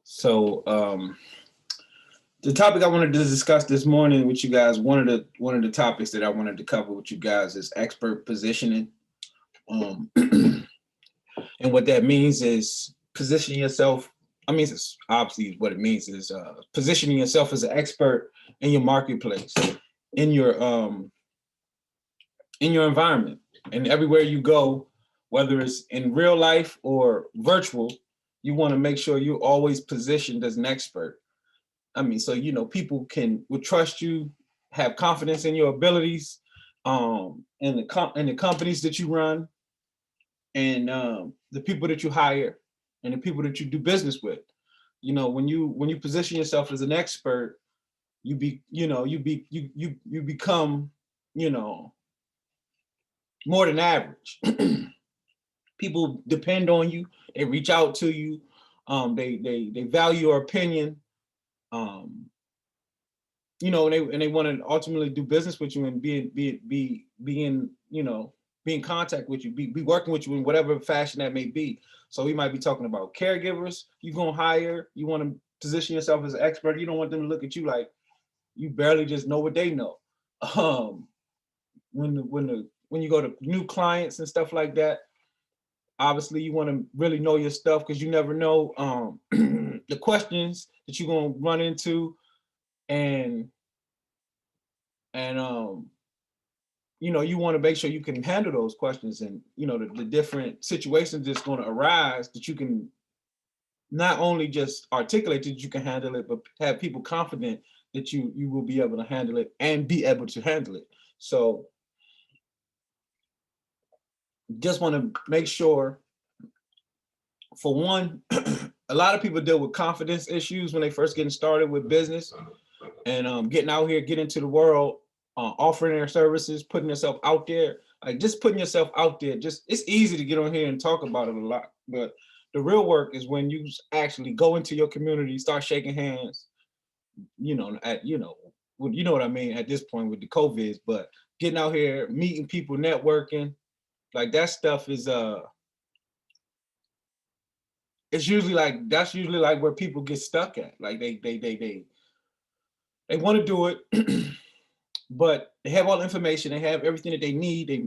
So the topic I wanted to discuss this morning with you guys, one of the topics that I wanted to cover with you guys is expert positioning. And what that means is positioning yourself. I mean, it's obviously what it means is positioning yourself as an expert in your marketplace, in your environment, and everywhere you go, whether it's in real life or virtual, you want to make sure you're always positioned as an expert. I mean, so people would trust you, have confidence in your abilities, in the companies that you run, and the people that you hire, and the people that you do business with. When you position yourself as an expert, you become, more than average. People depend on you. They reach out to you. They value your opinion. And they want to ultimately do business with you and be in contact with you, be working with you in whatever fashion that may be. So we might be talking about caregivers you're gonna hire. You want to position yourself as an expert. You don't want them to look at you like you barely just know what they know. When you go to new clients and stuff like that, obviously you want to really know your stuff, because you never know the questions that you're gonna run into, and you want to make sure you can handle those questions, and the different situations that's going to arise, that you can not only just articulate that you can handle it, but have people confident that you will be able to handle it and be able to handle it. So just want to make sure, for one, a lot of people deal with confidence issues when they first getting started with business, and getting out here, getting into the world, offering their services, putting yourself out there. Like, just putting yourself out there, it's easy to get on here and talk about it a lot, but the real work is when you actually go into your community, start shaking hands, you know what I mean, at this point with the COVIDs, but getting out here, meeting people, networking, like that stuff is it's usually like, that's usually like where people get stuck at. Like they want to do it, but they have all the information, they have everything that they need. They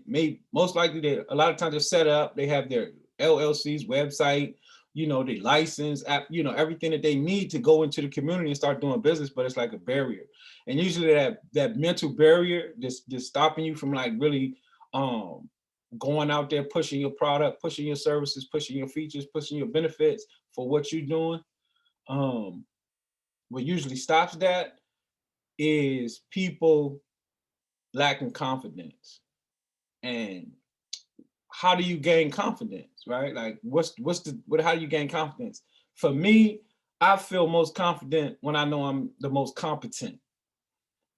may most likely, a lot of times they're set up, they have their LLC's website, they license app, everything that they need to go into the community and start doing business, but it's like a barrier. And usually that mental barrier just stopping you from like really going out there, pushing your product, pushing your services, pushing your features, pushing your benefits for what you're doing. What usually stops that is people lacking confidence. And how do you gain confidence, right? Like, how do you gain confidence? For me, I feel most confident when I know I'm the most competent.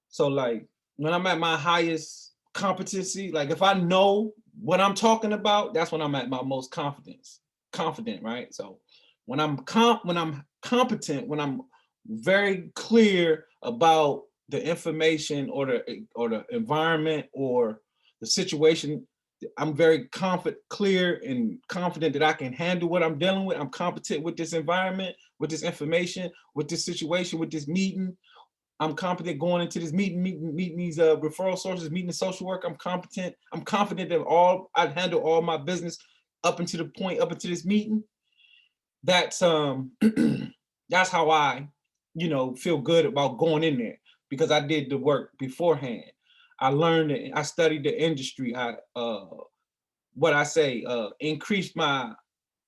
So like, when I'm at my highest competency, like if I know what I'm talking about, that's when I'm at my most confident, right? So when I'm competent, when I'm very clear about the information or the environment or the situation, I'm very clear and confident that I can handle what I'm dealing with. I'm competent with this environment, with this information, with this situation, with this meeting. I'm competent going into this meeting these referral sources, meeting the social work. I'm competent. I'm confident that I handle all my business up until this meeting. That's that's how I, feel good about going in there, because I did the work beforehand. I learned it. I studied the industry. I increased my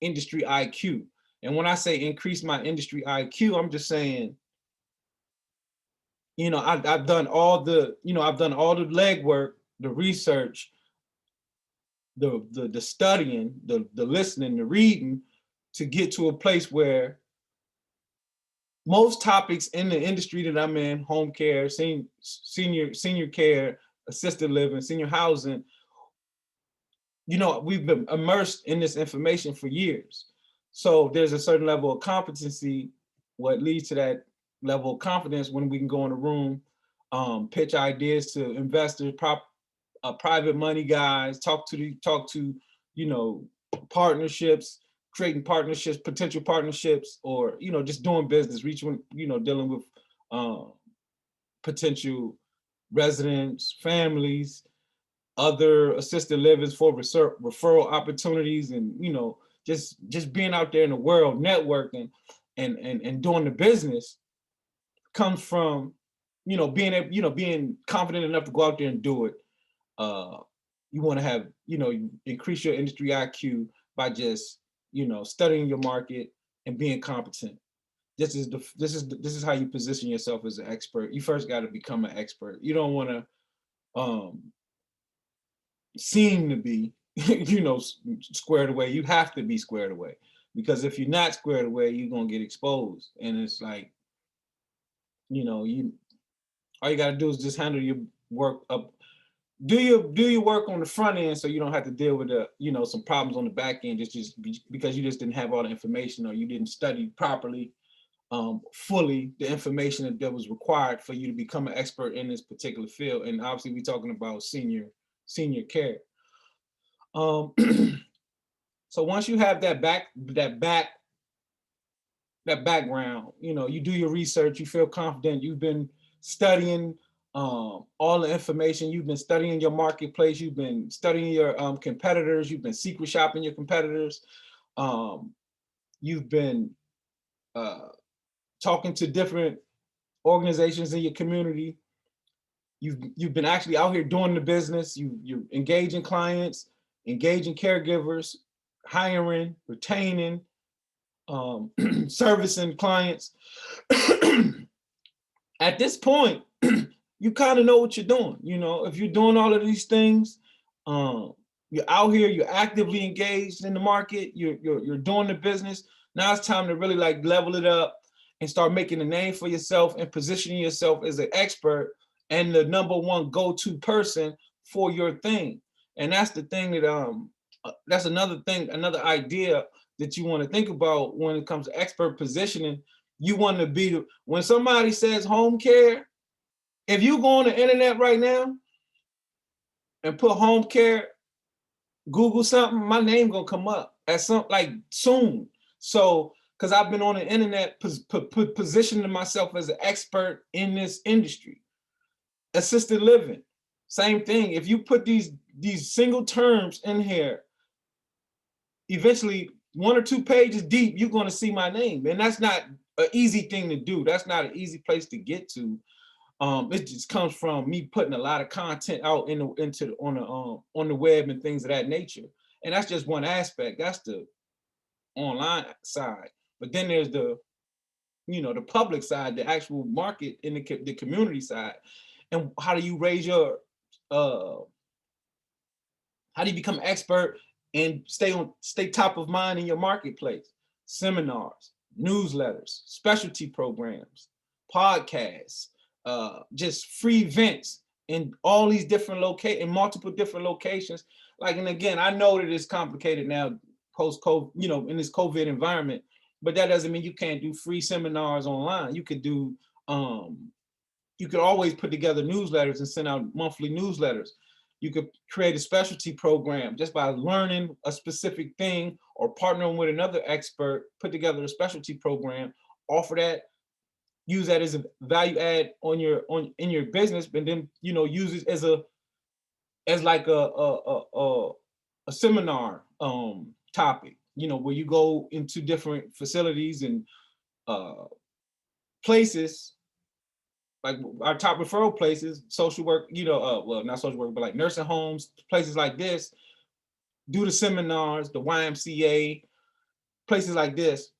industry IQ. And when I say increase my industry IQ, I'm just saying, I've done all the legwork, the research, the studying, the listening, the reading, to get to a place where most topics in the industry that I'm in, home care, senior care, assisted living, senior housing, we've been immersed in this information for years. So there's a certain level of competency, what leads to that level of confidence, when we can go in a room, pitch ideas to investors, private money guys, talk to partnerships, creating partnerships, potential partnerships, or, you know, just doing business, reaching, you know, dealing with potential residents, families, other assisted livings for referral opportunities, and, you know, just being out there in the world, networking and doing the business comes from, you know, being confident enough to go out there and do it. You want to have, you know, increase your industry IQ by just, you know, studying your market and being competent. This is how you position yourself as an expert. You first got to become an expert. You don't want to seem to be, you know, squared away. You have to be squared away, because if you're not squared away, you're gonna get exposed. And it's like, you know, all you got to do is just handle your work up. Do your work on the front end, so you don't have to deal with the, you know, some problems on the back end, just because you just didn't have all the information, or you didn't study properly, fully the information that was required for you to become an expert in this particular field. And obviously we're talking about senior care. So once you have that background, you know, you do your research, you feel confident, you've been studying all the information, you've been studying your marketplace, you've been studying your competitors, you've been secret shopping your competitors, you've been talking to different organizations in your community, you've been actually out here doing the business, you're engaging clients, engaging caregivers, hiring, retaining, servicing clients. At this point, you kind of know what you're doing. You know, if you're doing all of these things, you're out here, you're actively engaged in the market, you're doing the business. Now it's time to really like level it up and start making a name for yourself and positioning yourself as an expert and the #1 go-to person for your thing. And that's the thing that that's another thing, another idea that you want to think about when it comes to expert positioning. You want to be when somebody says home care, if you go on the internet right now and put home care, Google something, my name gonna come up at some like soon. So, because I've been on the internet positioning myself as an expert in this industry. Assisted living, same thing. If you put these single terms in here, eventually 1 or 2 pages deep, you're going to see my name. And that's not an easy thing to do. That's not an easy place to get to. It just comes from me putting a lot of content out on the web and things of that nature. And that's just one aspect. That's the online side. But then there's the, you know, the public side, the actual market in the community side. And how do you raise your, how do you become expert and stay top of mind in your marketplace? Seminars, newsletters, specialty programs, podcasts, just free events in all these different in multiple different locations. Like, and again, I know that it's complicated now post-COVID, you know, in this COVID environment, but that doesn't mean you can't do free seminars online. You could do, you could always put together newsletters and send out monthly newsletters. You could create a specialty program just by learning a specific thing or partnering with another expert, put together a specialty program, offer that, use that as a value add in your business, and then, you know, use it as like a seminar topic, you know, where you go into different facilities and places, like our top referral places, social work, you know, well, not social work, but like nursing homes, places like this, do the seminars, the YMCA, places like this,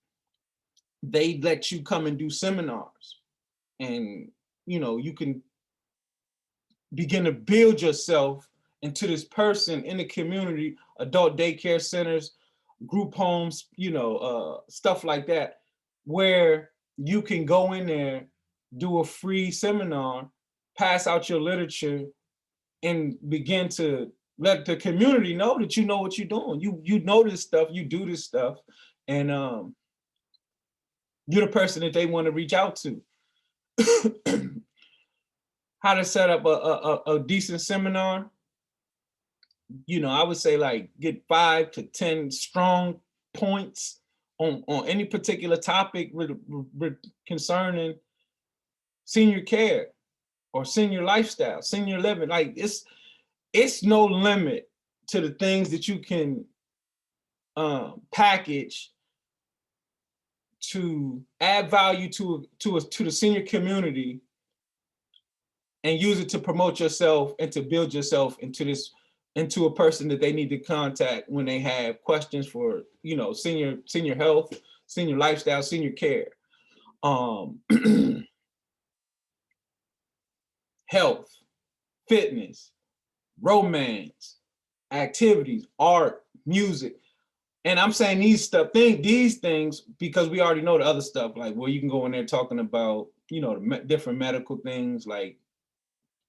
they let you come and do seminars. And, you know, you can begin to build yourself into this person in the community, adult daycare centers, group homes, you know, stuff like that, where you can go in there, do a free seminar, pass out your literature, and begin to let the community know that you know what you're doing. You know this stuff, you do this stuff, and you're the person that they want to reach out to. How to set up a decent seminar. You know, I would say like get 5 to 10 strong points on any particular topic concerning senior care or senior lifestyle, senior living. Like it's no limit to the things that you can package to add value to the senior community and use it to promote yourself and to build yourself into a person that they need to contact when they have questions for, you know, senior health, senior lifestyle, senior care, health, fitness, romance, activities, art, music. And I'm saying these things because we already know the other stuff, like where you can go in there talking about, you know, the different medical things, like,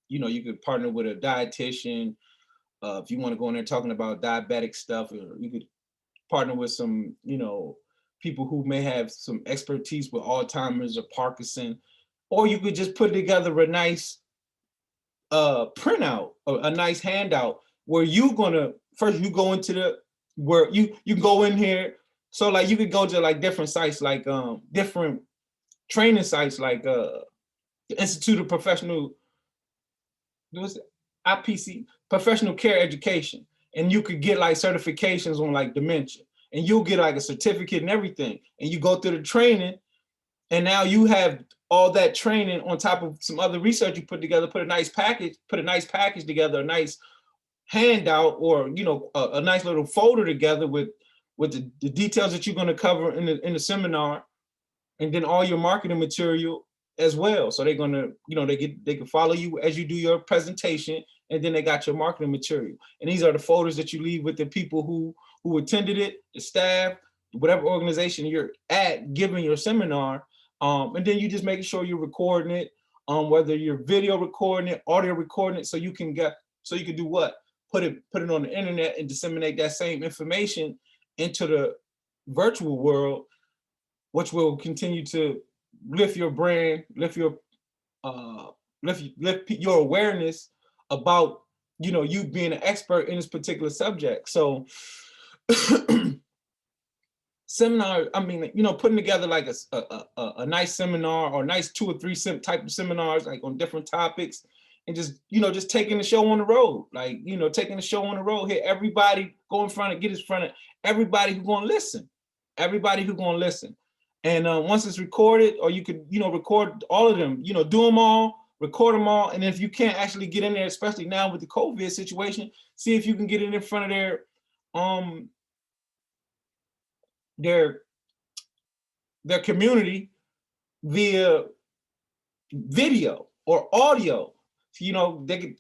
you know, you could partner with a dietitian. If you want to go in there talking about diabetic stuff, or you could partner with some, you know, people who may have some expertise with Alzheimer's or Parkinson, or you could just put together a nice printout, a nice handout where you gonna first you go into where you go in here. So like you could go to like different sites, like different training sites, like the Institute of Professional, what's it? IPC, Professional Care Education, and you could get like certifications on like dementia, and you'll get like a certificate and everything, and you go through the training, and now you have all that training on top of some other research you put together, put a nice package together, a nice handout, or, you know, a nice little folder together with the details that you're going to cover in the seminar, and then all your marketing material as well. So they're going to, you know, they can follow you as you do your presentation, and then they got your marketing material. And these are the folders that you leave with the people who attended it, the staff, whatever organization you're at giving your seminar. And then you just making sure you're recording it, whether you're video recording it, audio recording it, so you can do what? Put it on the internet and disseminate that same information into the virtual world, which will continue to lift your brand, lift your awareness about, you know, you being an expert in this particular subject. So seminar, I mean, you know, putting together like a nice seminar, or nice 2 or 3 type of seminars, like on different topics, and just, you know, just taking the show on the road, like, you know, taking the show on the road here. Everybody go in front of, get in front of everybody who's going to listen, And once it's recorded, or you could, you know, record all of them, you know, do them all, record them all. And if you can't actually get in there, especially now with the COVID situation, see if you can get it in front of their community via video or audio. You know, they could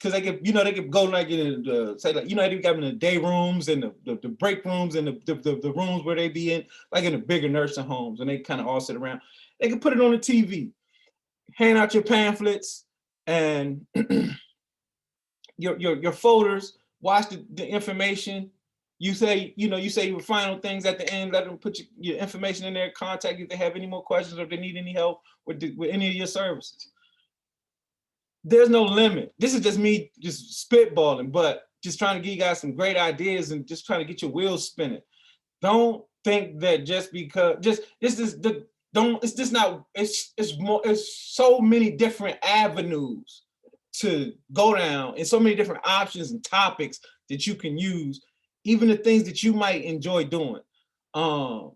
go like in the, say, like, you know, they got in the day rooms and the break rooms and the rooms where they be in, like in the bigger nursing homes, and they kind of all sit around. They can put it on the TV, hand out your pamphlets and your folders, watch the information. You say your final things at the end. Let them put your information in there, contact you if they have any more questions or if they need any help with any of your services. There's no limit. This is just me just spitballing, but just trying to give you guys some great ideas and just trying to get your wheels spinning. Don't think that just because it's so many different avenues to go down, and so many different options and topics that you can use, even the things that you might enjoy doing. One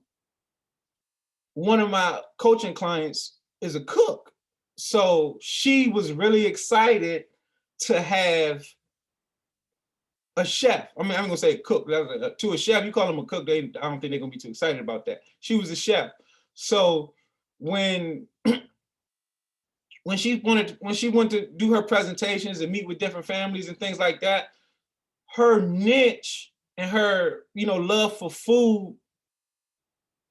of my coaching clients is a cook. So she was really excited to have a chef. I mean, I'm gonna say cook. To a chef, you call them a cook, I don't think they're gonna be too excited about that. She was a chef. So when she went to do her presentations and meet with different families and things like that, her niche and her, you know, love for food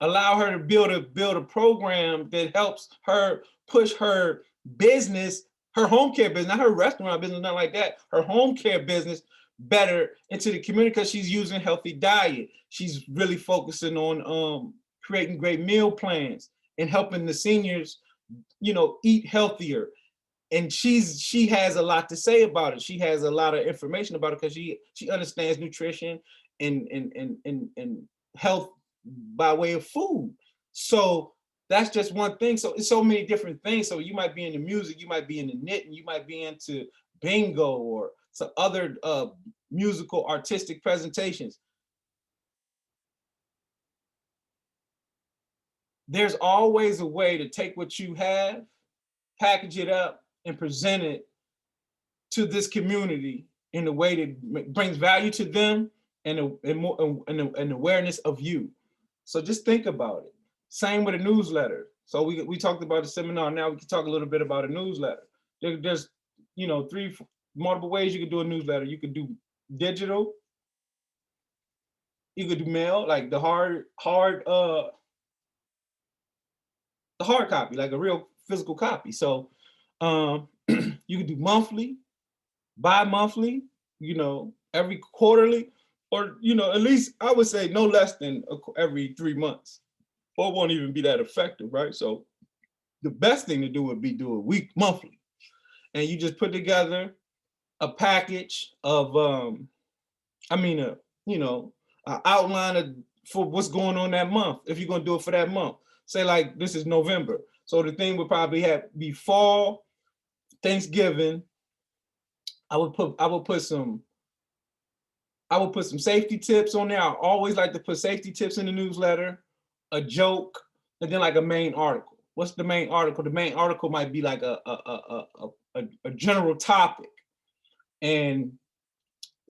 allow her to build a program that helps her push her business, her home care business, not her restaurant business, not like that, her home care business better into the community, because she's using healthy diet. She's really focusing on creating great meal plans and helping the seniors, you know, eat healthier. And she has a lot to say about it. She has a lot of information about it because she understands nutrition and health by way of food. So that's just one thing. So it's so many different things. So you might be into music, you might be into knitting, you might be into bingo or some other musical artistic presentations. There's always a way to take what you have, package it up, and present it to this community in a way that brings value to them and an awareness of you. So just think about it. Same with a newsletter. So we talked about the seminar. Now we can talk a little bit about a newsletter. There's three multiple ways you can do a newsletter. You could do digital. You could do mail, like the hard copy, like a real physical copy. So you could do monthly, bi-monthly, every quarterly, or at least I would say no less than every 3 months, or it won't even be that effective, right? So the best thing to do would be do a monthly, and you just put together a package of an outline for what's going on that month. If you're gonna do it for that month, say like this is November, so the thing would probably be fall, Thanksgiving. I would put some safety tips on there. I always like to put safety tips in the newsletter, a joke, and then like a main article. What's the main article? The main article might be like a general topic. And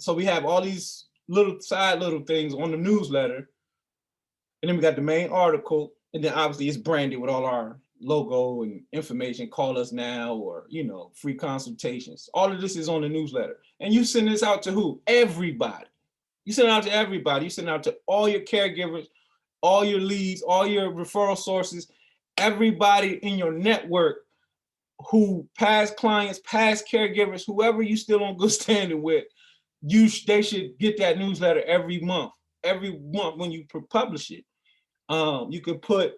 so we have all these little things on the newsletter. And then we got the main article. And then obviously it's branded with all our logo and information. Call us now, or free consultations. All of this is on the newsletter. And you send this out to who? Everybody. You send it out to everybody. You send it out to all your caregivers, all your leads, all your referral sources, everybody in your network who past clients, past caregivers, whoever you still on good standing with, they should get that newsletter every month. Every month when you publish it, you could put,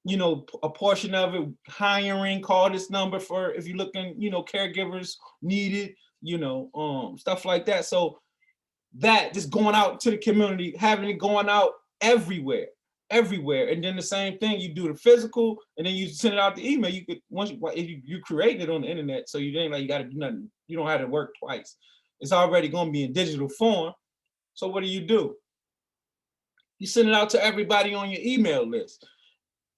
a portion of it, hiring, call this number for if you're looking, caregivers needed, stuff like that. So that just going out to the community, having it going out everywhere. And then the same thing, you do the physical, and then you send it out the email. You could if you create it on the internet, so you ain't like you got to do nothing. You don't have to work twice. It's already going to be in digital form. So what do? You send it out to everybody on your email list.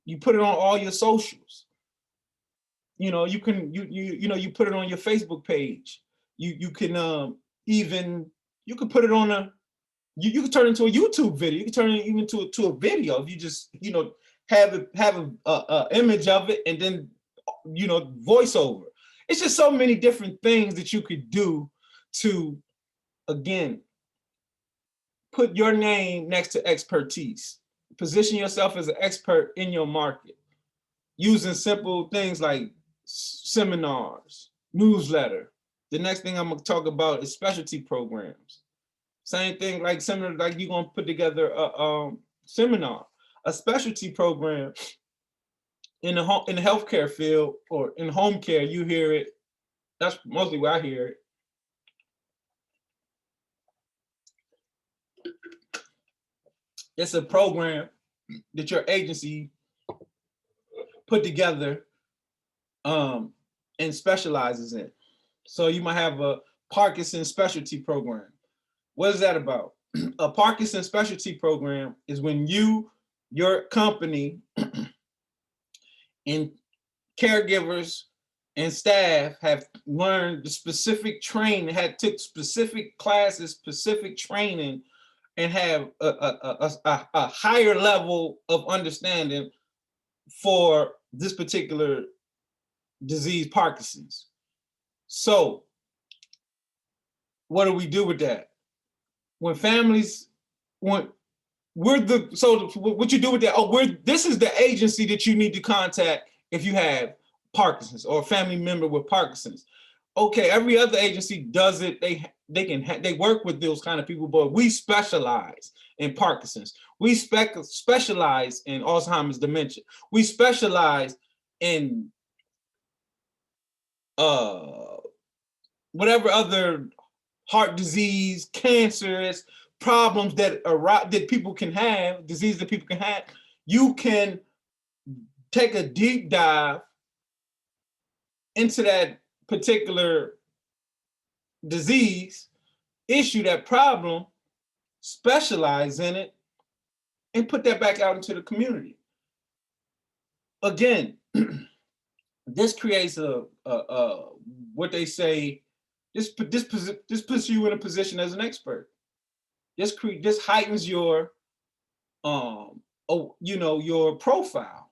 You put it on all your socials. You can you put it on your Facebook page. You can even put it on you can turn it into a YouTube video. You can turn it even to a video if you just have a image of it, and then voiceover. It's just so many different things that you could do to, again, put your name next to expertise. Position yourself as an expert in your market using simple things like seminars, newsletter. The next thing I'm going to talk about is specialty programs. Same thing, like similar, like you're going to put together a seminar, a specialty program in the healthcare field or in home care. You hear it. That's mostly where I hear it. It's a program that your agency put together and specializes in. So you might have a Parkinson's specialty program. What is that about? A Parkinson's specialty program is when your company and caregivers and staff have learned the specific training, took specific classes, specific training, and have a higher level of understanding for this particular disease, Parkinson's. So what do we do with that? When families, what you do with that? This is the agency that you need to contact if you have Parkinson's or a family member with Parkinson's. Okay, every other agency does it. They work with those kind of people, but we specialize in Parkinson's. We specialize in Alzheimer's, dementia. We specialize in whatever other heart disease, cancers, problems that people can have, diseases that people can have, you can take a deep dive into that particular disease, issue, that problem, specialize in it, and put that back out into the community. Again, this creates a what they say, this puts you in a position as an expert. This heightens your your profile,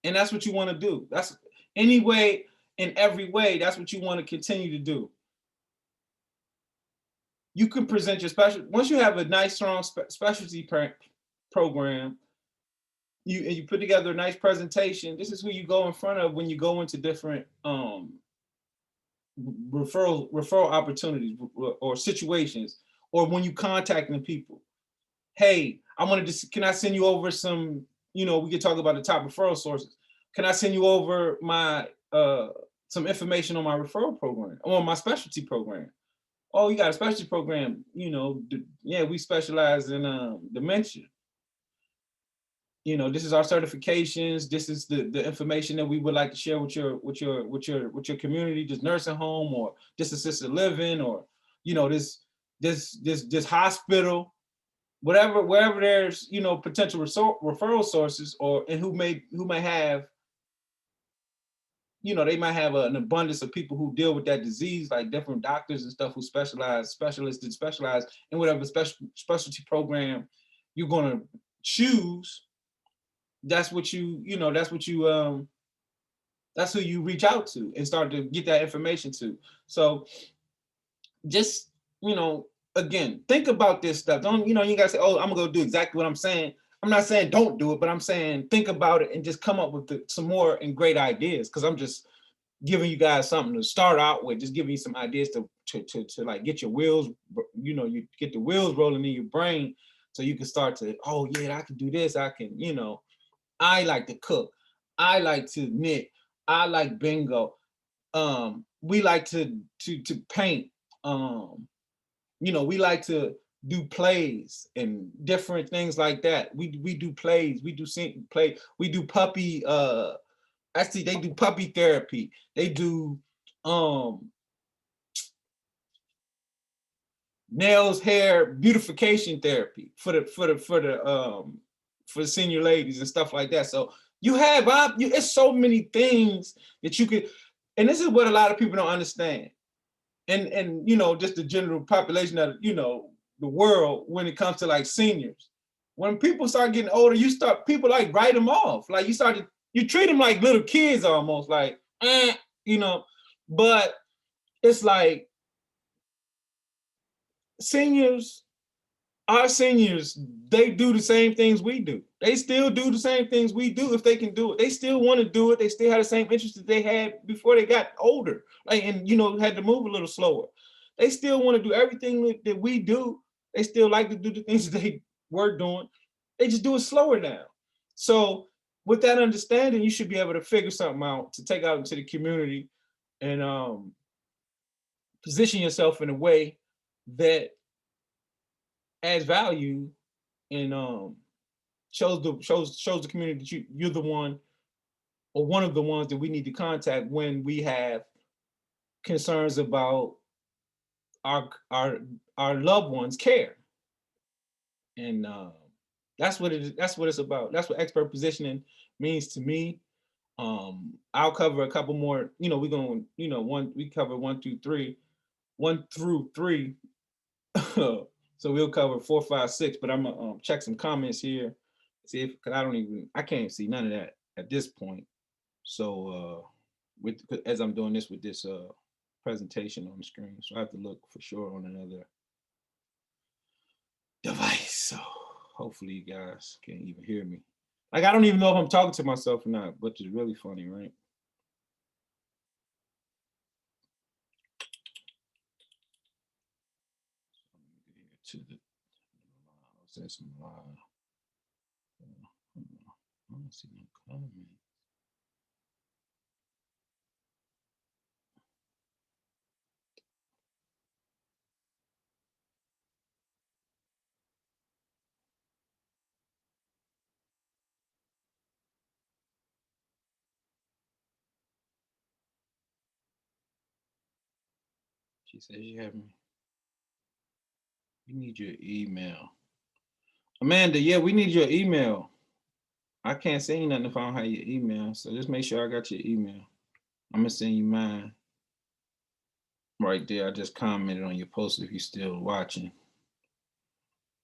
and that's what you want to do. That's anyway, in every way, that's what you want to continue to do. You can present your once you have a nice strong specialty program, you put together a nice presentation. This is who you go in front of when you go into different referral opportunities or situations, or when you contacting people. Hey, I wanted to, can I send you over some, we could talk about the top referral sources. Can I send you over my some information on my referral program, on my specialty program? Oh, you got a specialty program, yeah, we specialize in dementia. This is our certifications. This is the information that we would like to share with your community, this nursing home or this assisted living, or this hospital, wherever there's potential referral sources, and who may have, they might have an abundance of people who deal with that disease, like different doctors and stuff who specialists that specialize in whatever specialty program you're going to choose. That's what that's who you reach out to and start to get that information to. So just, again, think about this stuff. Don't, you gotta say, oh, I'm gonna go do exactly what I'm saying. I'm not saying don't do it, but I'm saying think about it and just come up with some more and great ideas, because I'm just giving you guys something to start out with, just giving you some ideas to like get your wheels, you get the wheels rolling in your brain, so you can start to, oh yeah, I can do this. I can, I like to cook. I like to knit. I like bingo. We like to paint. We like to do plays and different things like that. We do plays. We do play. We do puppy. Actually, they do puppy therapy. They do nails, hair, beautification therapy for the senior ladies and stuff like that. So you have, it's so many things that you could, and this is what a lot of people don't understand. And just the general population of, the world, when it comes to like seniors. When people start getting older, people like write them off. Like you treat them like little kids almost, like, but it's like our seniors, they do the same things we do. They still do the same things we do if they can do it. They still want to do it. They still have the same interests that they had before they got older, like, and had to move a little slower. They still want to do everything that we do. They still like to do the things that they were doing. They just do it slower now. So with that understanding, you should be able to figure something out to take out into the community and position yourself in a way that adds value and shows the community that you're the one, or one of the ones that we need to contact when we have concerns about our loved ones' care. And that's what it's about. That's what expert positioning means to me. I'll cover a couple more. We're going. We cover 1 through 3. So we'll cover 4, 5, 6. But I'm gonna check some comments here, see if, because I can't see none of that at this point. So as I'm doing this with this presentation on the screen, so I have to look for sure on another device. So hopefully you guys can even hear me. Like, I don't even know if I'm talking to myself or not, which is really funny, right? To the that's some I don't see no comment. She says you have me. We need your email. Amanda, yeah, we need your email. I can't send you nothing if I don't have your email. So just make sure I got your email. I'm gonna send you mine right there. I just commented on your post if you're still watching.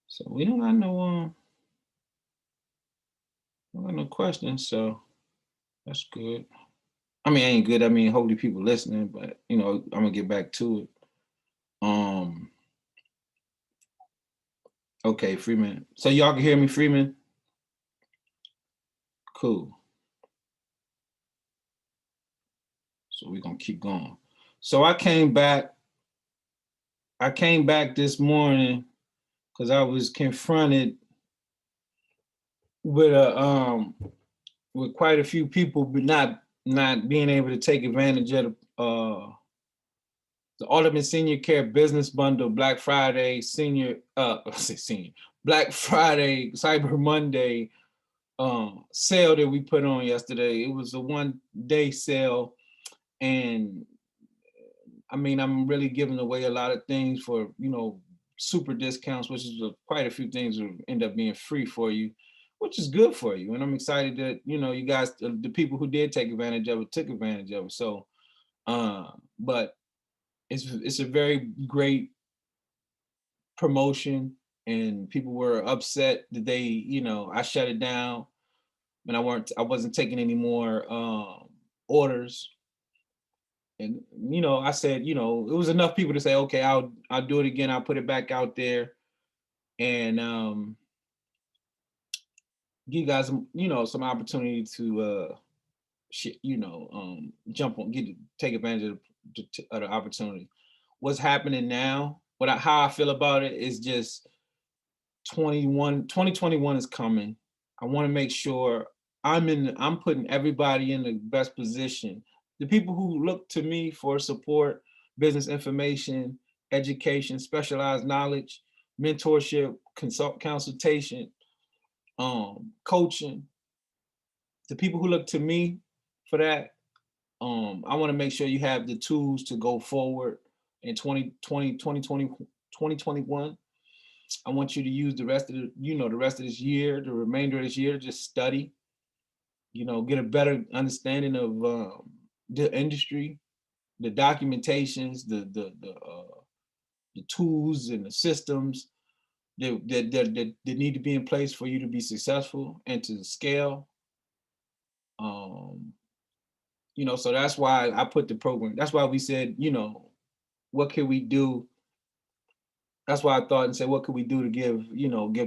So we don't got no questions, so that's good. I mean, ain't good. I mean, hopefully people listening, but you know, I'm gonna get back to it. Okay, Freeman. So y'all can hear me, Freeman? Cool. So we're gonna keep going. So I came back this morning because I was confronted with with quite a few people, but not being able to take advantage of the Ultimate Senior Care Business Bundle, Black Friday, Black Friday, Cyber Monday sale that we put on yesterday. It was a 1-day sale, and I mean, I'm really giving away a lot of things for, super discounts, which is quite a few things will end up being free for you, which is good for you. And I'm excited that, you guys, the people who did take advantage of it, took advantage of it. So, but it's a very great promotion, and people were upset that I shut it down, and I wasn't taking any more orders. And I said, it was enough people to say, okay, I'll do it again. I'll put it back out there, and give you guys some opportunity to jump on, take advantage of the opportunity. What's happening now, how I feel about it is just 2021 is coming. I want to make sure I'm putting everybody in the best position. The people who look to me for support, business information, education, specialized knowledge, mentorship, consultation, coaching. The people who look to me for that, I want to make sure you have the tools to go forward in 2021. I want you to use the rest of this year, the remainder of this year, to just study, get a better understanding of the industry, the documentations, the tools and the systems that need to be in place for you to be successful and to scale. So that's why I put the program. That's why we said, what can we do? That's why I thought and said, what could we do to give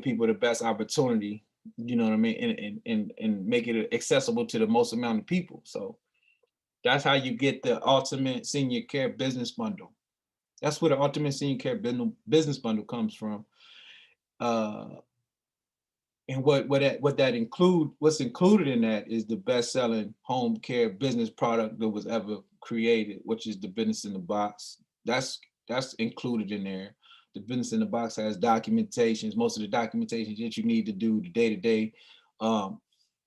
people the best opportunity, you know what I mean, and make it accessible to the most amount of people. So that's how you get the Ultimate Senior Care Business Bundle. That's where the Ultimate Senior Care Business Bundle comes from. And what's included in that is the best-selling home care business product that was ever created, which is the Business in the Box. That's included in there. The Business in the Box has documentations, most of the documentations that you need to do the day-to-day,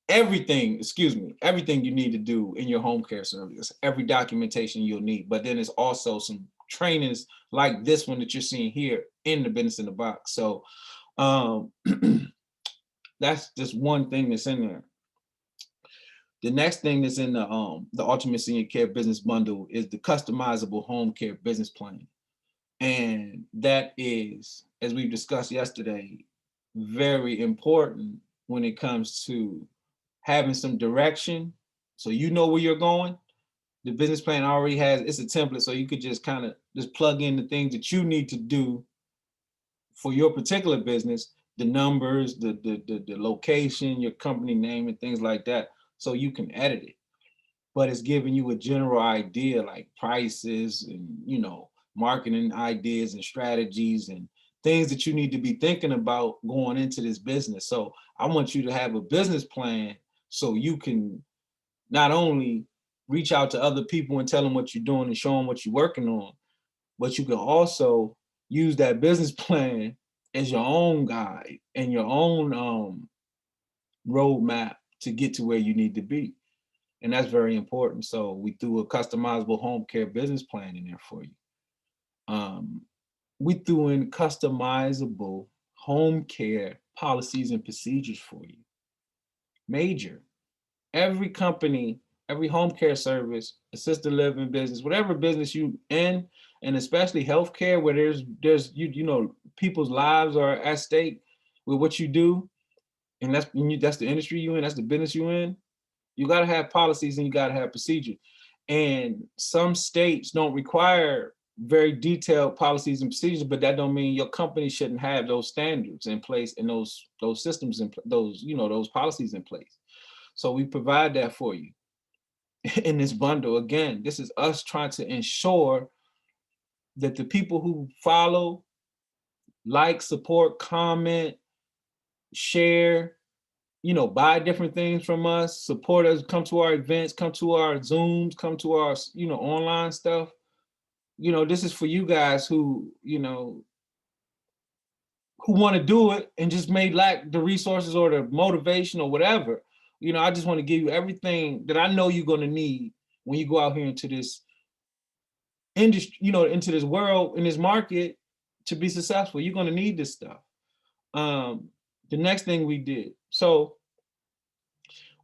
everything you need to do in your home care service, every documentation you'll need. But then there's also some trainings like this one that you're seeing here in the Business in the Box. So that's just one thing that's in there. The next thing that's in the Ultimate Senior Care Business Bundle is the Customizable Home Care Business Plan. And that is, as we've discussed yesterday, very important when it comes to having some direction. So you know where you're going. The business plan already it's a template, so you could just kind of just plug in the things that you need to do for your particular business, the numbers, the location, your company name, and things like that, so you can edit it. But it's giving you a general idea, like prices and marketing ideas and strategies and things that you need to be thinking about going into this business. So I want you to have a business plan so you can not only reach out to other people and tell them what you're doing and show them what you're working on, but you can also use that business plan as your own guide and your own roadmap to get to where you need to be. And that's very important. So we threw a customizable home care business plan in there for you. We threw in customizable home care policies and procedures for you. Major. Every company, every home care service, assisted living business, whatever business you in, and especially healthcare, where there's you know people's lives are at stake with what you do, and that's the industry you in, that's the business you in. You got to have policies and you got to have procedures. And some states don't require very detailed policies and procedures, but that don't mean your company shouldn't have those standards in place and those systems and those those policies in place. So we provide that for you in this bundle. Again, this is us trying to ensure that the people who follow, like, support, comment, share, buy different things from us, support us, come to our events, come to our Zooms, come to our, online stuff. This is for you guys who want to do it and just may lack the resources or the motivation or whatever. I just want to give you everything that I know you're going to need when you go out here into this industry, into this world, in this market, to be successful. You're going to need this stuff. The next thing we did. So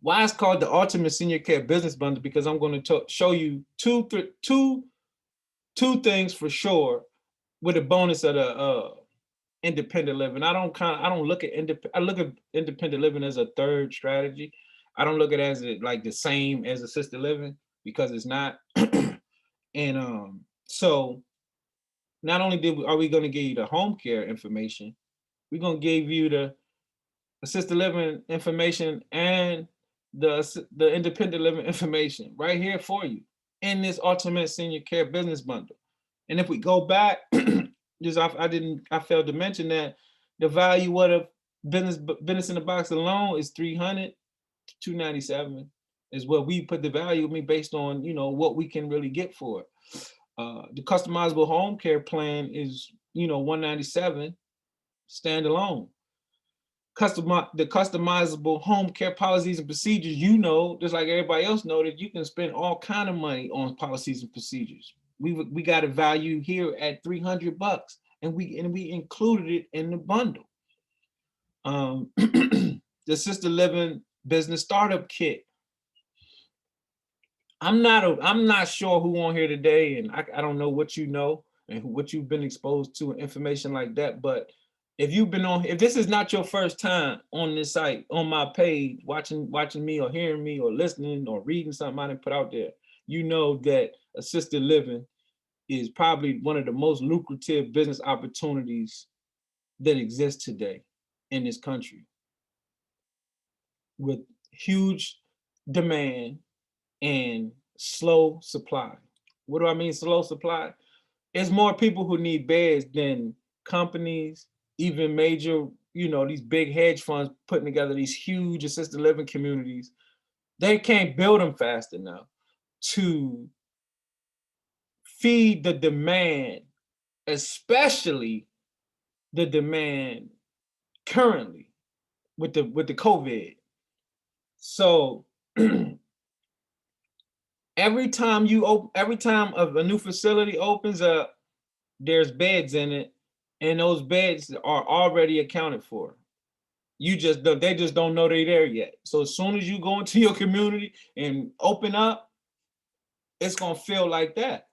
why it's called the Ultimate Senior Care Business Bundle, because I'm going to show you two things for sure, with a bonus of the independent living. I look at independent living as a third strategy. I don't look at it as like the same as assisted living, because it's not. And so not only are we going to give you the home care information, we're going to give you the assisted living information and the independent living information right here for you in this Ultimate Senior Care Business Bundle. And if we go back, I failed to mention that the value of the business in the box alone is $300 to $297 is what we put the value. Based on what we can really get for it. The customizable home care plan is $197 standalone. The customizable home care policies and procedures, just like everybody else know, that you can spend all kind of money on policies and procedures. We got a value here at $300, and we included it in the bundle. The assisted living business startup kit. I'm not sure who on here today, and I don't know what you know and what you've been exposed to and information like that, but if this is not your first time on this site, on my page, watching me or hearing me or listening or reading something I didn't put out there, you know that assisted living is probably one of the most lucrative business opportunities that exist today in this country, with huge demand and slow supply. What do I mean slow supply? It's more people who need beds than companies, even major, these big hedge funds putting together these huge assisted living communities. They can't build them fast enough to feed the demand, especially the demand currently with the COVID. So every time a new facility opens up, there's beds in it, and those beds are already accounted for. They just don't know they're there yet. So as soon as you go into your community and open up, it's gonna feel like that.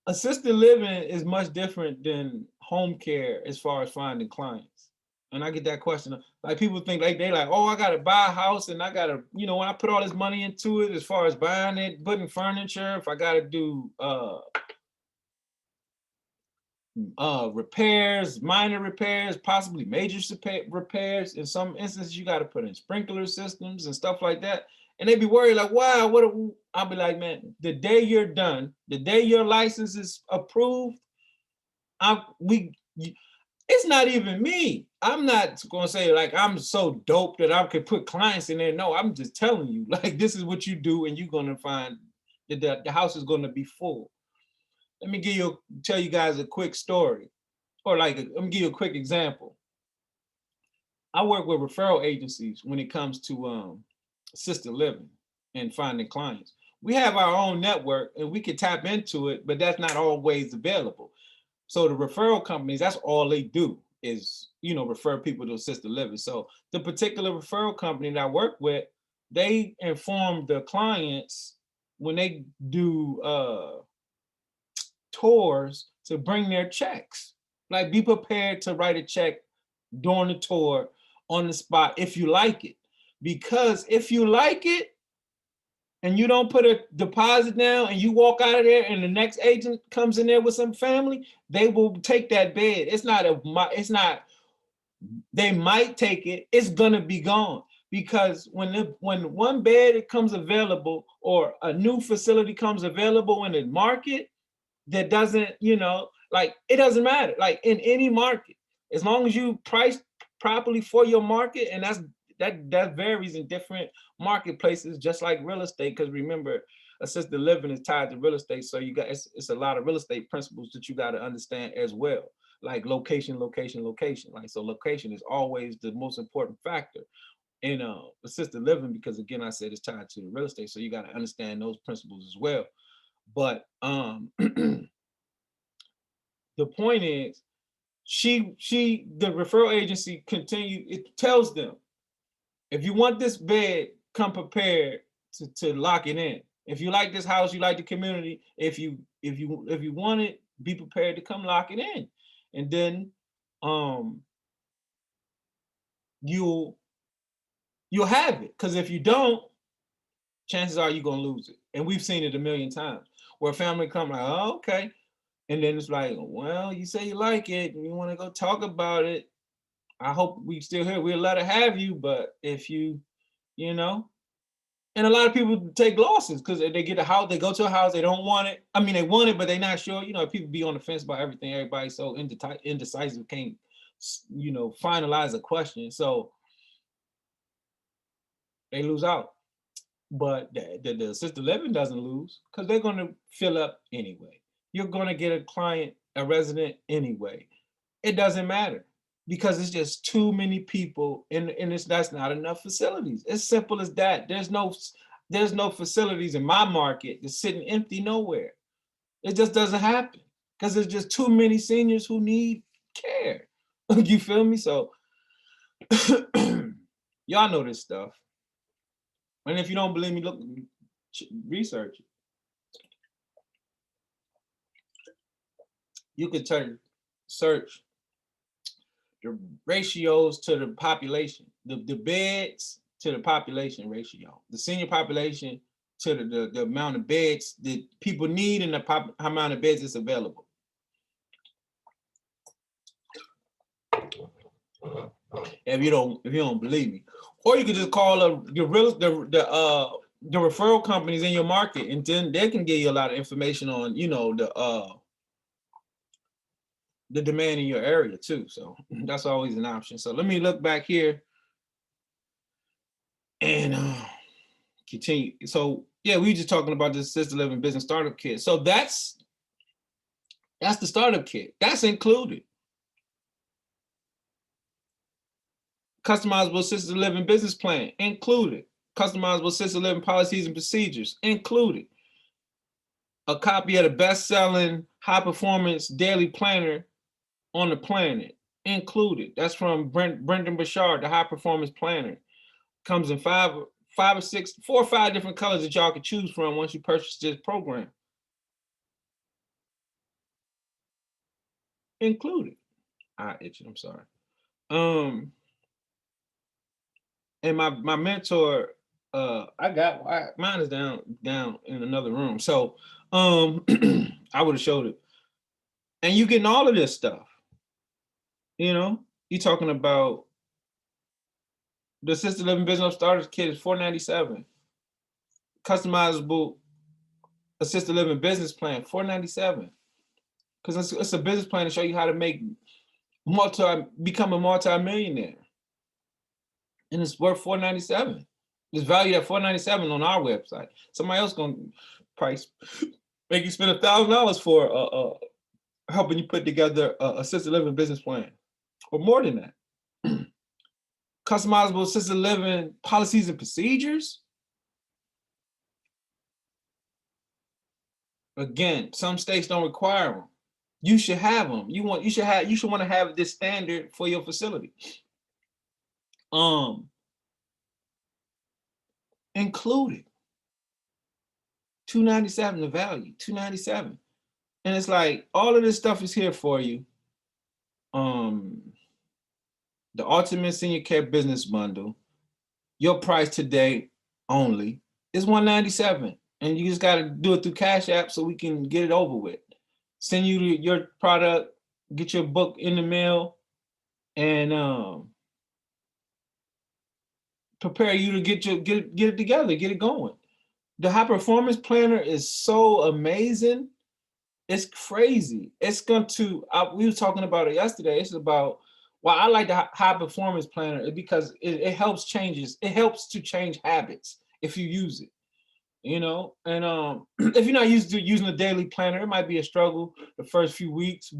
Assisted living is much different than home care as far as finding clients. And I get that question. Like, people think they like, oh, I gotta buy a house and I gotta, when I put all this money into it, as far as buying it, putting furniture, if I gotta do repairs, minor repairs, possibly major repairs. In some instances, you got to put in sprinkler systems and stuff like that. And they be worried like, wow, I'll be like, man, the day you're done, the day your license is approved, it's not even me. I'm not gonna say like I'm so dope that I could put clients in there. No, I'm just telling you, like, this is what you do, and you're gonna find that the house is gonna be full. Let me tell you guys a quick story, or let me give you a quick example. I work with referral agencies when it comes to assisted living and finding clients. we have our own network and we can tap into it, but that's not always available. So the referral companies, that's all they do is, you know, refer people to assisted living. So the particular referral company that I work with, they inform the clients when they do tours to bring their checks. Like, be prepared to write a check during the tour on the spot if you like it. Because if you like it and you don't put a deposit down and you walk out of there and the next agent comes in there with some family, they will take that bed. It's not, they might take it, it's gonna be gone. Because when one bed comes available or a new facility comes available in the market, that doesn't, you know, like, it doesn't matter. Like, in any market, as long as you price properly for your market, and that varies in different marketplaces, just like real estate. Because remember, assisted living is tied to real estate, so you got it's a lot of real estate principles that you got to understand as well, like location, location, location. Like, so location is always the most important factor in assisted living, because again, I said it's tied to the real estate, so you got to understand those principles as well. But the point is, the referral agency it tells them, if you want this bed, come prepared to lock it in. If you like this house, you like the community, if you want it, be prepared to come lock it in. And then you'll have it. Because if you don't, chances are you're gonna lose it. And we've seen it a million times where a family come like, oh, okay. And then it's like, well, you say you like it and you want to go talk about it. I hope we still here. We'll let it have you, but if you know, and a lot of people take losses because they get a house, they go to a house, they don't want it. I mean, they want it, but they're not sure. You know, people be on the fence about everything. Everybody's so indecisive, can't, you know, finalize a question. So they lose out. But the assisted living doesn't lose because they're going to fill up anyway. You're going to get a client, a resident anyway. It doesn't matter because it's just too many people and that's not enough facilities. It's simple as that. There's no facilities in my market that's sitting empty nowhere. It just doesn't happen because there's just too many seniors who need care. You feel me? So y'all know this stuff. And if you don't believe me, look, research it. You could search the ratios to the population, the beds to the population ratio, the senior population to the amount of beds that people need and the amount of beds that's available. If you don't believe me, or you could just call up the referral companies in your market, and then they can give you a lot of information on, you know, the demand in your area too. So that's always an option. So let me look back here and continue. So yeah, we were just talking about the assisted living business startup kit. So that's the startup kit. That's included. Customizable assisted living business plan included. Customizable assisted living policies and procedures included. A copy of the best-selling high-performance daily planner on the planet included. That's from Brendan Bouchard, the high-performance planner. Comes in four or five different colors that y'all can choose from once you purchase this program. Included. I itching, I'm sorry. And my mentor, mine is down in another room. So I would have showed it. And you getting all of this stuff. You know, you're talking about the assisted living business starters kit is $497. Customizable assisted living business plan, $497. Because it's a business plan to show you how to become a multi-millionaire. And it's worth $497. It's valued at $497 on our website. Somebody else gonna make you spend $1,000 for helping you put together a assisted living business plan, or more than that. Customizable assisted living policies and procedures. Again, some states don't require them. You should have them. You should want to have this standard for your facility. Included. $297 the value, $297. And it's like all of this stuff is here for you. The Ultimate Senior Care Business Bundle, your price today only is $197. And you just got to do it through Cashapp so we can get it over with. Send you your product, get your book in the mail, and prepare you to get it together, get it going. The High Performance Planner is so amazing. It's crazy. It's going to, we were talking about it yesterday. It's about why I like the High Performance Planner because it helps to change habits if you use it, you know? And if you're not used to using a daily planner, it might be a struggle the first few weeks,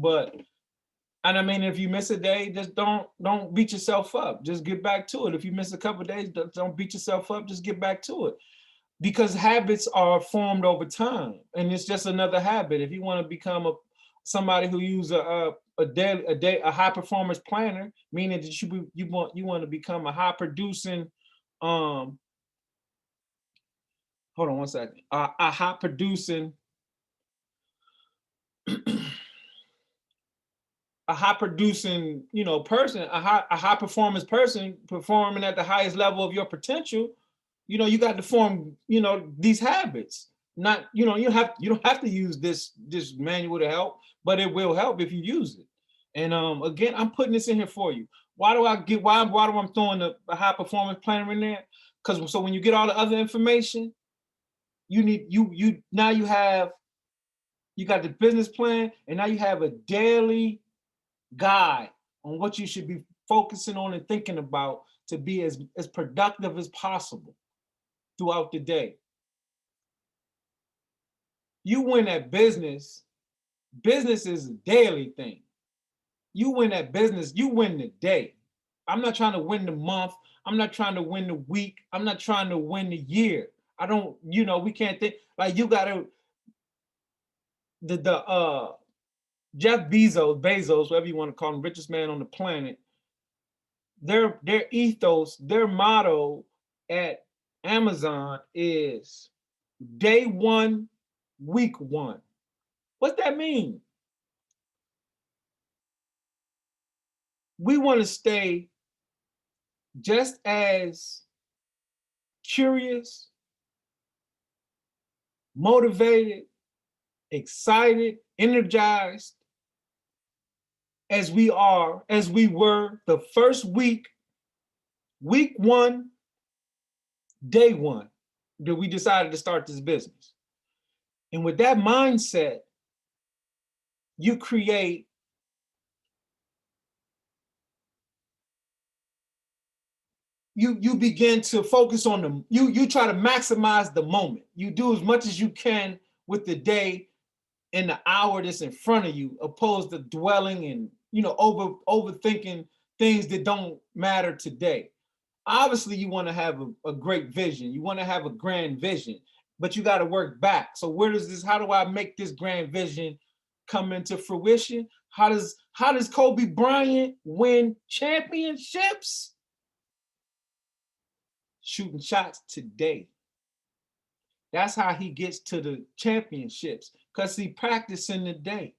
and I mean, if you miss a day, just don't beat yourself up. Just get back to it. If you miss a couple of days, don't beat yourself up. Just get back to it. Because habits are formed over time, and it's just another habit. If you want to become somebody who uses a high performance planner, meaning that you want to become a high producing, hold on one second, a high producing, a high producing, person, a high performance person performing at the highest level of your potential. You got to form, these habits. Not, you don't have to use this manual to help, but it will help if you use it. And again, I'm putting this in here for you. Why do I'm throwing a high performance planner in there? Because so when you get all the other information, you got the business plan, and now you have a daily guide on what you should be focusing on and thinking about to be as productive as possible throughout the day. You win at business. Business is a daily thing. You win at business, you win the day. I'm not trying to win the month. I'm not trying to win the week. I'm not trying to win the year. I don't, we can't think like you gotta Jeff Bezos, whatever you want to call him, richest man on the planet, their ethos, their motto at Amazon is day one, week one. What's that mean? We want to stay just as curious, motivated, excited, energized as we were the first week one, day one, that we decided to start this business. And with that mindset, you create you begin to focus on you try to maximize the moment. You do as much as you can with the day and the hour that's in front of you, opposed to dwelling and overthinking things that don't matter today. Obviously, you want to have a great vision. You want to have a grand vision, but you got to work back. So how do I make this grand vision come into fruition? How does Kobe Bryant win championships? Shooting shots today. That's how he gets to the championships, because he practicing the day.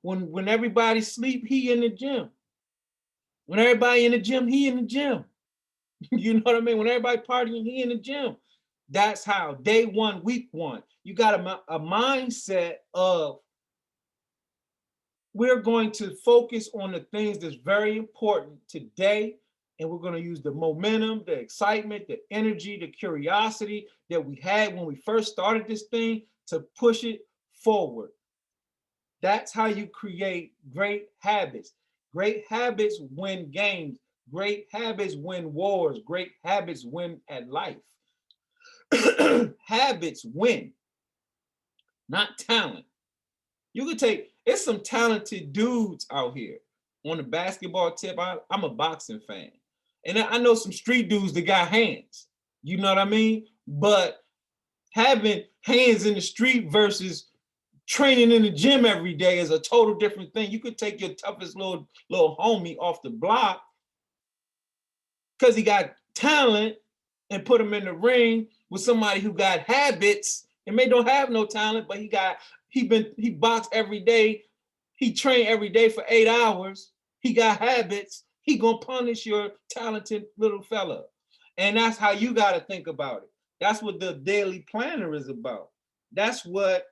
When everybody sleep, he in the gym. When everybody in the gym, he in the gym. You know what I mean? When everybody partying, he in the gym. That's how day one, week one. You got a mindset of, we're going to focus on the things that's very important today, and we're going to use the momentum, the excitement, the energy, the curiosity that we had when we first started this thing to push it forward. That's how you create great habits. Great habits win games. Great habits win wars. Great habits win at life. Habits win, not talent. It's some talented dudes out here. On the basketball tip, I'm a boxing fan. And I know some street dudes that got hands. You know what I mean? But having hands in the street versus training in the gym every day is a total different thing. You could take your toughest little homie off the block because he got talent and put him in the ring with somebody who got habits and may don't have no talent, but he boxed every day, he trained every day for 8 hours, he got habits, he gonna punish your talented little fella. And that's how you gotta think about it. That's what the daily planner is about. That's what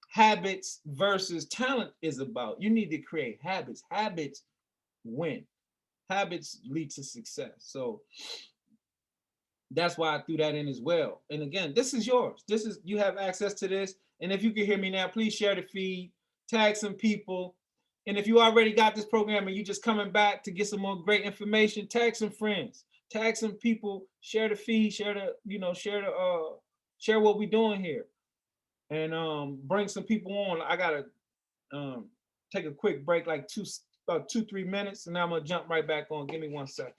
habits versus talent is about. You need to create habits. Habits win. Habits lead to success. So that's why I threw that in as well. And again, this is yours. You have access to this. And if you can hear me now, please share the feed, tag some people. And if you already got this program and you just coming back to get some more great information, tag some friends, tag some people, share the feed, share what we're doing here. And bring some people on. I gotta take a quick break, like about 2-3 minutes, and I'm gonna jump right back on. Give me 1 second.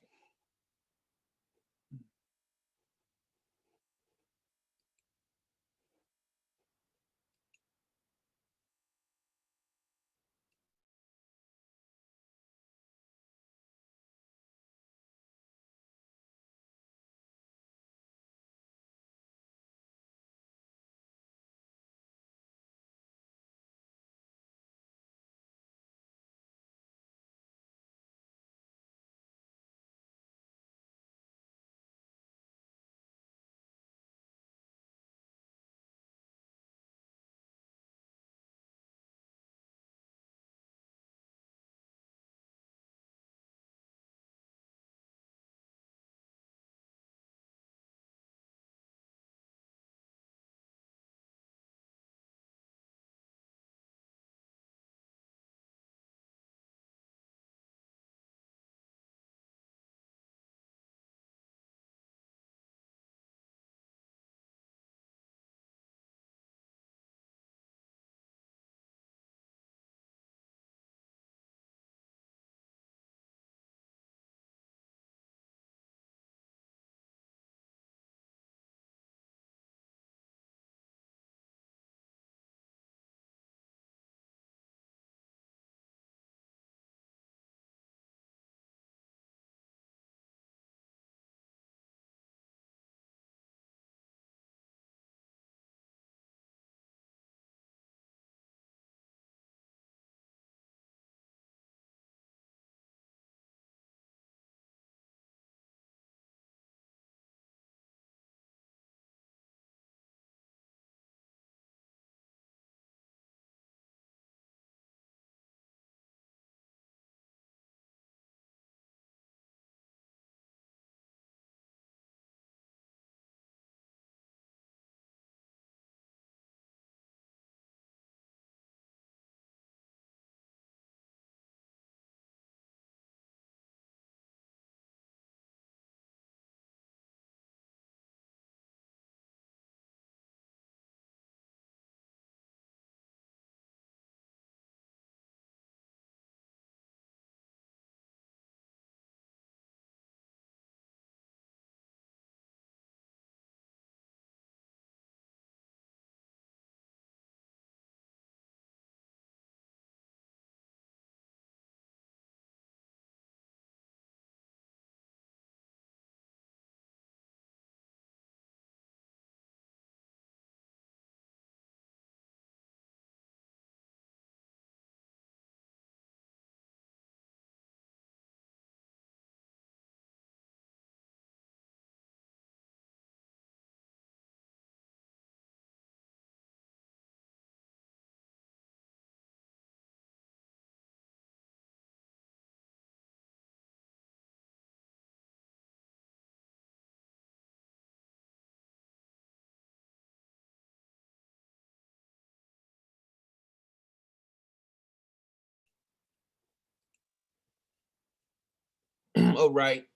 All right.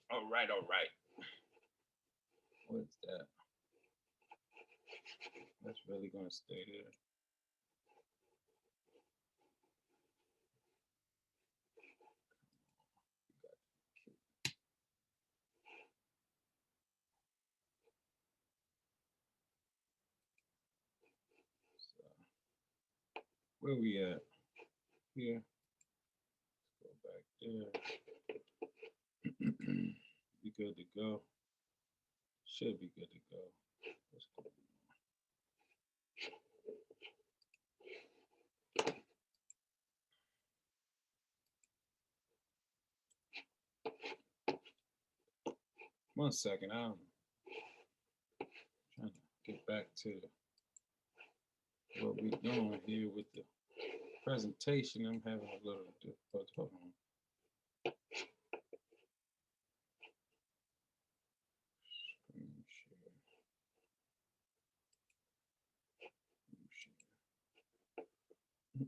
What's that? That's really gonna stay there. Where we at? Here. Go back there. Be good to go. Should be good to go. Let's go. One second, I'm trying to get back to what we're doing here with the presentation. I'm having a little difficulty. Hold on. Screen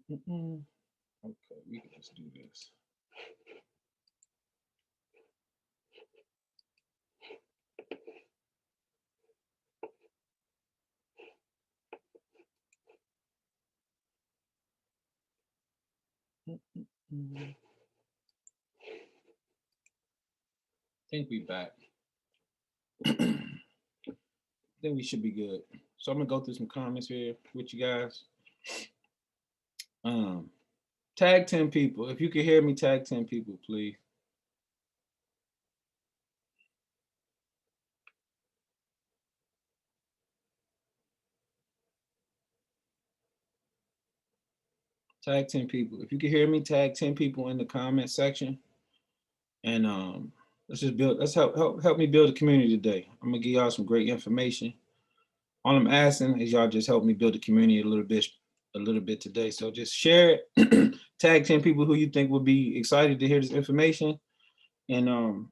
share. Okay, we can just do this. I think we back. I think we should be good. So I'm gonna go through some comments here with you guys. Tag 10 people. If you can hear me, tag 10 people, please. Tag 10 people. If you can hear me, tag 10 people in the comment section. And let's just build, let's help me build a community today. I'm gonna give y'all some great information. All I'm asking is y'all just help me build a community a little bit today. So just share it, tag 10 people who you think would be excited to hear this information. And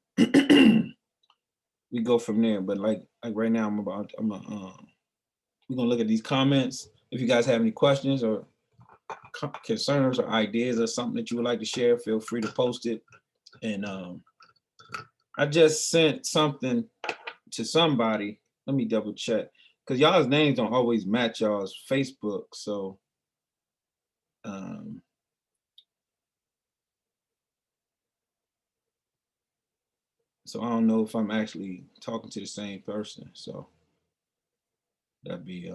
we go from there. But like right now, we're gonna look at these comments. If you guys have any questions or concerns or ideas or something that you would like to share, feel free to post it. And I just sent something to somebody. Let me double check, because y'all's names don't always match y'all's Facebook. So so I don't know if I'm actually talking to the same person. So that'd be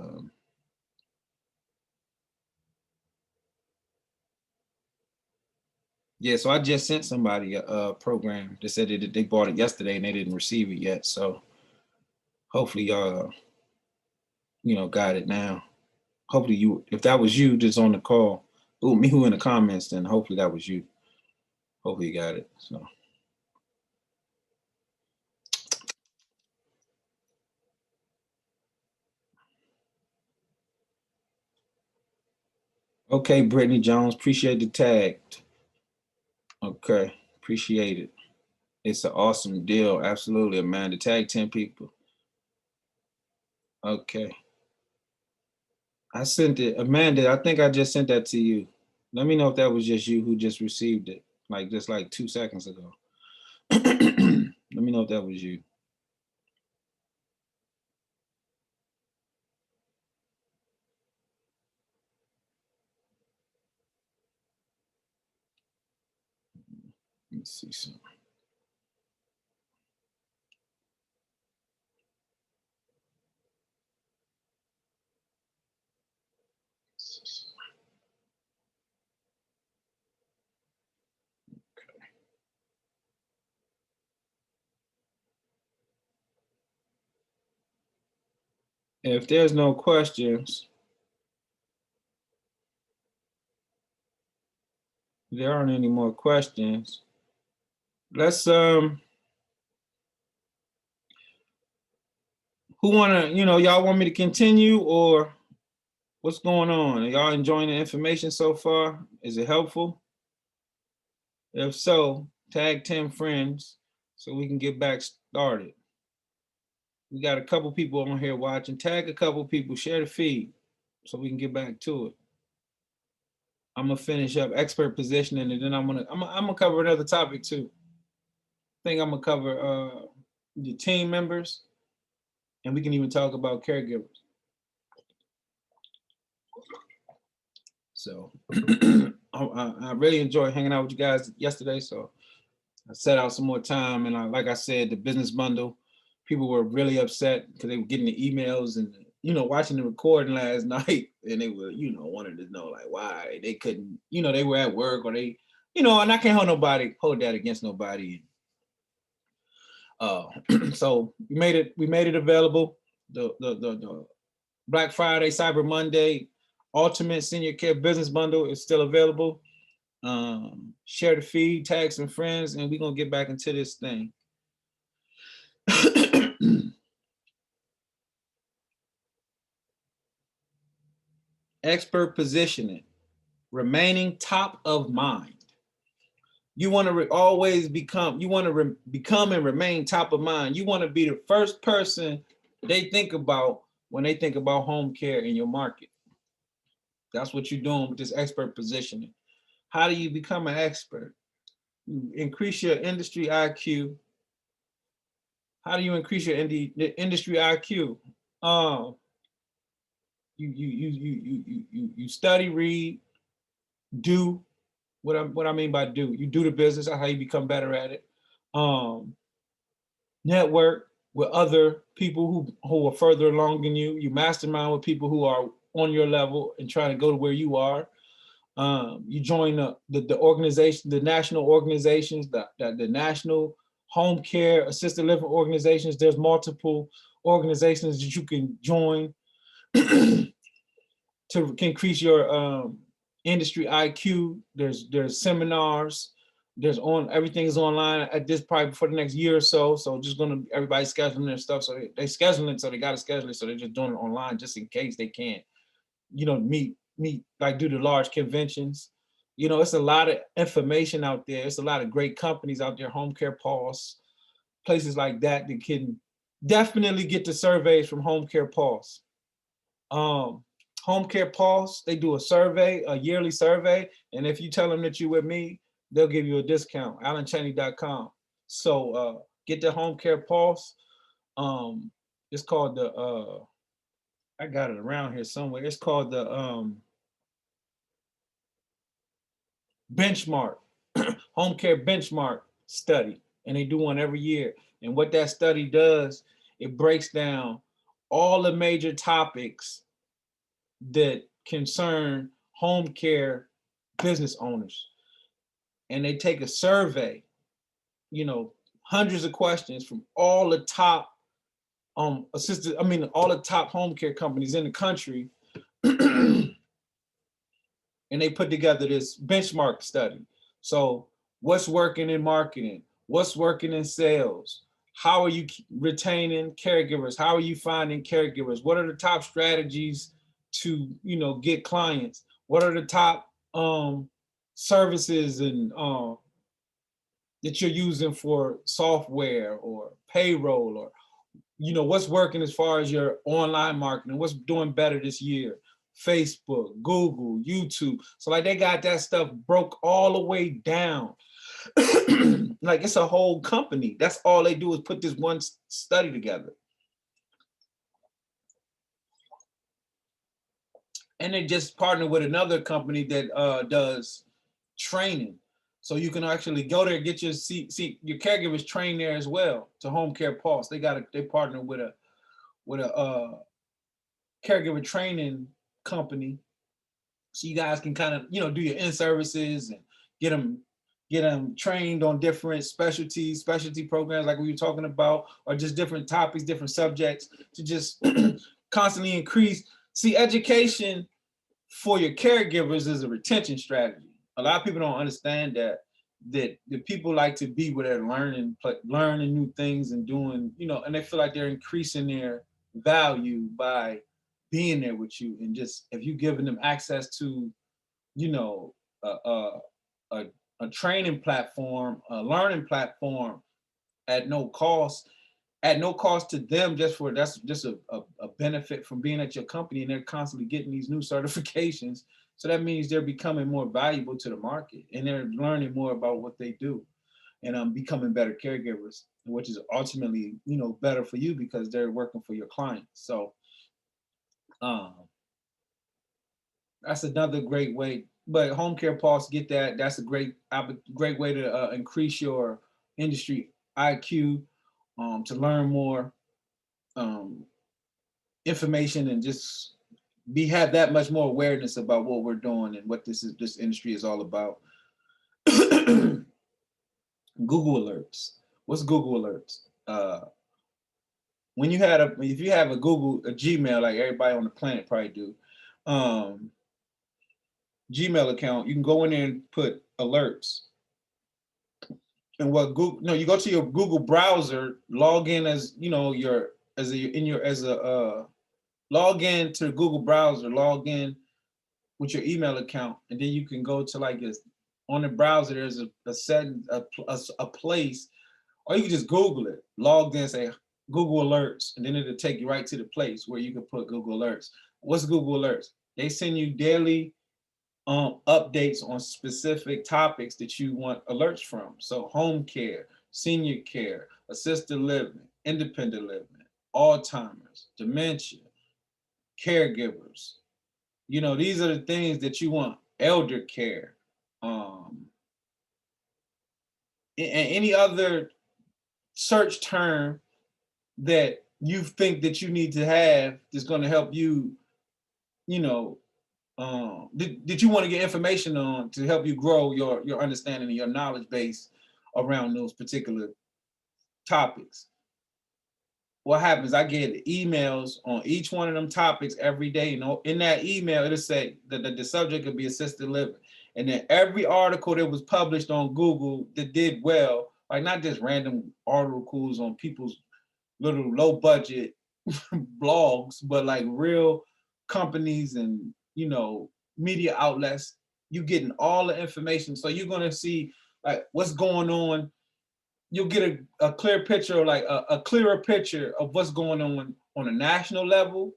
yeah, so I just sent somebody a program. They said that they bought it yesterday and they didn't receive it yet. So hopefully y'all, got it now. Hopefully you, if that was you just on the call, me who in the comments, then hopefully that was you. Hopefully you got it. So. Okay, Brittany Jones, appreciate the tag. Okay, appreciate it. It's an awesome deal. Absolutely, Amanda. Tag 10 people. Okay. I sent it. Amanda, I think I just sent that to you. Let me know if that was just you who just received it, just 2 seconds ago. Let me know if that was you. Let me see something. If there's no questions, there aren't any more questions. Let's who wanna, y'all want me to continue, or what's going on? Are y'all enjoying the information so far? Is it helpful? If so, tag 10 friends so we can get back started. We got a couple people on here watching. Tag a couple people, share the feed so we can get back to it. I'm gonna finish up expert positioning, and then I'm gonna cover another topic too. I think I'm gonna cover the team members, and we can even talk about caregivers. So I really enjoyed hanging out with you guys yesterday. So I set out some more time, and like I said, the business bundle, people were really upset because they were getting the emails and watching the recording last night, and they were, wanted to know like why they couldn't, they were at work, or they, and I can't hold that against nobody. So we made it available. The Black Friday, Cyber Monday, Ultimate Senior Care Business Bundle is still available. Share the feed, tag some friends, and we're gonna get back into this thing. Expert positioning, remaining top of mind. You want to always become, become and remain top of mind. You want to be the first person they think about when they think about home care in your market. That's what you're doing with this expert positioning. How do you become an expert? You increase your industry IQ. How do you increase your industry IQ? You study, read, do. What I mean by do, you do the business. That's how you become better at it. Network with other people who are further along than you. You mastermind with people who are on your level and trying to go to where you are. You join the organization, the national organizations, the national home care assisted living organizations. There's multiple organizations that you can join to increase your industry IQ. There's seminars. Everything is online at this probably for the next year or so. So just everybody's scheduling their stuff. So they schedule it, so they got to schedule it. So they're just doing it online just in case they can't, meet like do the large conventions. It's a lot of information out there. It's a lot of great companies out there, Home Care Pulse, places like that can definitely get the surveys from Home Care Pulse. Home Care Pulse, they do a yearly survey. And if you tell them that you're with me, they'll give you a discount, Allenchaneydotcom. So get the Home Care Pulse. It's called I got it around here somewhere. It's called the benchmark, home care benchmark study. And they do one every year. And what that study does, it breaks down all the major topics that concern home care business owners. And they take a survey, hundreds of questions from all the top all the top home care companies in the country. And they put together this benchmark study. So what's working in marketing? What's working in sales? How are you retaining caregivers? How are you finding caregivers? What are the top strategies to, get clients? What are the top services and that you're using for software or payroll, or what's working as far as your online marketing? What's doing better this year? Facebook, Google, YouTube. So like they got that stuff broke all the way down. Like it's a whole company. That's all they do is put this one study together. And they just partner with another company that does training. So you can actually go there and get your your caregivers trained there as well to Home Care Pulse. They partner with a caregiver training company. So you guys can kind of, do your in-services and get them trained on different specialty programs like we were talking about, or just different topics, different subjects to just constantly increase. See, education for your caregivers is a retention strategy. A lot of people don't understand that the people like to be where they're learning new things and doing, and they feel like they're increasing their value by being there with you. And just if you're giving them access to, a training platform, a learning platform at no cost to them, that's just a benefit from being at your company, and they're constantly getting these new certifications. So that means they're becoming more valuable to the market, and they're learning more about what they do, and becoming better caregivers, which is ultimately, better for you because they're working for your clients. So that's another great way. But Home Care Pulse, get that. That's a great way to increase your industry IQ, to learn more. information and just have that much more awareness about what we're doing and what this industry is all about. Google Alerts. What's Google Alerts? When you if you have a Gmail, like everybody on the planet probably do, Gmail account, you can go in there and put alerts. And what Google, no, you go to your Google browser, log in as, you know, log in to Google browser, log in with your email account, and then you can go to like this on the browser. There's a place, or you can just Google it, log in, say Google Alerts, and then it'll take you right to the place where you can put Google Alerts. What's Google Alerts? They send you daily updates on specific topics that you want alerts from. So home care, senior care, assisted living, independent living, Alzheimer's, dementia, caregivers. You know, these are the things that you want. Elder care, and any other search term that you think that you need to have that's going to help you, you know, that you want to get information on to help you grow your understanding and your knowledge base around those particular topics. What happens, I get emails on each one of them topics every day. You know, in that email, it'll say that the subject could be assisted living. And then every article that was published on Google that did well, like not just random articles on people's little low budget blogs, but like real companies and, you know, media outlets, you getting all the information. So you're gonna see like what's going on. You'll get a clear picture, like a clearer picture of what's going on a national level,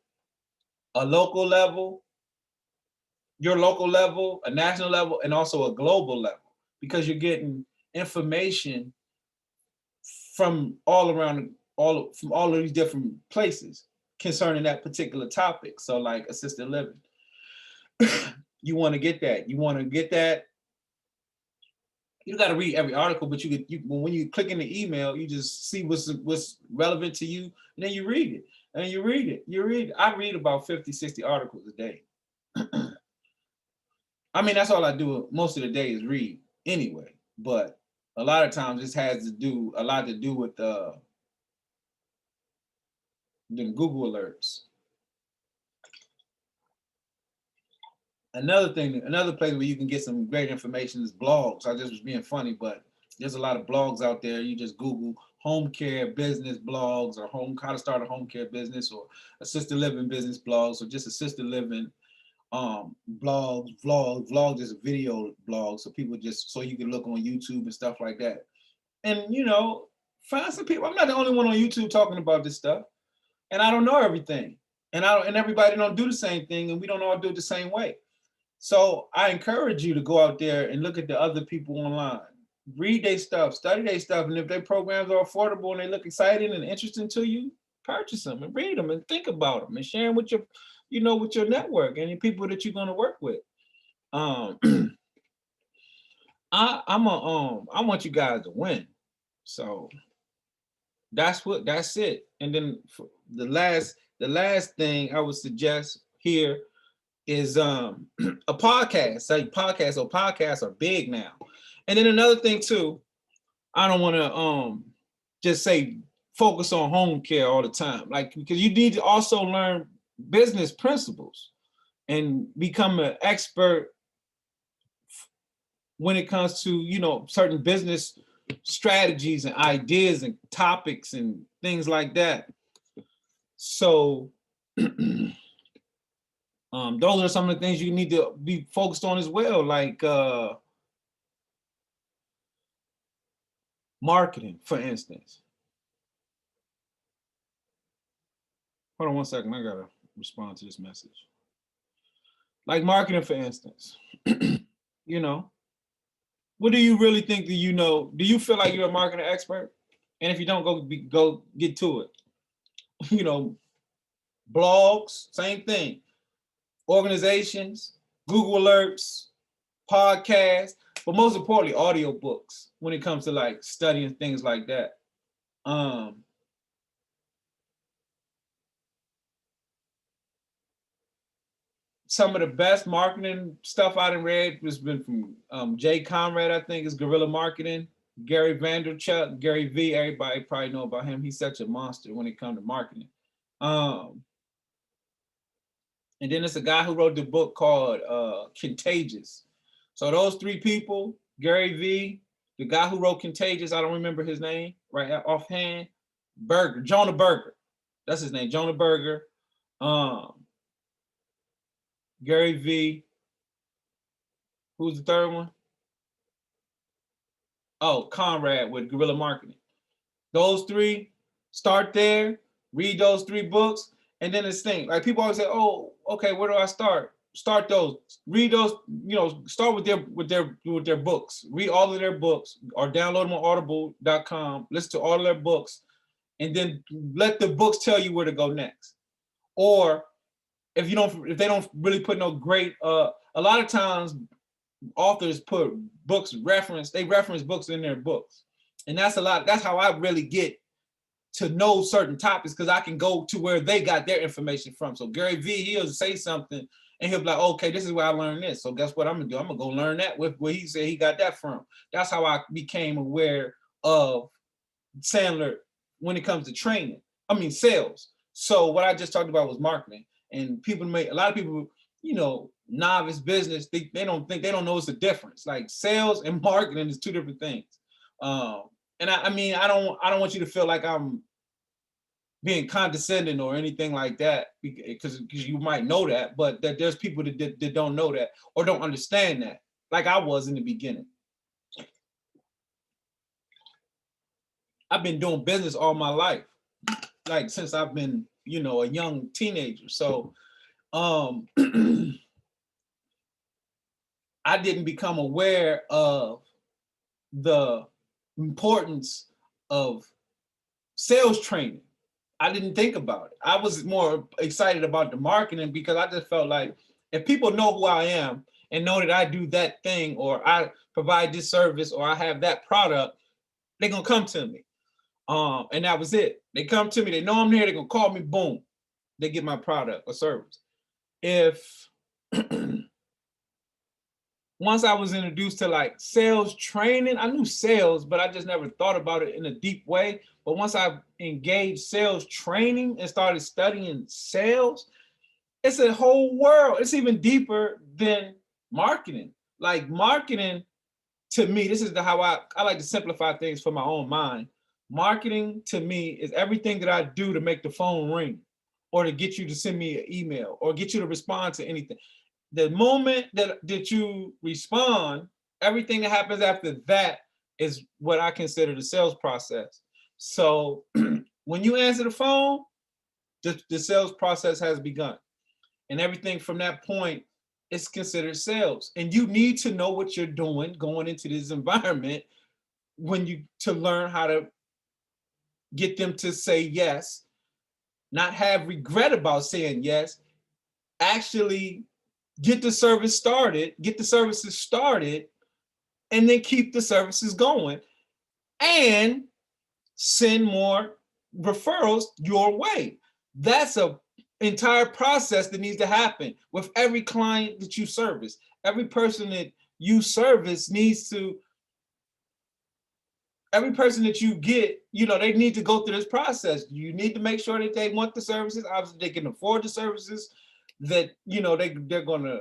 a local level, your local level, a national level, and also a global level, because you're getting information from all around, from all of these different places concerning that particular topic. So like assisted living, you want to get that. You want to get that. You got to read every article, but when you click in the email, you just see what's relevant to you, and then you read it, and you read it. I read about 50, 60 articles a day. I mean, that's all I do most of the day is read anyway, but a lot of times this has a lot to do with the Google Alerts. Another place where you can get some great information is blogs. I just was being funny, but there's a lot of blogs out there. You just Google home care business blogs, or how to start a home care business, or assisted living business blogs, or just assisted living blogs, vlog is a video blog. So people so you can look on YouTube and stuff like that. And, you know, find some people. I'm not the only one on YouTube talking about this stuff. And I don't know everything. And everybody don't do the same thing, and we don't all do it the same way. So I encourage you to go out there and look at the other people online, read their stuff, study their stuff, and if their programs are affordable and they look exciting and interesting to you, purchase them and read them and think about them and share them with your, you know, with your network and the people that you're going to work with. I want you guys to win. So that's it. And then the last thing I would suggest here is a podcast. So podcasts are big now. And then another thing too, I don't want to just say focus on home care all the time, like, because you need to also learn business principles and become an expert when it comes to, you know, certain business strategies and ideas and topics and things like that. So those are some of the things you need to be focused on as well, like marketing, for instance. Hold on one second, I gotta respond to this message. Like marketing, for instance, you know, what do you really think that you know? Do you feel like you're a marketing expert? And if you don't, go get to it. You know, blogs, same thing. Organizations, Google Alerts, podcasts, but most importantly, audio books when it comes to like studying things like that. some of the best marketing stuff I done read has been from Jay Conrad, I think, is Guerrilla Marketing. Gary Vanderchuck, Gary V, everybody probably know about him. He's such a monster when it comes to marketing. And then there's a guy who wrote the book called Contagious. So those three people, Gary V, the guy who wrote Contagious, I don't remember his name right offhand, Jonah Berger. That's his name, Jonah Berger. Gary V. Who's the third one? Oh, Conrad with Guerrilla Marketing. Those three, start there, read those three books, and then this thing. Like people always say, oh, okay, where do I start? Start those, read those, start with their books. Read all of their books or download them on audible.com, listen to all of their books, and then let the books tell you where to go next. Or if they don't really put no great, a lot of times authors put books they reference books in their books. And that's how I really get to know certain topics, because I can go to where they got their information from. So Gary V, he'll say something and he'll be like, okay, this is where I learned this. So guess what I'm gonna do? I'm gonna go learn that with where he said he got that from. That's how I became aware of Sandler when it comes to sales. So what I just talked about was marketing. And a lot of people, novice business, they don't know it's a difference. Like sales and marketing is two different things. And I don't want you to feel like I'm being condescending or anything like that, because you might know that, but that there's people that don't know that or don't understand that, like I was in the beginning. I've been doing business all my life, like since I've been, a young teenager. So I didn't become aware of the importance of sales training. I didn't think about it. I was more excited about the marketing, because I just felt like if people know who I am and know that I do that thing, or I provide this service, or I have that product, they're gonna come to me. And that was it. They come to me, they know I'm here, they're gonna call me, boom, they get my product or service. If once I was introduced to like sales training, I knew sales, but I just never thought about it in a deep way. But once I engaged sales training and started studying sales, it's a whole world. It's even deeper than marketing. Like marketing, to me, this is how I like to simplify things for my own mind. Marketing to me is everything that I do to make the phone ring, or to get you to send me an email, or get you to respond to anything. The moment that you respond, everything that happens after that is what I consider the sales process. So when you answer the phone, the sales process has begun. And everything from that point is considered sales. And you need to know what you're doing going into this environment to learn how to get them to say yes, not have regret about saying yes, actually get the services started, and then keep the services going, and send more referrals your way. That's an entire process that needs to happen with every client that you service. Every person that you service every person that you get, they need to go through this process. You need to make sure that they want the services. Obviously, they can afford the services, that they're gonna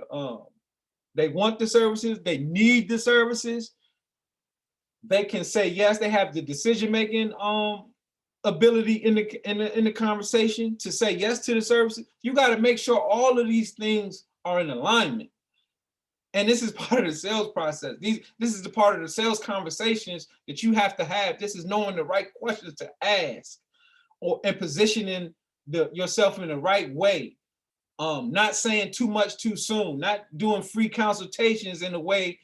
they want the services, they need the services, they can say yes, they have the decision-making ability in the conversation to say yes to the services. You got to make sure all of these things are in alignment. And this is part of the sales process. This is the part of the sales conversations that you have to have. This is knowing the right questions to ask, and positioning yourself in the right way. Not saying too much too soon, not doing free consultations in a way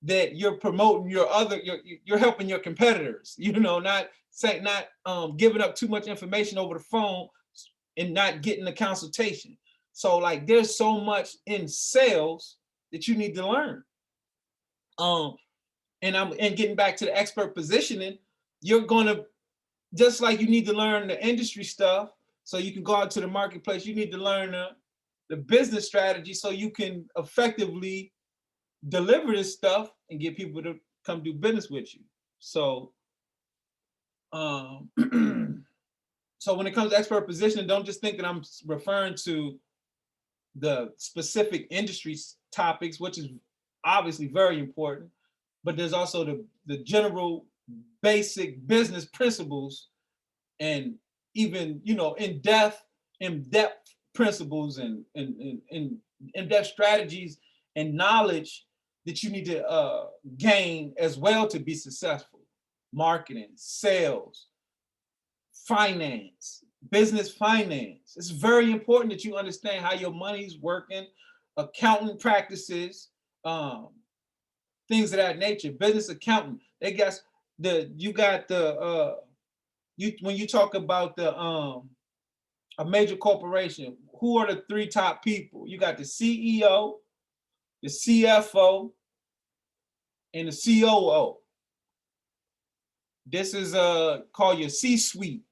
that you're promoting you're helping your competitors, not giving up too much information over the phone and not getting the consultation. So like there's so much in sales that you need to learn. And getting back to the expert positioning, you're gonna, just like you need to learn the industry stuff so you can go out to the marketplace, you need to learn the business strategy so you can effectively deliver this stuff and get people to come do business with you. So, so when it comes to expert positioning, don't just think that I'm referring to the specific industry topics, which is obviously very important, but there's also the general basic business principles and even, you know, in-depth principles and in-depth strategies and knowledge that you need to gain as well to be successful. Marketing, sales, finance, business finance. It's very important that you understand how your money's working, accounting practices, things of that nature. Business accounting. They got when you talk about a major corporation, who are the 3 top people? You got the CEO, the CFO, and the COO. This is called your C-suite.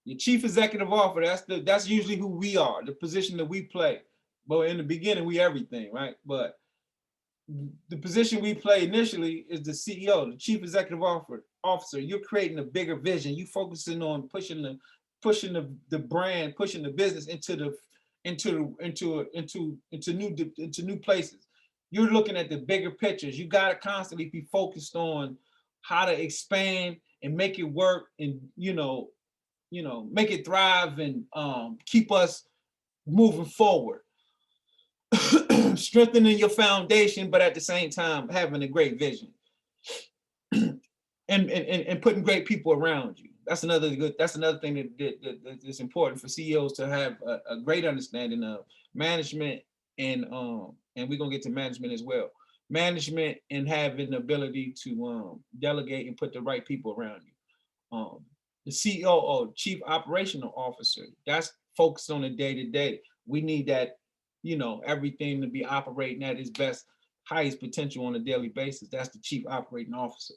Your chief executive officer, that's usually who we are, the position that we play. But in the beginning, we everything, right? But the position we play initially is the CEO, the chief executive officer. You're creating a bigger vision. You focusing on pushing the brand, pushing the business into new places. You're looking at the bigger pictures. You got to constantly be focused on how to expand and make it work, and make it thrive and keep us moving forward. Strengthening your foundation, but at the same time having a great vision and putting great people around you. That's another thing that's important for CEOs to have a great understanding of management, and we're gonna get to management as well. Management and having the ability to delegate and put the right people around you. The COO, Chief Operational Officer, that's focused on the day-to-day. We need that, everything to be operating at its best, highest potential on a daily basis. That's the Chief Operating Officer.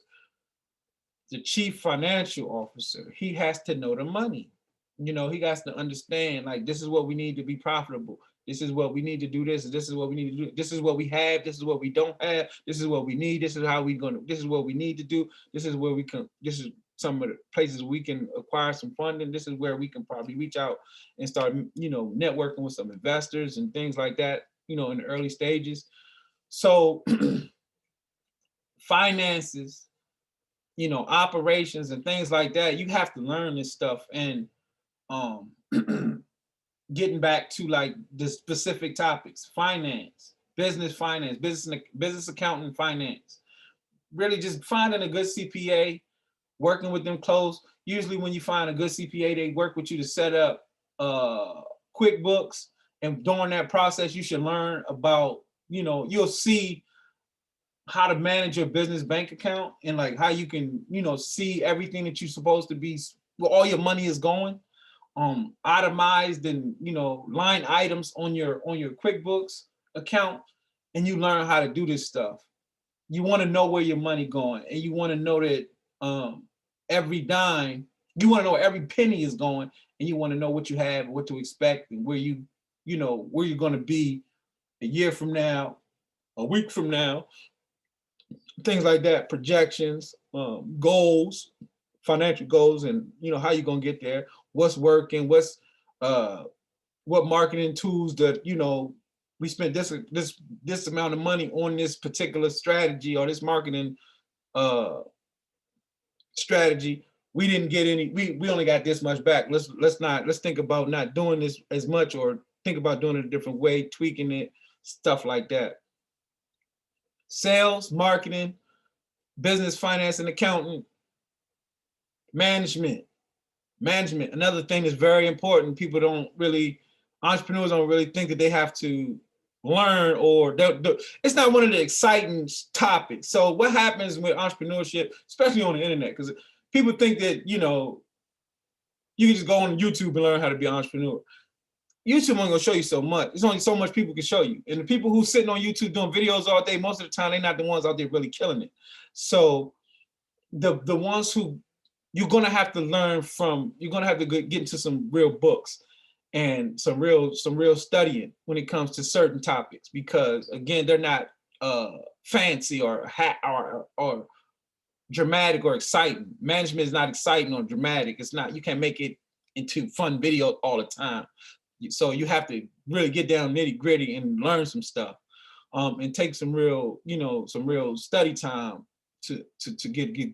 The Chief Financial Officer, he has to know the money. He has to understand, like, this is what we need to be profitable. This is what we need to do this. This is what we need to do. This is what we have. This is what we don't have. this is what we need. This is what we need to do. This is where we can, this is some of the places we can acquire some funding. This is where we can probably reach out and start, networking with some investors and things like that, in the early stages. So finances, operations and things like that, you have to learn this stuff. And getting back to like the specific topics, finance, business accounting, finance, really just finding a good CPA, working with them close. Usually when you find a good CPA, they work with you to set up QuickBooks. And during that process, you should learn about, you'll see how to manage your business bank account and like how you can, see everything that you're supposed to be, where all your money is going, itemized and, line items on your QuickBooks account. And you learn how to do this stuff. You want to know where your money going, and you want to know that every dime, you want to know where every penny is going, and you want to know what you have, what to expect, and where where you're going to be a year from now, a week from now, things like that, projections, goals, financial goals, and how you're going to get there, what's working, what marketing tools that, we spent this amount of money on this particular strategy or this marketing strategy. We didn't get any, we only got this much back. Let's think about not doing this as much, or think about doing it a different way, tweaking it, stuff like that. Sales, marketing, business, finance, and accounting. Management. Another thing that's very important. Entrepreneurs don't really think that they have to learn, or it's not one of the exciting topics. So what happens with entrepreneurship, especially on the internet, because people think that, you can just go on YouTube and learn how to be an entrepreneur. YouTube ain't gonna show you so much. There's only so much people can show you. And the people who sitting on YouTube doing videos all day, most of the time, they're not the ones out there really killing it. So the ones who you're gonna have to learn from, you're gonna have to get into some real books. and some real studying when it comes to certain topics, because again, they're not fancy or dramatic or exciting. Management is not exciting or dramatic. It's not, you can't make it into fun video all the time. So you have to really get down nitty gritty and learn some stuff, and take some real, some real study time to get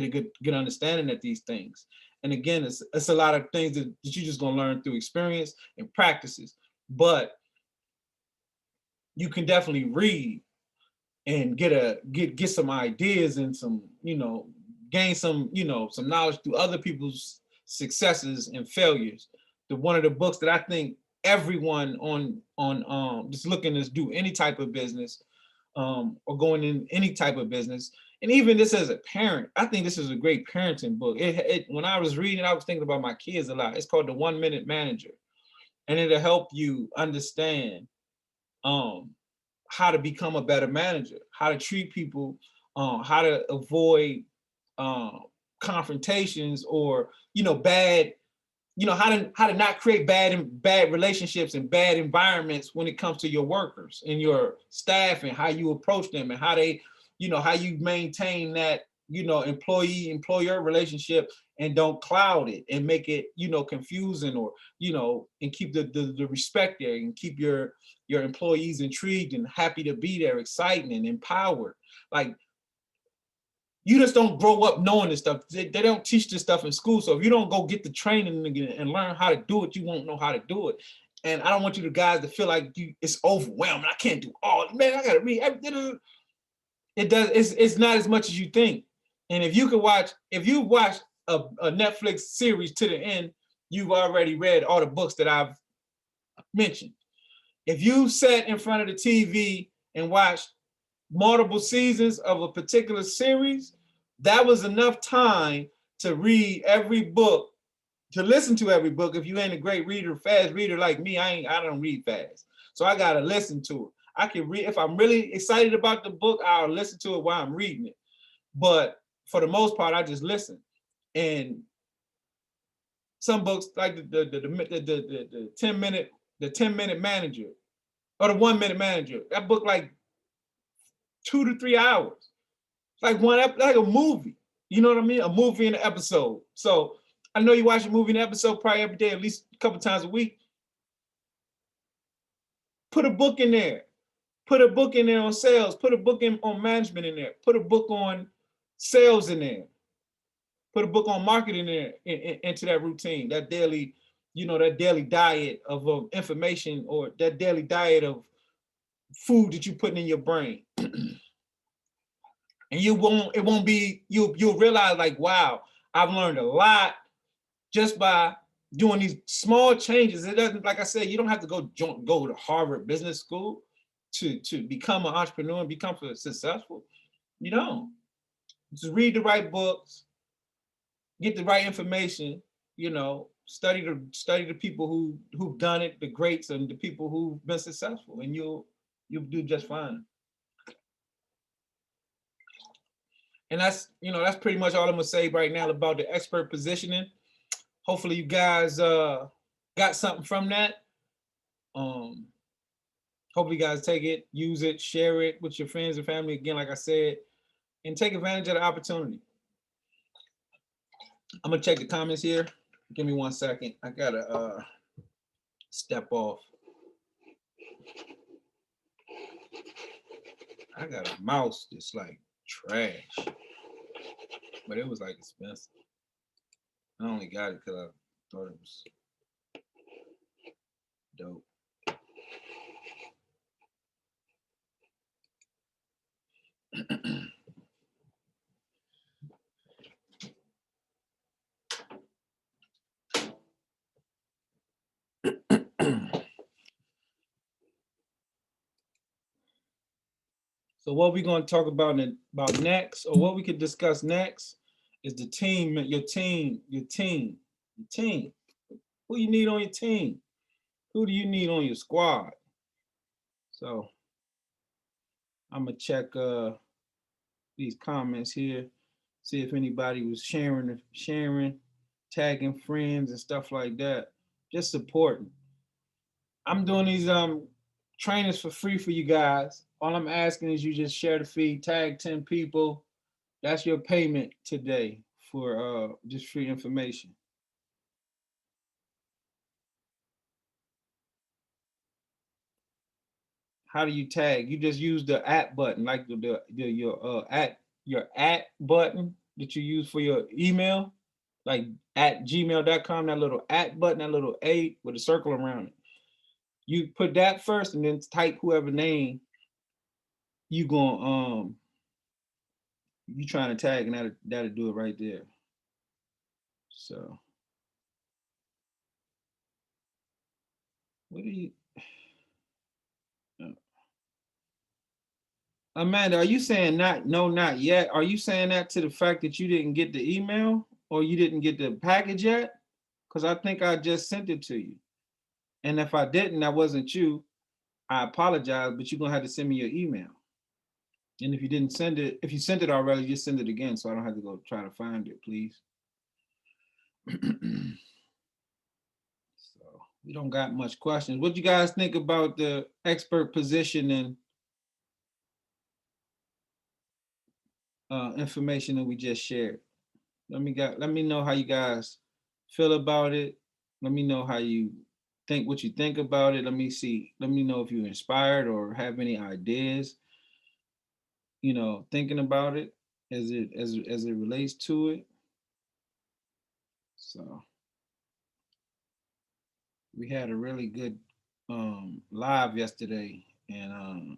a good understanding of these things. And again, it's a lot of things that you're just gonna learn through experience and practices. But you can definitely read and get some ideas and some, gain some, some knowledge through other people's successes and failures. One of the books that I think everyone on just looking to do any type of business, or going in any type of business, and even this as a parent, I think this is a great parenting book. When I was reading, I was thinking about my kids a lot. It's called The 1 Minute Manager, and it'll help you understand how to become a better manager, how to treat people, how to avoid confrontations, or bad, how to not create bad relationships and bad environments when it comes to your workers and your staff, and how you approach them, and how they, how you maintain that, employee-employer relationship, and don't cloud it and make it, confusing, or, and keep the respect there, and keep your employees intrigued and happy to be there, exciting and empowered. Like, you just don't grow up knowing this stuff. They don't teach this stuff in school. So if you don't go get the training and learn how to do it, you won't know how to do it. And I don't want you guys to feel like it's overwhelming. I can't do all, man, I gotta read everything. It's not as much as you think. And if you watch a Netflix series to the end, you've already read all the books that I've mentioned. If you sat in front of the TV and watched multiple seasons of a particular series, that was enough time to read every book, to listen to every book. If you ain't a great reader, fast reader like me, I don't read fast. So I gotta listen to it. I can read, if I'm really excited about the book, I'll listen to it while I'm reading it. But for the most part, I just listen. And some books like the 10-minute manager, or the 1 Minute Manager, that book like 2 to 3 hours. It's like like a movie. You know what I mean? A movie and an episode. So I know you watch a movie and an episode probably every day, at least a couple times a week. Put a book in there. Put a book in there on sales. Put a book on management in there. Put a book on sales in there. Put a book on marketing in there, into that routine, that daily, that daily diet of information, or that daily diet of food that you're putting in your brain. And you'll realize, like, wow, I've learned a lot just by doing these small changes. It doesn't, like I said, you don't have to go to Harvard Business School to become an entrepreneur and become successful. You don't. Just read the right books, get the right information, study the people who've done it, the greats, and the people who've been successful, and you'll do just fine. And that's pretty much all I'm gonna say right now about the expert positioning. Hopefully you guys got something from that. Hopefully you guys take it, use it, share it with your friends and family, again, like I said, and take advantage of the opportunity. I'm gonna check the comments here. Give me 1 second. I gotta step off. I got a mouse that's like trash, but it was like expensive. I only got it because I thought it was dope. So what we're going to talk about next, or what we could discuss next, is the team, your team. Who you need on your team? Who do you need on your squad? So I'm gonna check these comments here, see if anybody was sharing, tagging friends and stuff like that. just supporting. I'm doing these trainings for free for you guys. All I'm asking is you just share the feed, tag 10 people. That's your payment today for just free information. How do you tag? You just use the at button, like your at button that you use for your email, like at gmail.com, that little at button, that little A with a circle around it. You put that first and then type whoever name you going you trying to tag, and that'll do it right there. So what do you Amanda, are you saying not yet? Are you saying that to the fact that you didn't get the email or you didn't get the package yet? Because I think I just sent it to you. And if I didn't, that wasn't you. I apologize, but you're gonna have to send me your email. And if you didn't send it, if you sent it already, just send it again so I don't have to go try to find it, please. So we don't got much questions. What do you guys think about the expert position and information that we just shared? Let me know how you guys feel about it. Let me know how you think, what you think about it. Let me know if you're inspired or have any ideas, thinking about it as it relates to it. So we had a really good live yesterday, and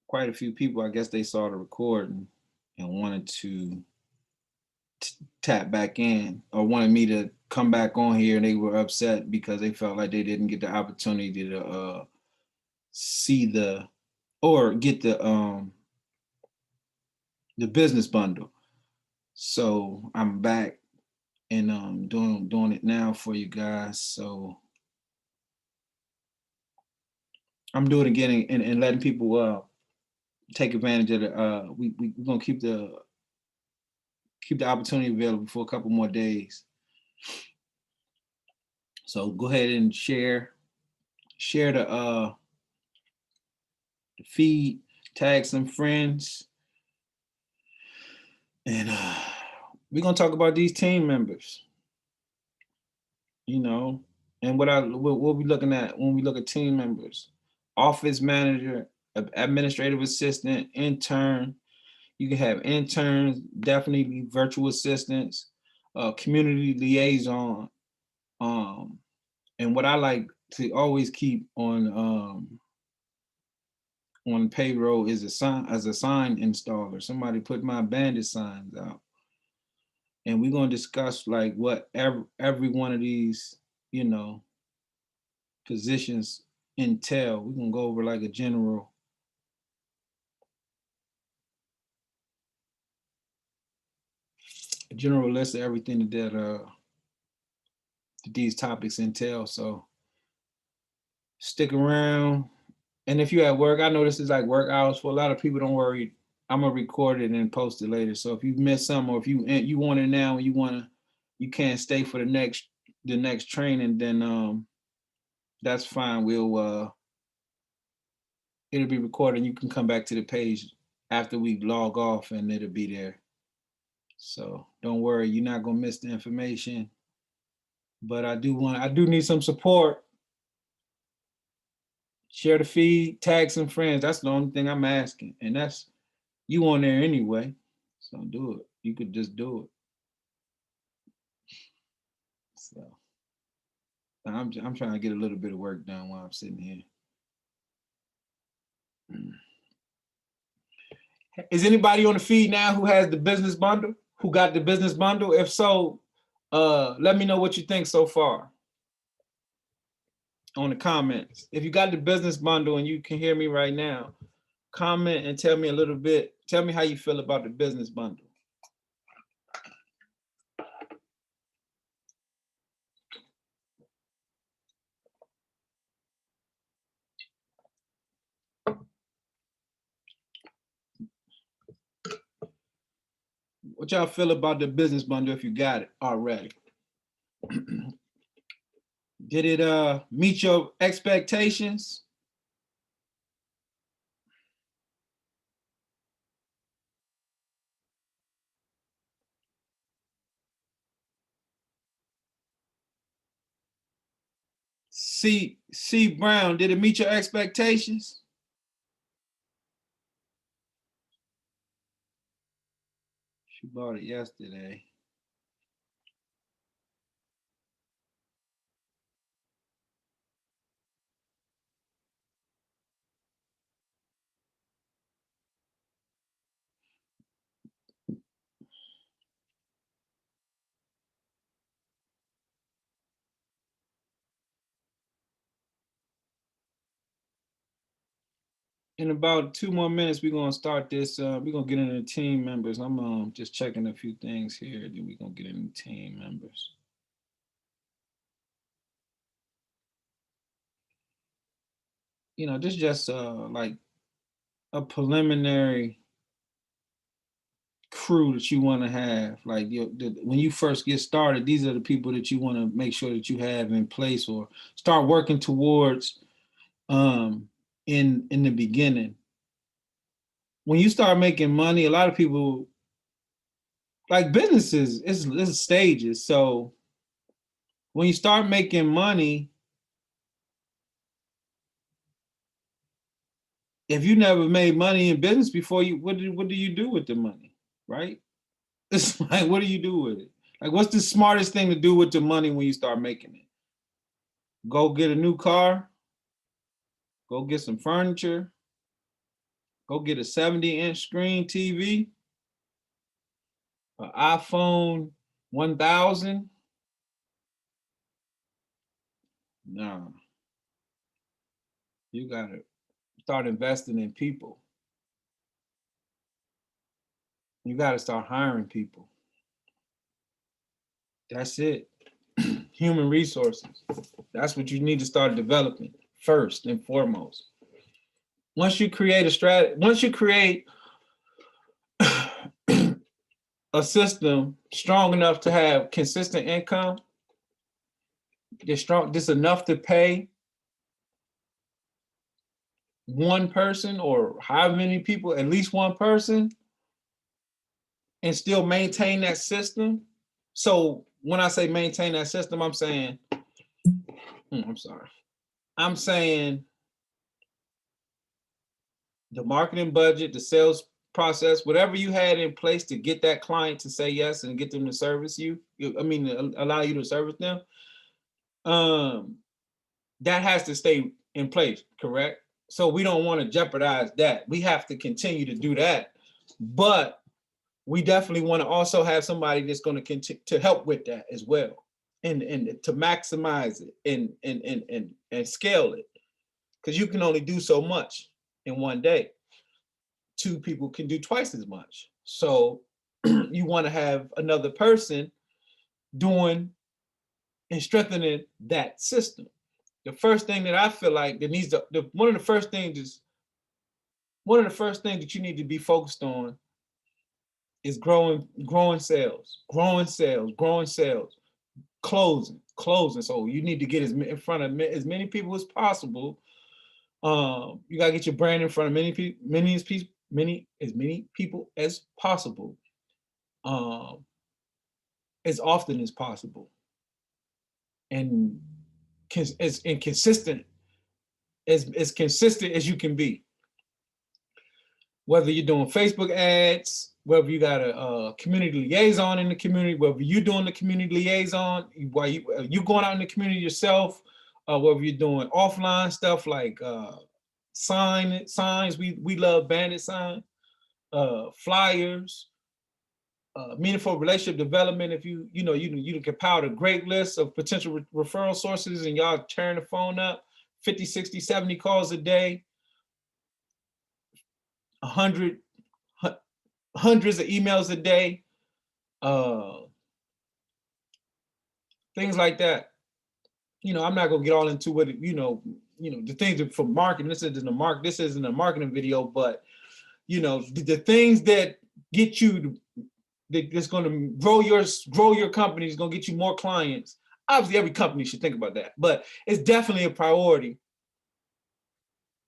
quite a few people, I guess they saw the recording and wanted to tap back in or wanted me to come back on here, and they were upset because they felt like they didn't get the opportunity to see or get the business bundle. So I'm back and doing it now for you guys. So I'm doing it again and letting people take advantage of the we're gonna keep the opportunity available for a couple more days. So go ahead and share the feed, tag some friends, and we're gonna talk about these team members. And what we looking at when we look at team members: office manager, administrative assistant, intern. You can have interns, definitely virtual assistants, community liaison. And what I like to always keep on payroll is a sign installer. Somebody put my bandit signs out. And we're gonna discuss like what every one of these, positions entail. We're gonna go over like a general list of everything that these topics entail. So stick around. And if you're at work, I know this is like work hours for a lot of people. Don't worry, I'm gonna record it and post it later. So if you missed some, or if you want it now and you can't stay for the next training, then that's fine. It'll be recorded. You can come back to the page after we log off, and it'll be there. So don't worry, you're not gonna miss the information. But I do need some support. Share the feed, tag some friends. That's the only thing I'm asking. And that's you on there anyway. So do it. You could just do it. So I'm trying to get a little bit of work done while I'm sitting here. Is anybody on the feed now who has the business bundle? Who got the business bundle? If so, let me know what you think so far on the comments. If you got the business bundle and you can hear me right now, comment and tell me a little bit. Tell me how you feel about the business bundle. What y'all feel about the business bundle if you got it already? Did it meet your expectations? C Brown, did it meet your expectations? She bought it yesterday. In about 2 more minutes, we're gonna start this. We're gonna get into team members. I'm just checking a few things here. Then we're gonna get into team members. You know, this is just like a preliminary crew that you want to have. Like when you first get started, these are the people that you want to make sure that you have in place or start working towards in the beginning. When you start making money, a lot of people, like businesses, it's stages. So when you start making money, if you never made money in business before, what do you do with the money, right? It's like, what do you do with it? Like, what's the smartest thing to do with the money when you start making it? Go get a new car, go get some furniture, go get a 70-inch screen TV, an iPhone 1000. No, you gotta start investing in people. You gotta start hiring people. That's it. Human resources. That's what you need to start developing first and foremost. Once you create a strategy, once you create a system strong enough to have consistent income, just enough to pay one person or however many people, at least one person, and still maintain that system. So when I say maintain that system, I'm saying, I'm saying the marketing budget, the sales process, whatever you had in place to get that client to say yes and get them to service you, allow you to service them, that has to stay in place, correct? So we don't want to jeopardize that. We have to continue to do that, but we definitely want to also have somebody that's going to continue to help with that as well, and to maximize it and scale it, because you can only do so much in one day. 2 people can do twice as much. So you want to have another person doing and strengthening that system. The first thing that I feel like that needs to, one of the first things that you need to be focused on is growing sales, closing. So you need to get in front of as many people as possible. You gotta get your brand in front of as many people as possible, as often as possible, and as consistent as you can be. Whether you're doing Facebook ads, whether you got a community liaison in the community, whether you're doing the community liaison, while you going out in the community yourself, whether you're doing offline stuff like signs, we love bandit signs, flyers, meaningful relationship development. If you can compile a great list of potential referral sources and y'all tearing the phone up, 50, 60, 70 calls a day, 100, hundreds of emails a day, things like that. I'm not gonna get all into what the things for marketing. This isn't a marketing video, but the things that get you that's going to grow your company, is going to get you more clients. Obviously, every company should think about that, but it's definitely a priority.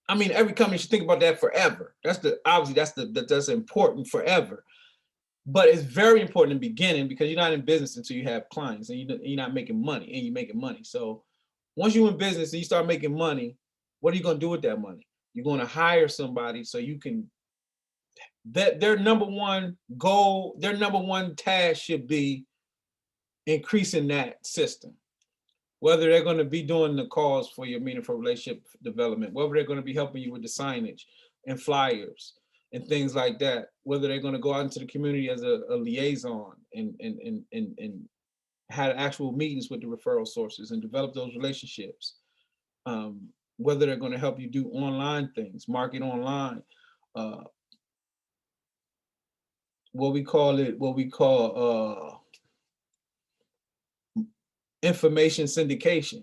I mean, every company should think about that forever. That's important forever. But it's very important in the beginning because you're not in business until you have clients and you're not making money and you're making money. So once you're in business and you start making money, what are you going to do with that money? You're going to hire somebody so you can, their number one goal, their number one task should be increasing that system. Whether they're going to be doing the calls for your meaningful relationship development, whether they're going to be helping you with the signage and flyers and things like that, whether they're going to go out into the community as a liaison and have actual meetings with the referral sources and develop those relationships, whether they're going to help you do online things, market online, what we call information syndication.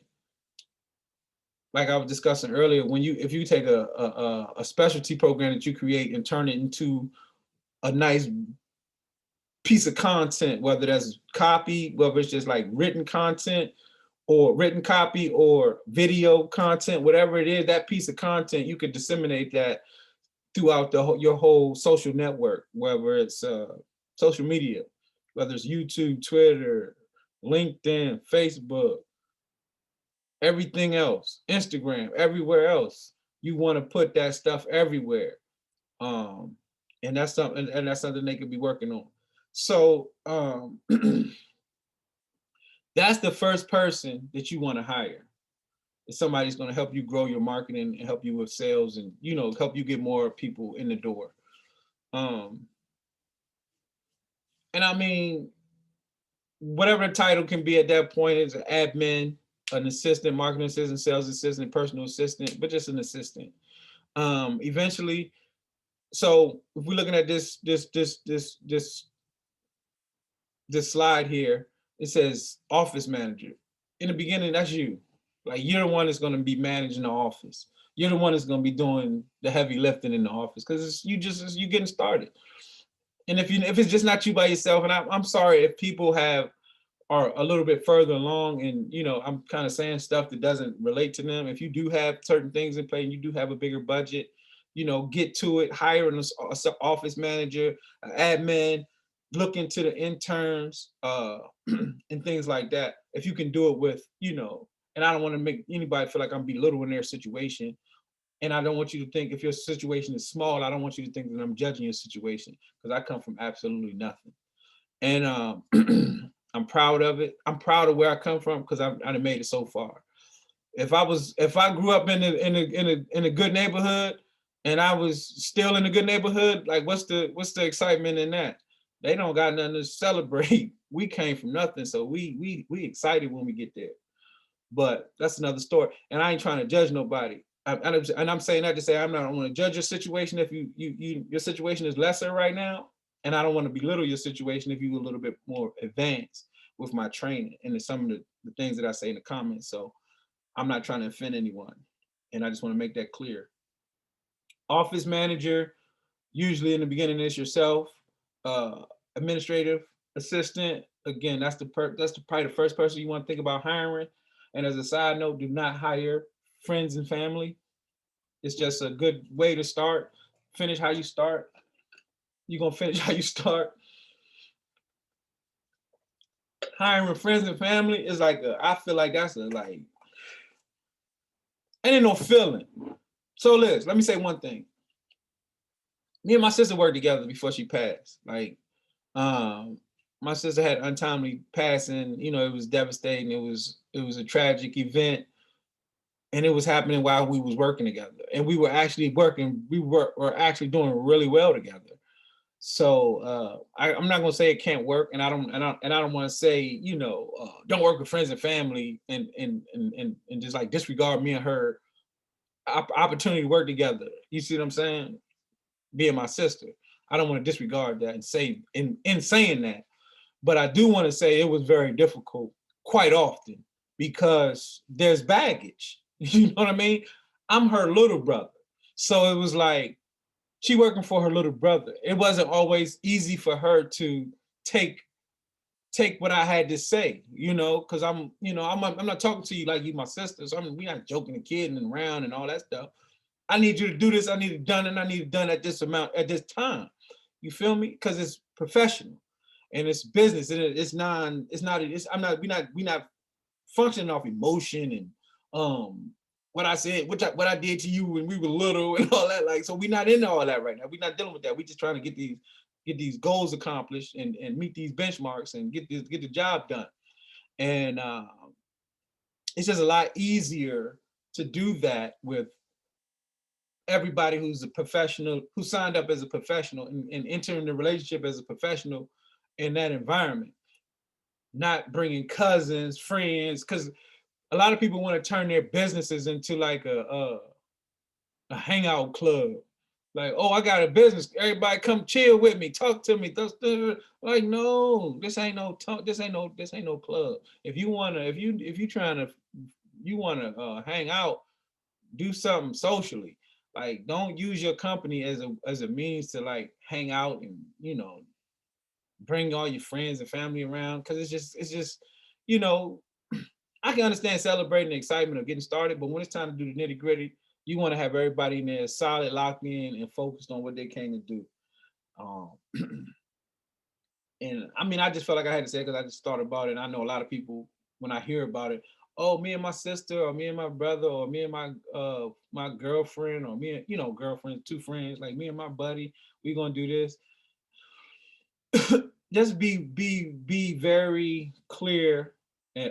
Like I was discussing earlier, if you take a specialty program that you create and turn it into a nice piece of content, whether that's copy, whether it's just like written content or written copy or video content, whatever it is, that piece of content, you could disseminate that throughout your whole social network, whether it's social media, whether it's YouTube, Twitter, LinkedIn, Facebook, everything else, Instagram, everywhere else. You want to put that stuff everywhere. And that's something they could be working on. So that's the first person that you want to hire. If somebody's going to help you grow your marketing and help you with sales and, you know, help you get more people in the door. And I mean, whatever the title can be at that point, is an admin, an assistant, marketing assistant, sales assistant, personal assistant, but just an assistant. Eventually, so if we're looking at this slide here, it says office manager. In the beginning, that's you. Like, you're the one that's going to be managing the office. You're the one that's going to be doing the heavy lifting in the office because you getting started. And if it's just not you by yourself, and I'm sorry if people are a little bit further along, and you know, I'm kind of saying stuff that doesn't relate to them. If you do have certain things in play and you do have a bigger budget, you know, get to it, hire an office manager, an admin, look into the interns, and things like that. If you can do it with, you know, and I don't want to make anybody feel like I'm belittling their situation. And I don't want you to think if your situation is small, I don't want you to think that I'm judging your situation, because I come from absolutely nothing. And I'm proud of it. I'm proud of where I come from because I made it so far. If I grew up in a good neighborhood and I was still in a good neighborhood, like what's the excitement in that? They don't got nothing to celebrate. We came from nothing, so we excited when we get there. But that's another story. And I ain't trying to judge nobody. And I'm saying that to say I don't want to judge your situation if your situation is lesser right now, and I don't want to belittle your situation if you're a little bit more advanced with my training and some of the things that I say in the comments. So I'm not trying to offend anyone, and I just want to make that clear. Office manager, usually in the beginning is yourself. Administrative assistant, again, that's probably the first person you want to think about hiring. And as a side note, do not hire friends and family. It's just a good way to start. Finish how you start. You're gonna finish how you start. Hiring friends and family is like I feel like that's ain't no feeling. So Liz, let me say one thing. Me and my sister worked together before she passed. Like, my sister had untimely passing. You know, it was devastating. It was a tragic event. And it was happening while we was working together, and we were actually working. We were actually doing really well together. So I'm not gonna say it can't work, and I don't want to say, you know, don't work with friends and family and just like disregard me and her opportunity to work together. You see what I'm saying? Being my sister, I don't want to disregard that and say in saying that, but I do want to say it was very difficult quite often because there's baggage. You know what I mean? I'm her little brother. So it was like, she working for her little brother. It wasn't always easy for her to take take what I had to say, you know, because I'm not talking to you like you my sister. So we're not joking and kidding and around and all that stuff. I need you to do this. I need it done, and I need it done at this amount at this time. You feel me? Because it's professional, and it's business, and we're not functioning off emotion and what I said, what I did to you when we were little and all that. Like, so we're not into all that right now. We're not dealing with that. We're just trying to get these goals accomplished and meet these benchmarks and get the job done. And it's just a lot easier to do that with everybody who's a professional, who signed up as a professional and entering the relationship as a professional in that environment, not bringing cousins, friends, because a lot of people want to turn their businesses into like a hangout club. Like, oh, I got a business. Everybody come chill with me, talk to me. Like, no, this ain't no club. If you wanna hang out, do something socially. Like, don't use your company as a means to like hang out and, you know, bring all your friends and family around. Cause it's just, you know, I can understand celebrating the excitement of getting started, but when it's time to do the nitty gritty, you want to have everybody in there solid, locked in, and focused on what they came to do. And I mean, I just felt like I had to say it because I just thought about it. And I know a lot of people, when I hear about it, oh, me and my sister, or me and my brother, or me and my girlfriend, or me and, you know, girlfriends, two friends, like me and my buddy, we gonna do this. Just be very clear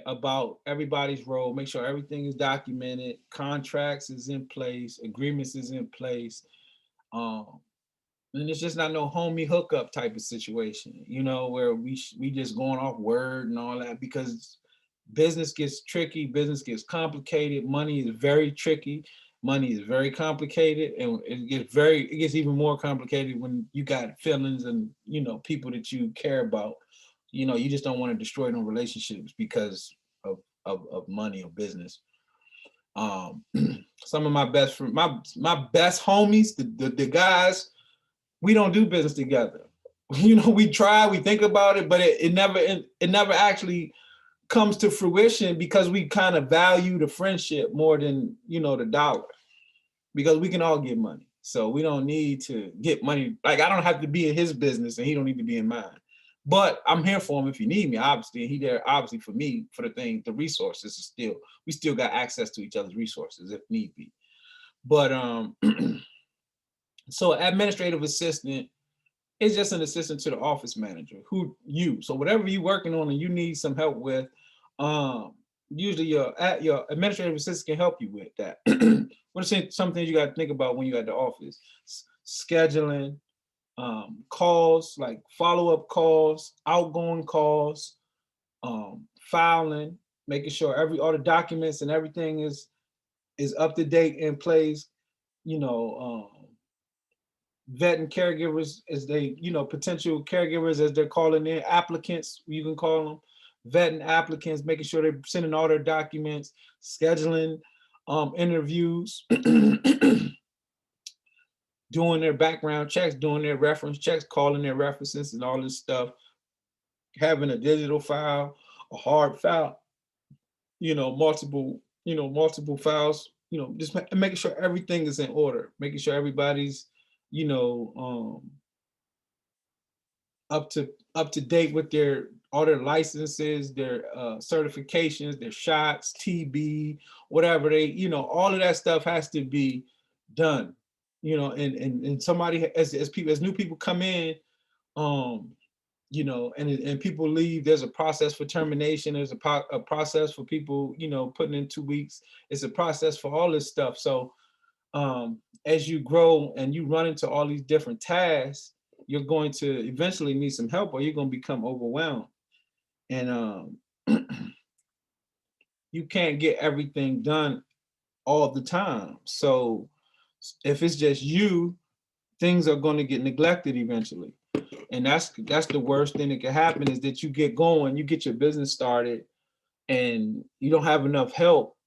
about everybody's role. Make sure everything is documented, contracts is in place, agreements is in place. And it's just not no homie hookup type of situation, you know, where we just going off word and all that, because business gets tricky, business gets complicated, money is very tricky, money is very complicated, and it gets even more complicated when you got feelings and, you know, people that you care about. You know, you just don't want to destroy no relationships because of money or business. Some of my best friends, my best homies, the guys, we don't do business together. You know, we try, we think about it, but it never actually comes to fruition because we kind of value the friendship more than, you know, the dollar, because we can all get money. So we don't need to get money. Like, I don't have to be in his business and he don't need to be in mine. But I'm here for him if he need me, obviously. And he there obviously for me, for the resources is still, we still got access to each other's resources if need be. But so administrative assistant is just an assistant to the office manager so whatever you're working on and you need some help with, usually your administrative assistant can help you with that. What are some things you got to think about when you're at the office? Scheduling, calls, like follow-up calls, outgoing calls, filing, making sure all the documents and everything is up to date in place, you know, vetting caregivers as they, you know, potential caregivers as they're calling in, applicants, you can call them, vetting applicants, making sure they're sending all their documents, scheduling interviews, doing their background checks, doing their reference checks, calling their references and all this stuff, having a digital file, a hard file, you know, multiple files, you know, just making sure everything is in order, making sure everybody's, you know, up to date with all their licenses, their certifications, their shots, TB, whatever they, you know, all of that stuff has to be done, you know, and somebody as new people come in, you know, and people leave, there's a process for termination, there's a process for people, you know, putting in 2 weeks, it's a process for all this stuff. So as you grow and you run into all these different tasks, you're going to eventually need some help or you're going to become overwhelmed. And you can't get everything done all the time. So if it's just you, things are going to get neglected eventually. And that's the worst thing that can happen, is that you get going, you get your business started and you don't have enough help.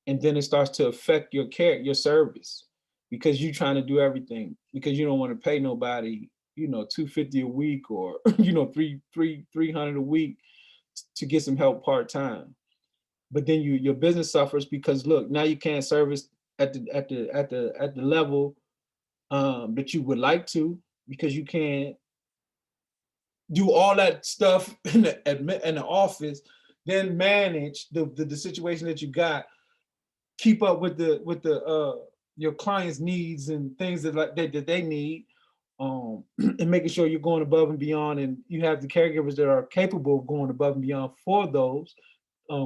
And then it starts to affect your your service, because you're trying to do everything, because you don't want to pay nobody, you know, $250 a week or, you know, $300 a week, to get some help part-time. But then your business suffers because look, now you can't service at the level that you would like to, because you can't do all that stuff in the office, then manage the situation that you got, keep up with the your clients' needs and things that they need, and making sure you're going above and beyond, and you have the caregivers that are capable of going above and beyond for those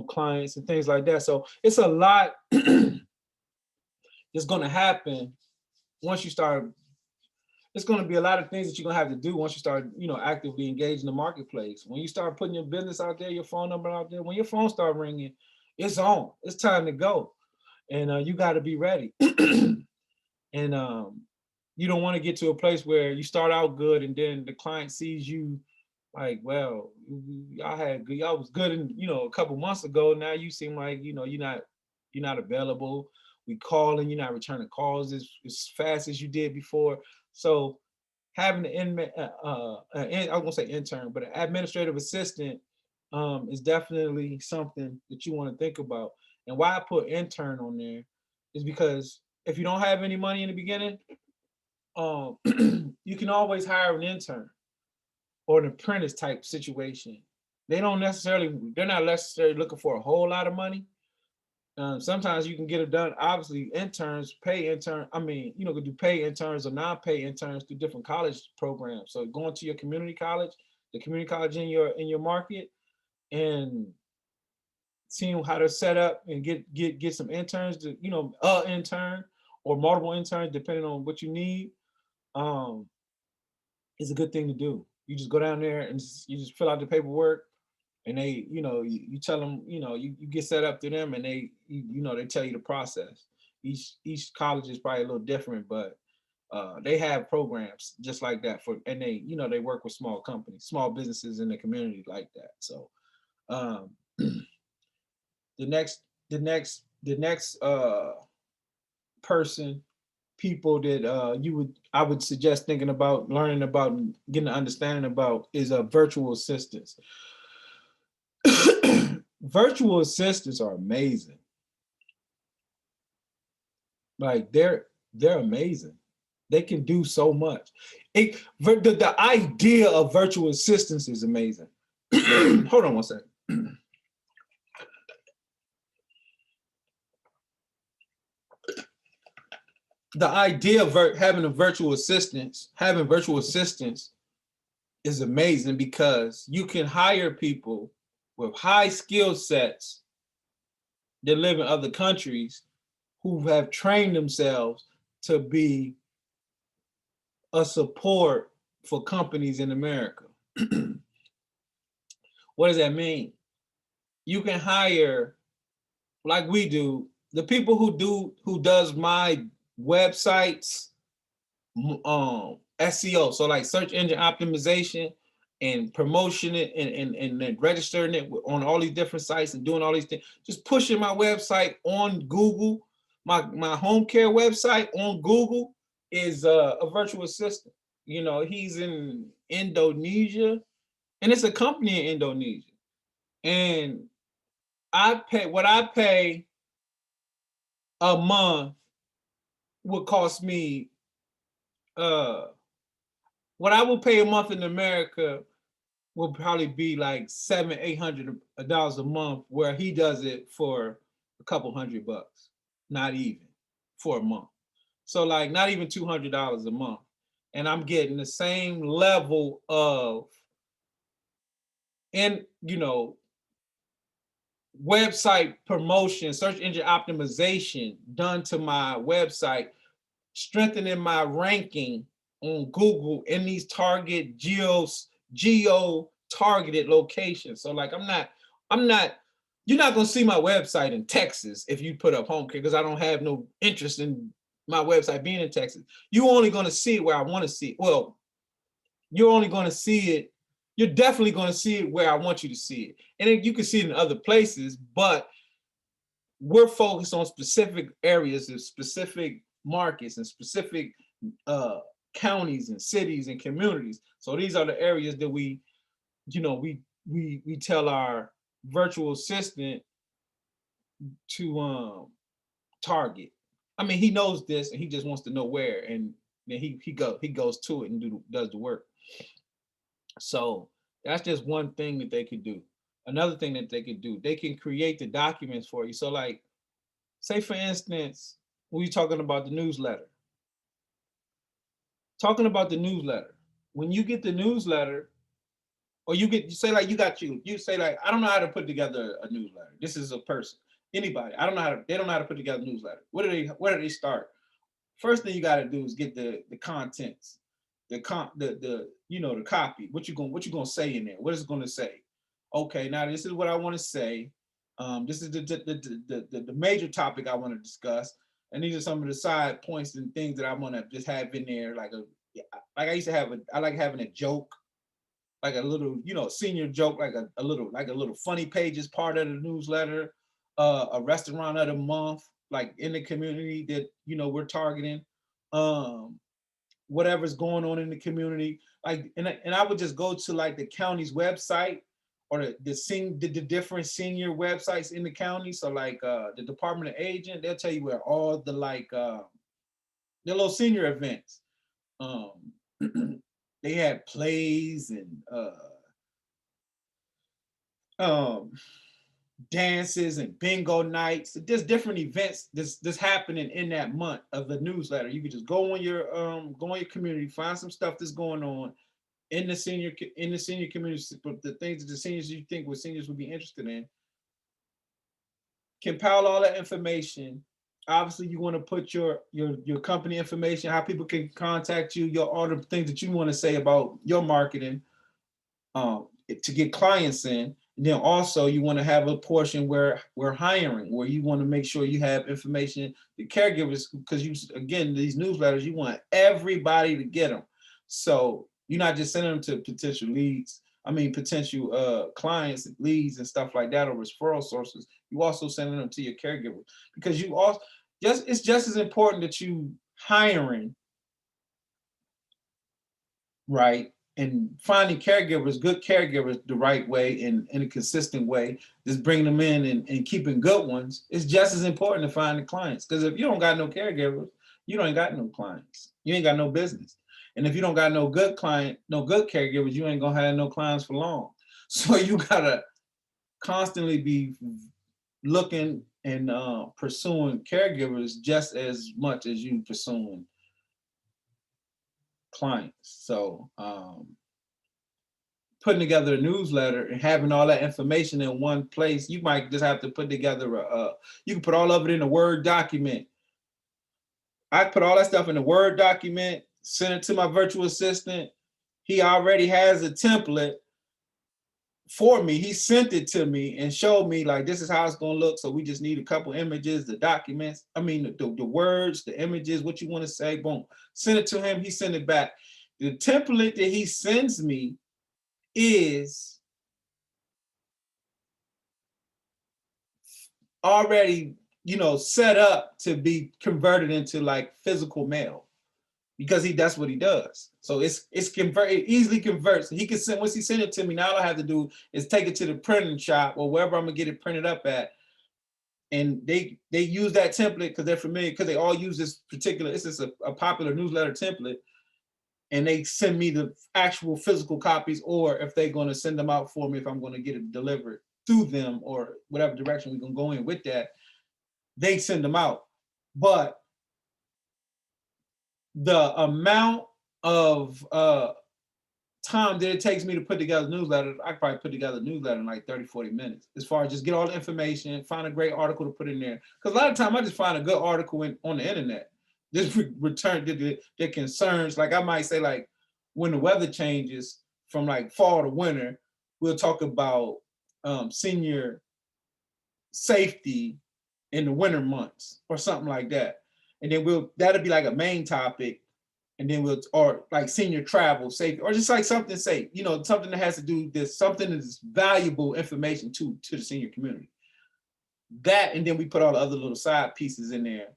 clients and things like that. So it's a lot that's going to happen once you start. It's going to be a lot of things that you're going to have to do once you start, actively engaged in the marketplace. When you start putting your business out there, your phone number out there, when your phone start ringing, it's on. It's time to go, and you got to be ready. And you don't want to get to a place where you start out good and then the client sees you like, well, y'all was good in, a couple months ago. Now you seem like, you're not available. We calling, you're not returning calls as fast as you did before. So having I was gonna say intern, but an administrative assistant is definitely something that you want to think about. And why I put intern on there is because if you don't have any money in the beginning, you can always hire an intern or an apprentice type situation. They're not necessarily looking for a whole lot of money. Sometimes you can get it done. Obviously, interns pay intern. I mean, could do pay interns or non-pay interns through different college programs. So going to your community college, the community college in your market, and seeing how to set up and get some interns to, an intern or multiple interns depending on what you need, is a good thing to do. You just go down there and you just fill out the paperwork. And they, you tell them, you get set up to them, and they, they tell you the process. Each college is probably a little different, but they have programs just like that and they, they work with small companies, small businesses in the community like that. So the next people that I would suggest thinking about, learning about, and getting an understanding about is virtual assistants. Virtual assistants are amazing. Like they're amazing. They can do so much. The idea of virtual assistants is amazing. Hold on one second. The idea of having virtual assistants is amazing because you can hire people with high skill sets that live in other countries who have trained themselves to be a support for companies in America. What does that mean? You can hire, like we do, the people who does my websites, SEO, so like search engine optimization and promotion it and registering it on all these different sites and doing all these things, just pushing my website on Google, my home care website on Google is a virtual assistant. He's in Indonesia, and it's a company in Indonesia, and what I pay a month would cost me what I will pay a month in America will probably be like $700-800 a month, where he does it for a couple $100, not even for a month. So like not even $200 a month, and I'm getting the same level of website promotion, search engine optimization done to my website, strengthening my ranking on Google in these target geo targeted locations. So like I'm not, you're not gonna see my website in Texas if you put up home care, because I don't have no interest in my website being in Texas. You're only gonna see it where I want to see it. Well, you're only gonna see it, you're definitely gonna see it where I want you to see it. And then you can see it in other places, but we're focused on specific areas and specific markets and specific counties and cities and communities. So these are the areas that we we tell our virtual assistant to target. I mean, he knows this and he just wants to know where, and then he goes to it and does the work. So that's just one thing that they could do. Another thing that they could do, they can create the documents for you. So like, say for instance, we talking about the newsletter. Talking about the newsletter. When you get the newsletter, or you say like you say like, I don't know how to put together a newsletter. This is a person, anybody. I don't know how to, they don't know how to put together a newsletter. Where do they start? First thing you got to do is get the contents, the copy. What you gonna say in there? What is it gonna say? Okay, now this is what I want to say. This is the major topic I want to discuss, and these are some of the side points and things that I want to just have in there. Like I used to have I like having a joke, like a little, senior joke, like a little funny pages part of the newsletter, a restaurant of the month, like in the community that we're targeting, whatever's going on in the community, like, and I would just go to like the county's website or the different senior websites in the county. So like the Department of Aging, they'll tell you where all the like their little senior events. They had plays and dances and bingo nights, just different events this happening in that month of the newsletter. You could just go on your community, find some stuff that's going on in the senior community, but the things that the seniors you think seniors would be interested in. Compile all that information. Obviously, you want to put your company information, how people can contact you, all the things that you want to say about your marketing, to get clients in. And then also you want to have a portion where we're hiring, where you want to make sure you have information, the caregivers, because these newsletters, you want everybody to get them. So you're not just sending them to potential clients, leads and stuff like that, or referral sources. You also sending them to your caregivers, because it's just as important that you hiring, right, and finding caregivers, good caregivers, the right way and in a consistent way, just bringing them in and keeping good ones. It's just as important to find the clients, because if you don't got no caregivers, you ain't got no clients. You ain't got no business. And if you don't got no good caregivers, you ain't gonna have no clients for long. So you gotta constantly be looking and pursuing caregivers just as much as you pursuing clients. So putting together a newsletter and having all that information in one place, you might just have to put together you can put all of it in a Word document. I put all that stuff in a Word document, send it to my virtual assistant. He already has a template for me. He sent it to me and showed me like, this is how it's going to look. So we just need a couple images, the documents, the words, the images, what you want to say, boom, send it to him. He sent it back. The template that he sends me is already, set up to be converted into like physical mail, because that's what he does. So it easily converts. He can send, once he sent it to me, now all I have to do is take it to the printing shop or wherever I'm gonna get it printed up at. And they use that template because they're familiar, because they all use this particular, it's just a popular newsletter template. And they send me the actual physical copies, or if they're going to send them out for me, if I'm going to get it delivered through them or whatever direction we're going to go in with that, they send them out. But the amount of time that it takes me to put together newsletters, I probably put together a newsletter in like 30, 40 minutes, as far as just get all the information, find a great article to put in there. Because a lot of time I just find a good article on the internet. Just return to the concerns. Like I might say, like, when the weather changes from like fall to winter, we'll talk about senior safety in the winter months or something like that. And then that'll be like a main topic. And then or like senior travel safety, or just like something safe, something that has to do this, something that is valuable information to the senior community. That, and then we put all the other little side pieces in there,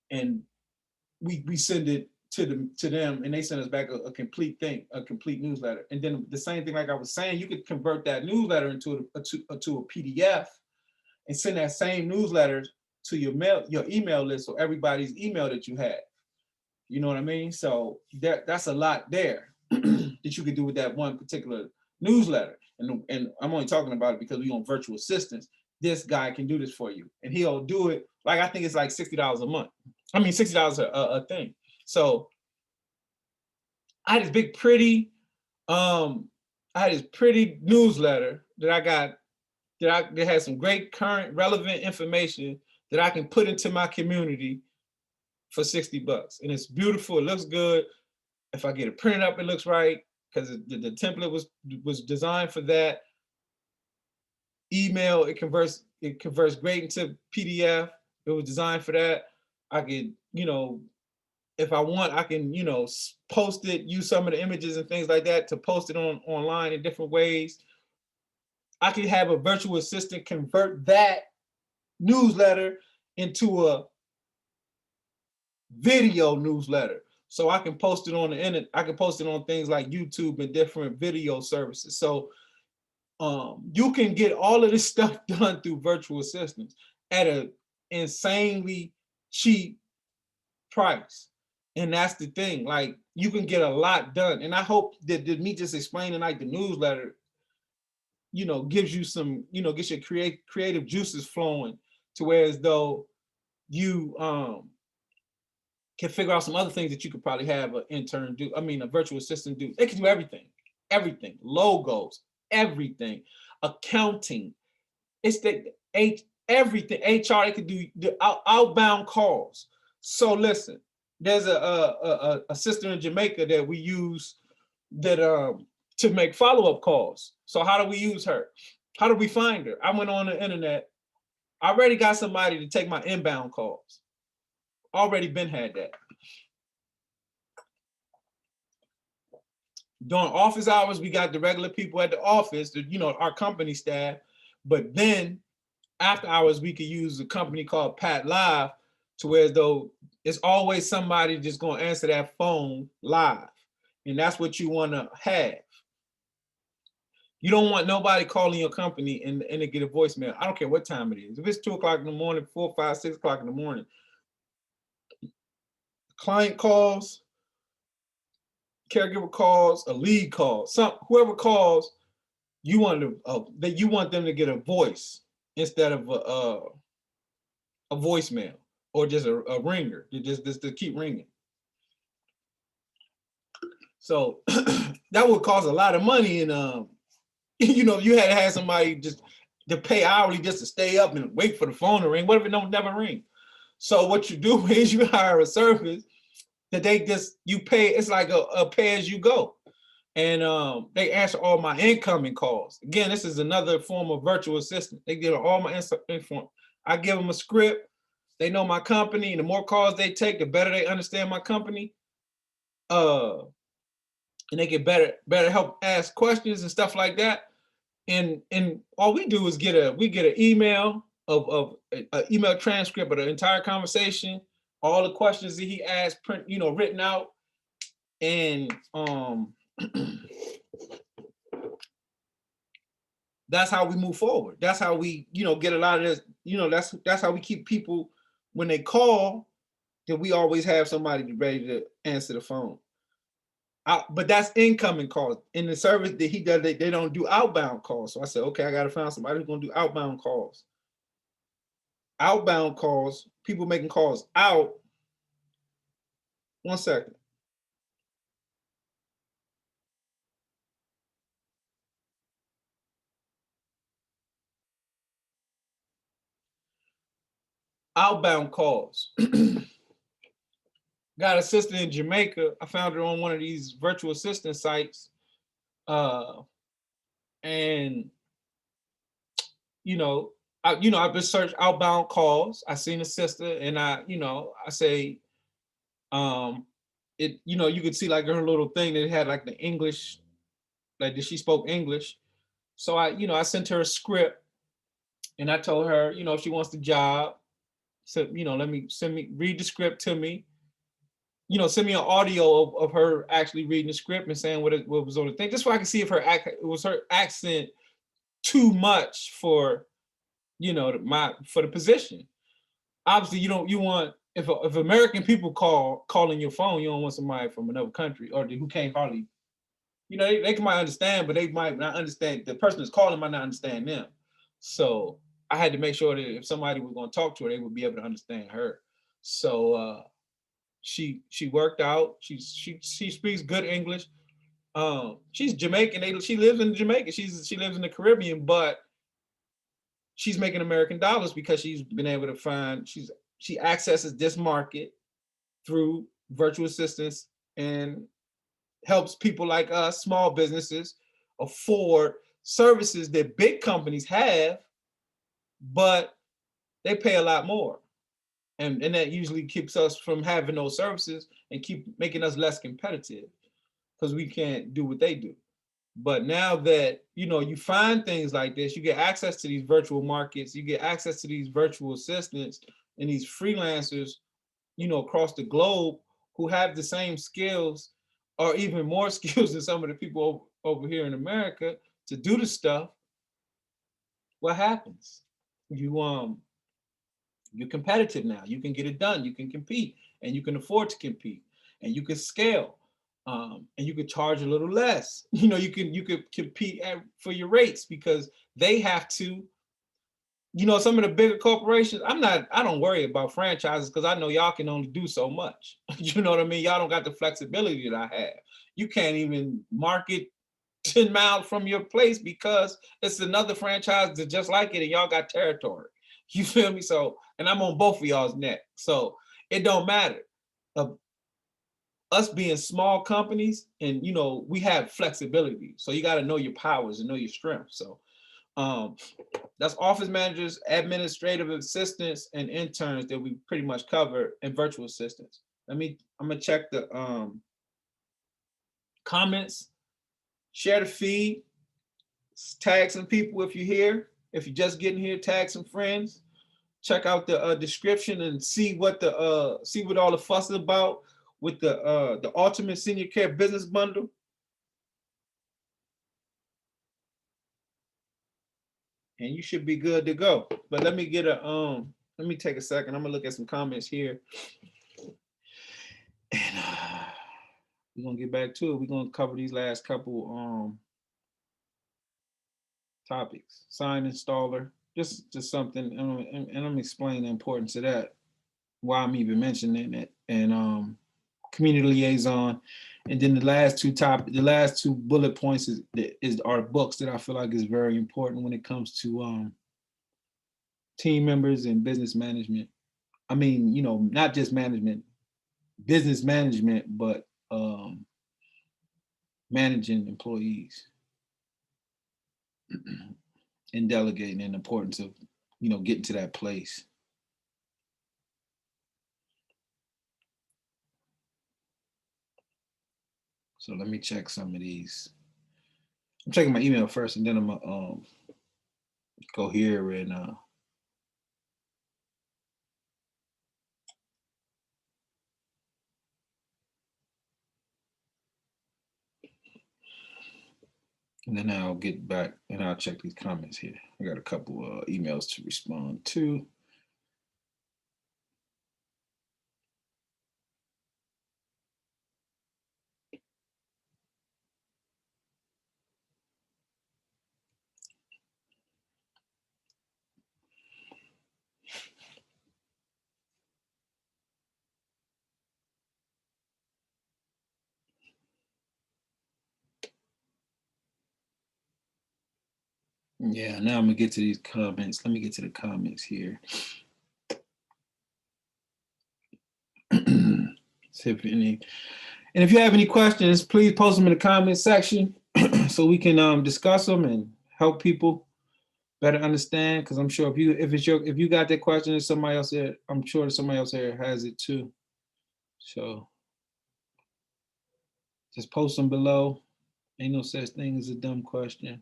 and we send it to them, and they send us back a complete thing, a complete newsletter. And then the same thing, like I was saying, you could convert that newsletter into a PDF and send that same newsletter to your email list, or everybody's email that you have. You know what I mean? So that's a lot there that you could do with that one particular newsletter. And I'm only talking about it because we on virtual assistants. This guy can do this for you, and he'll do it. Like, I think it's like $60 a month. I mean, $60 a thing. So I had this big pretty, I had this pretty newsletter that I got that had some great current relevant information that I can put into my community for $60, and it's beautiful. It looks good. If I get it printed up, it looks right, because the template was designed for that. Email, it converts great into PDF. It was designed for that. I could, if I want, I can, post it, use some of the images and things like that to post it online in different ways. I could have a virtual assistant convert that newsletter into a video newsletter. So I can post it on the internet. I can post it on things like YouTube and different video services. So you can get all of this stuff done through virtual assistants at an insanely cheap price. And that's the thing, like, you can get a lot done. And I hope that me just explaining like the newsletter, gives you some, gets your creative juices flowing, to where as though you can figure out some other things that you could probably have an intern do. I mean, a virtual assistant do. They can do everything, logos, everything, accounting. It's everything. HR, they could do the outbound calls. So listen, there's a sister in Jamaica that we use that to make follow-up calls. So how do we use her? How do we find her? I went on the internet. I already got somebody to take my inbound calls. Already had that. During office hours, we got the regular people at the office, our company staff. But then after hours, we could use a company called Pat Live, to where though it's always somebody just going to answer that phone live. And that's what you want to have. You don't want nobody calling your company and they get a voicemail. I don't care what time it is. If it's 2 o'clock in the morning, 4, 5, 6 o'clock in the morning, client calls, caregiver calls, a lead call, whoever calls, you want them to get a voice instead of a voicemail, or just a ringer, just to keep ringing. So that would cost a lot of money, and you had to have somebody just to pay hourly just to stay up and wait for the phone to ring. What if it don't never ring? So what you do is you hire a service that you pay. It's like a pay as you go, and they answer all my incoming calls. Again, this is another form of virtual assistant. They get all my info. I give them a script. They know my company, and the more calls they take, the better they understand my company. And they get better help ask questions and stuff like that. And all we do is get an email of an email transcript of the entire conversation, all the questions that he asked, written out, and that's how we move forward. That's how we, get a lot of this. That's how we keep people when they call. That we always have somebody ready to answer the phone. But that's incoming calls. In the service that he does, they don't do outbound calls. So I said, okay, I got to find somebody who's going to do outbound calls. Outbound calls, people making calls out. 1 second. Outbound calls. Got a sister in Jamaica. I found her on one of these virtual assistant sites. And I've been searching outbound calls. I seen a sister, and I say, you could see like her little thing that had like the English, like that she spoke English. So I sent her a script, and I told her, if she wants the job, so read the script to me. you know, send me an audio of her actually reading the script and saying what was on the thing, just so I can see if it was her accent too much for, you know, for the position. Obviously, you want, if American people calling your phone, you don't want somebody from another country or who can't hardly, you know, they might understand, but they might not understand, the person that's calling might not understand them. So I had to make sure that if somebody was going to talk to her, they would be able to understand her. So she worked out. She speaks good English. She's Jamaican. She lives in Jamaica. She lives in the Caribbean, but she's making American dollars because she's been able to find, she accesses this market through virtual assistants and helps people like us, small businesses, afford services that big companies have, but they pay a lot more. And that usually keeps us from having those services and keep making us less competitive because we can't do what they do. But now that, you know, you find things like this, you get access to these virtual markets, you get access to these virtual assistants and these freelancers, you know, across the globe who have the same skills or even more skills than some of the people over here in America to do the stuff. What happens? You're competitive now. You can get it done. You can compete, and you can afford to compete, and you can scale, and you could charge a little less. You know, you could compete for your rates because they have to. You know, some of the bigger corporations, I don't worry about franchises because I know y'all can only do so much. You know what I mean? Y'all don't got the flexibility that I have. You can't even market 10 miles from your place because it's another franchise that's just like it and y'all got territory. You feel me? So, and I'm on both of y'all's neck. So it don't matter. Us being small companies and, you know, we have flexibility. So you got to know your powers and know your strengths. So that's office managers, administrative assistants, and interns that we pretty much cover, and virtual assistants. I'm gonna check the comments, share the feed, tag some people if you're here. If you're just getting here, tag some friends. Check out the description and see what all the fuss is about with the Ultimate Senior Care Business Bundle. And you should be good to go. But let me take a second. I'm gonna look at some comments here. And we're gonna get back to it. We're gonna cover these last couple topics. Sign installer, just something, and I'm gonna explain the importance of that, why I'm even mentioning it, and community liaison. And then the last two bullet points are books that I feel like is very important when it comes to team members and business management. I mean, you know, not just management, business management, but managing employees and delegating, and the importance of, you know, getting to that place. So let me check some of these. I'm checking my email first, and then I'm gonna go here and then I'll get back and I'll check these comments here. I got a couple emails to respond to. Yeah, now I'm gonna get to these comments. Let me get to the comments here. See if any, and if you have any questions, please post them in the comment section so we can discuss them and help people better understand. Because I'm sure if you got that question, there's somebody else there. I'm sure somebody else here has it too. So just post them below. Ain't no such thing as a dumb question.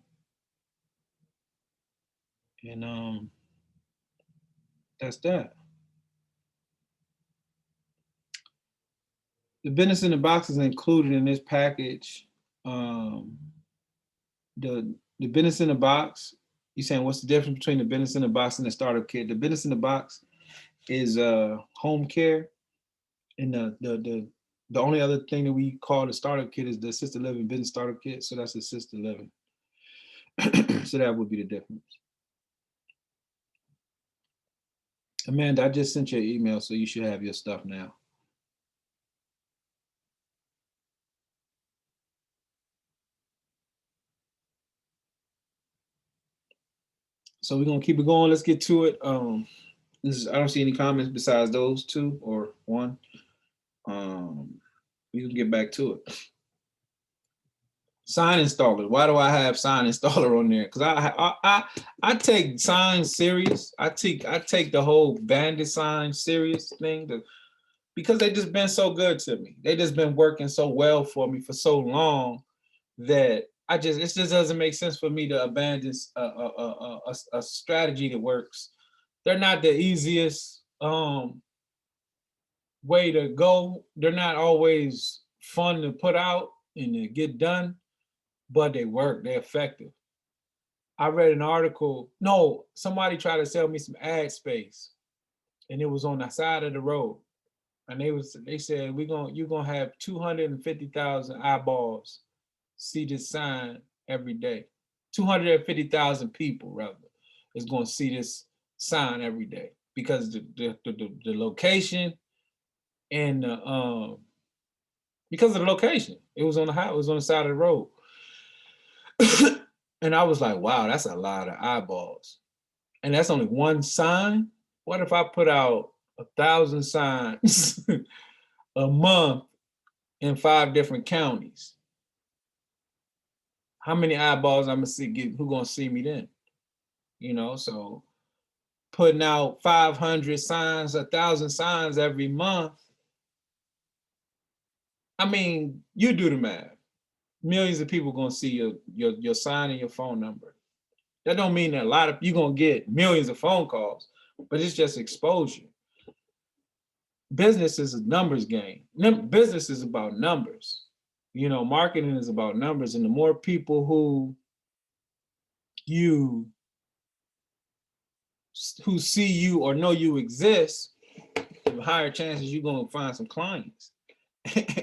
And that's that. The business in the box is included in this package. The business in the box, you saying what's the difference between the business in the box and the startup kit? The business in the box is home care, and the only other thing that we call the startup kit is the assisted living business startup kit. So that's assisted living. So that would be the difference. Amanda, I just sent you an email, so you should have your stuff now. So we're gonna keep it going. Let's get to it. I don't see any comments besides those two or one. We can get back to it. Sign installer. Why do I have sign installer on there? Because I take signs serious. I take the whole bandit sign serious thing because they just been so good to me. They just been working so well for me for so long that it just doesn't make sense for me to abandon a strategy that works. They're not the easiest way to go. They're not always fun to put out and to get done, but they work. They're effective. I read an article. No, somebody tried to sell me some ad space, and it was on the side of the road. And they said you're gonna have 250,000 eyeballs see this sign every day. 250,000 people rather is going to see this sign every day because the location and because of the location. It was on the highway, it was on the side of the road. And I was like, wow, that's a lot of eyeballs. And that's only one sign. What if I put out 1,000 signs a month in 5 different counties? How many eyeballs I'm gonna see? Who gonna see me then? You know, so putting out 500 signs, 1,000 signs every month. I mean, you do the math. Millions of people gonna see your sign and your phone number. That don't mean that you're gonna get millions of phone calls, but it's just exposure. Business is a numbers game. Business is about numbers. You know, marketing is about numbers, and the more people who see you or know you exist, the higher chances you're gonna find some clients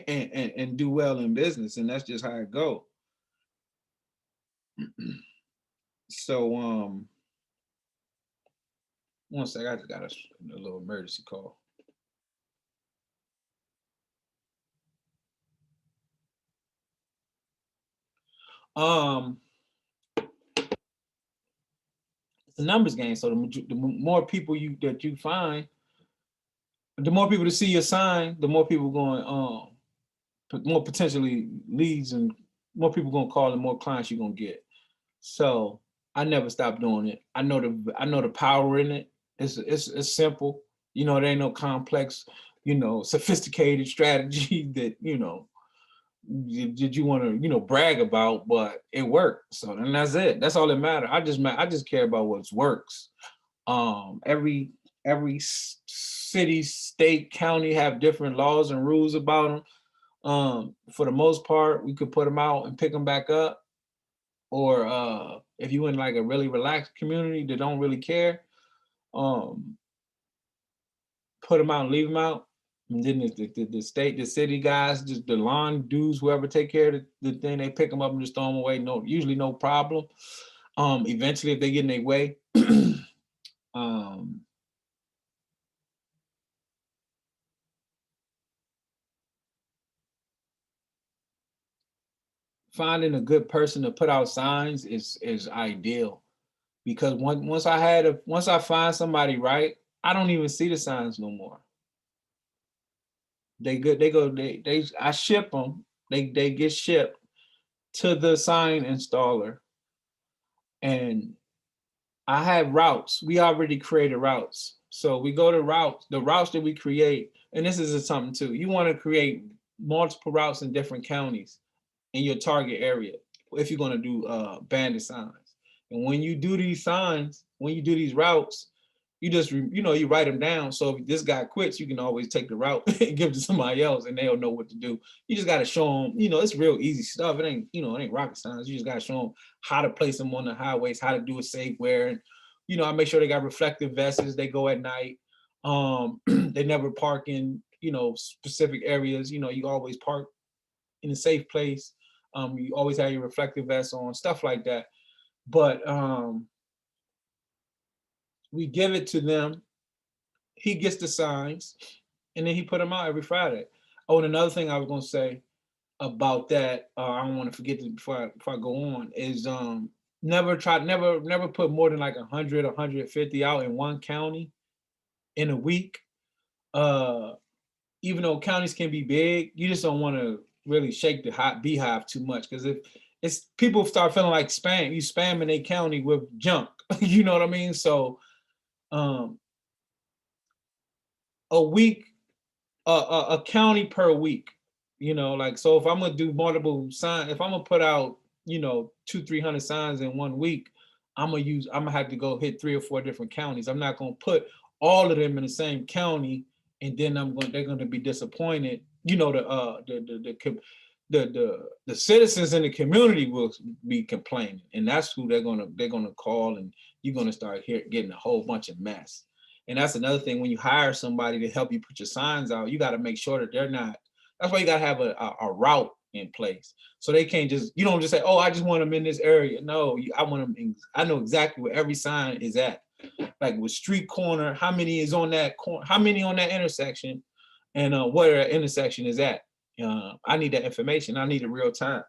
and do well in business, and that's just how it goes. So one sec, I just got a little emergency call. It's a numbers game. So the more people that you find, the more people to see your sign, the more people going more potentially leads, and more people gonna call, and more clients you're gonna get. So I never stop doing it. I know the power in it. It's simple. You know, there ain't no complex, sophisticated strategy that did you want to brag about, but it worked. So and that's it. That's all that matters. I just care about what works. Every city, state, county have different laws and rules about them. For the most part, we could put them out and pick them back up. Or if you in like a really relaxed community that don't really care, put them out and leave them out. And then the city guys, just the lawn dudes, whoever take care of the thing, they pick them up and just throw them away. Usually no problem. Eventually, if they get in their way, finding a good person to put out signs is ideal, because once I find somebody right, I don't even see the signs no more. I ship them. They get shipped to the sign installer, and I have routes. We already created routes. So we go to the routes that we create, and this is something too. You want to create multiple routes in different counties in your target area if you're going to do bandit signs. And when you do these signs, when you do these routes, You just, you write them down. So if this guy quits, you can always take the route and give it to somebody else and they'll know what to do. You just got to show them, it's real easy stuff. It ain't, it ain't rocket science. You just got to show them how to place them on the highways, how to do it safe where, and, I make sure they got reflective vests. They go at night. They never park in, specific areas. You always park in a safe place. You always have your reflective vests on, stuff like that. But we give it to them. He gets the signs, and then he put them out every Friday. Oh, and another thing I was gonna say about that, I don't want to forget this before I go on, is never put more than like 100, 150 out in one county in a week. Even though counties can be big, you just don't want to really shake the hot beehive too much, because if it's people start feeling like spam, you spamming a county with junk. You know what I mean? So a week, a county per week, like, so if I'm gonna do multiple signs, if I'm gonna put out, 200-300 signs in 1 week, I'm gonna have to go hit 3 or 4 different counties. I'm not gonna put all of them in the same county, and then they're gonna be disappointed. The citizens in the community will be complaining, and that's who they're gonna call, and you're gonna start getting a whole bunch of mess. And that's another thing, when you hire somebody to help you put your signs out, you got to make sure that they're not. That's why you got to have a route in place, so they can't just, you don't just say, oh, I just want them in this area. No, I want them I know exactly where every sign is at, like with street corner, how many is on that corner, how many on that intersection, and where that intersection is at. I need that information. I need it real time.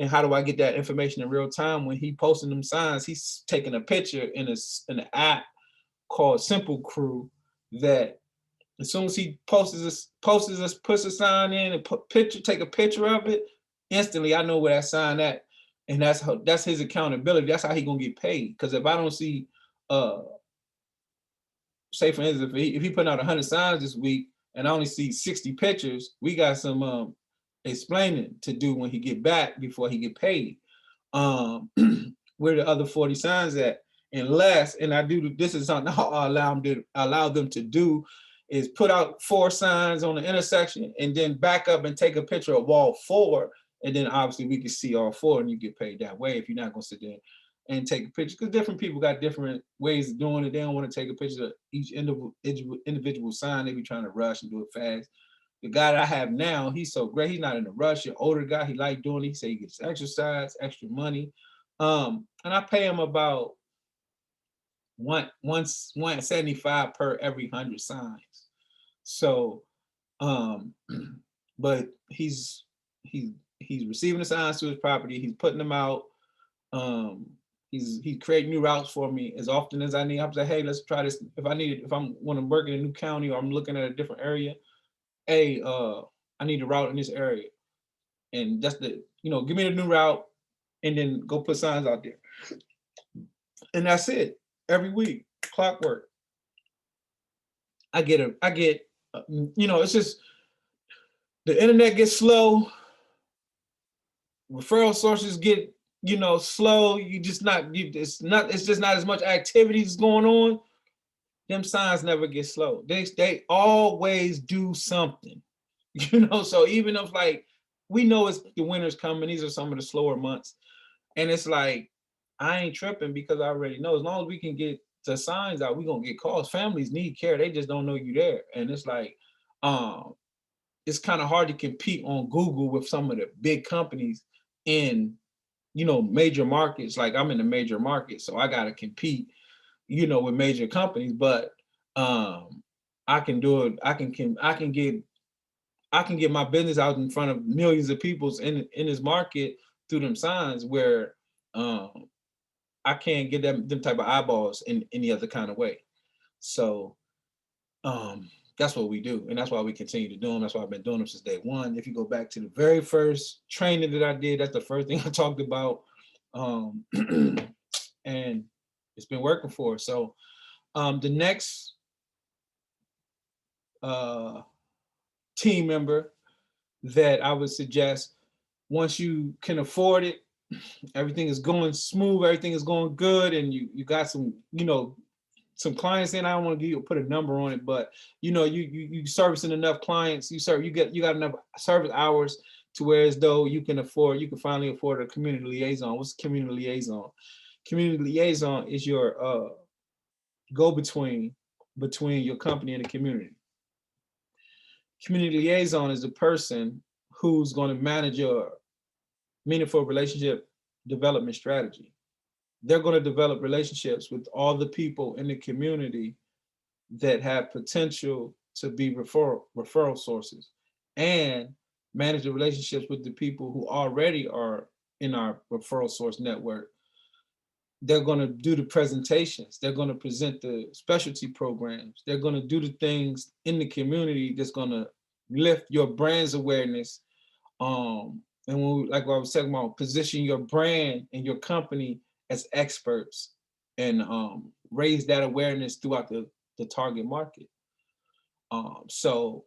And how do I get that information in real time? When he posting them signs, he's taking a picture in an app called Simple Crew, that as soon as he puts a sign in and take a picture of it, instantly I know where that sign at. And that's his accountability. That's how he gonna get paid. Because if I don't see, say for instance, if he putting out 100 signs this week and I only see 60 pictures, we got some explaining to do when he get back before he get paid. Where the other 40 signs at? Unless, and this is something I'll allow them to do, is put out 4 signs on the intersection and then back up and take a picture of all 4, and then obviously we can see all 4 and you get paid that way if you're not gonna sit there and take a picture, because different people got different ways of doing it. They don't want to take a picture of each individual sign. They be trying to rush and do it fast. The guy that I have now, he's so great. He's not in a rush. An older guy, he like doing it. He say he gets exercise, extra money. And I pay him about $175 per every 100 signs. So, but he's receiving the signs to his property. He's putting them out. He's creating new routes for me as often as I need. I'm saying, hey, let's try this. If I'm when I'm working in a new county or I'm looking at a different area, hey, I need a route in this area, and that's give me the new route, and then go put signs out there, and that's it. Every week, clockwork. I get it's just the internet gets slow. Referral sources get, slow. It's just not as much activities going on. Them signs never get slow. They always do something, So even if we know it's the winter's coming, these are some of the slower months, and it's like, I ain't tripping, because I already know as long as we can get the signs out, we gonna get calls. Families need care. They just don't know you there. And it's like, it's kind of hard to compete on Google with some of the big companies in, major markets. Like, I'm in a major market, so I gotta compete, with major companies. But I can do it. I can get my business out in front of millions of people in this market through them signs, where I can't get them type of eyeballs in any other kind of way. So that's what we do, and that's why we continue to do them. That's why I've been doing them since day one. If you go back to the very first training that I did, that's the first thing I talked about, and it's been working for us. So the next team member that I would suggest, once you can afford it, everything is going smooth, everything is going good, and you got some, some clients in. I don't want to give you put a number on it, but you know, you servicing enough clients, you got enough service hours to where as though you can finally afford a community liaison. What's community liaison? Community liaison is your go-between between your company and the community. Community liaison is the person who's going to manage your meaningful relationship development strategy. They're going to develop relationships with all the people in the community that have potential to be referral sources, and manage the relationships with the people who already are in our referral source network. They're going to do the presentations. They're going to present the specialty programs. They're going to do the things in the community that's going to lift your brand's awareness. And when like what I was talking about, position your brand and your company as experts, and raise that awareness throughout the target market. So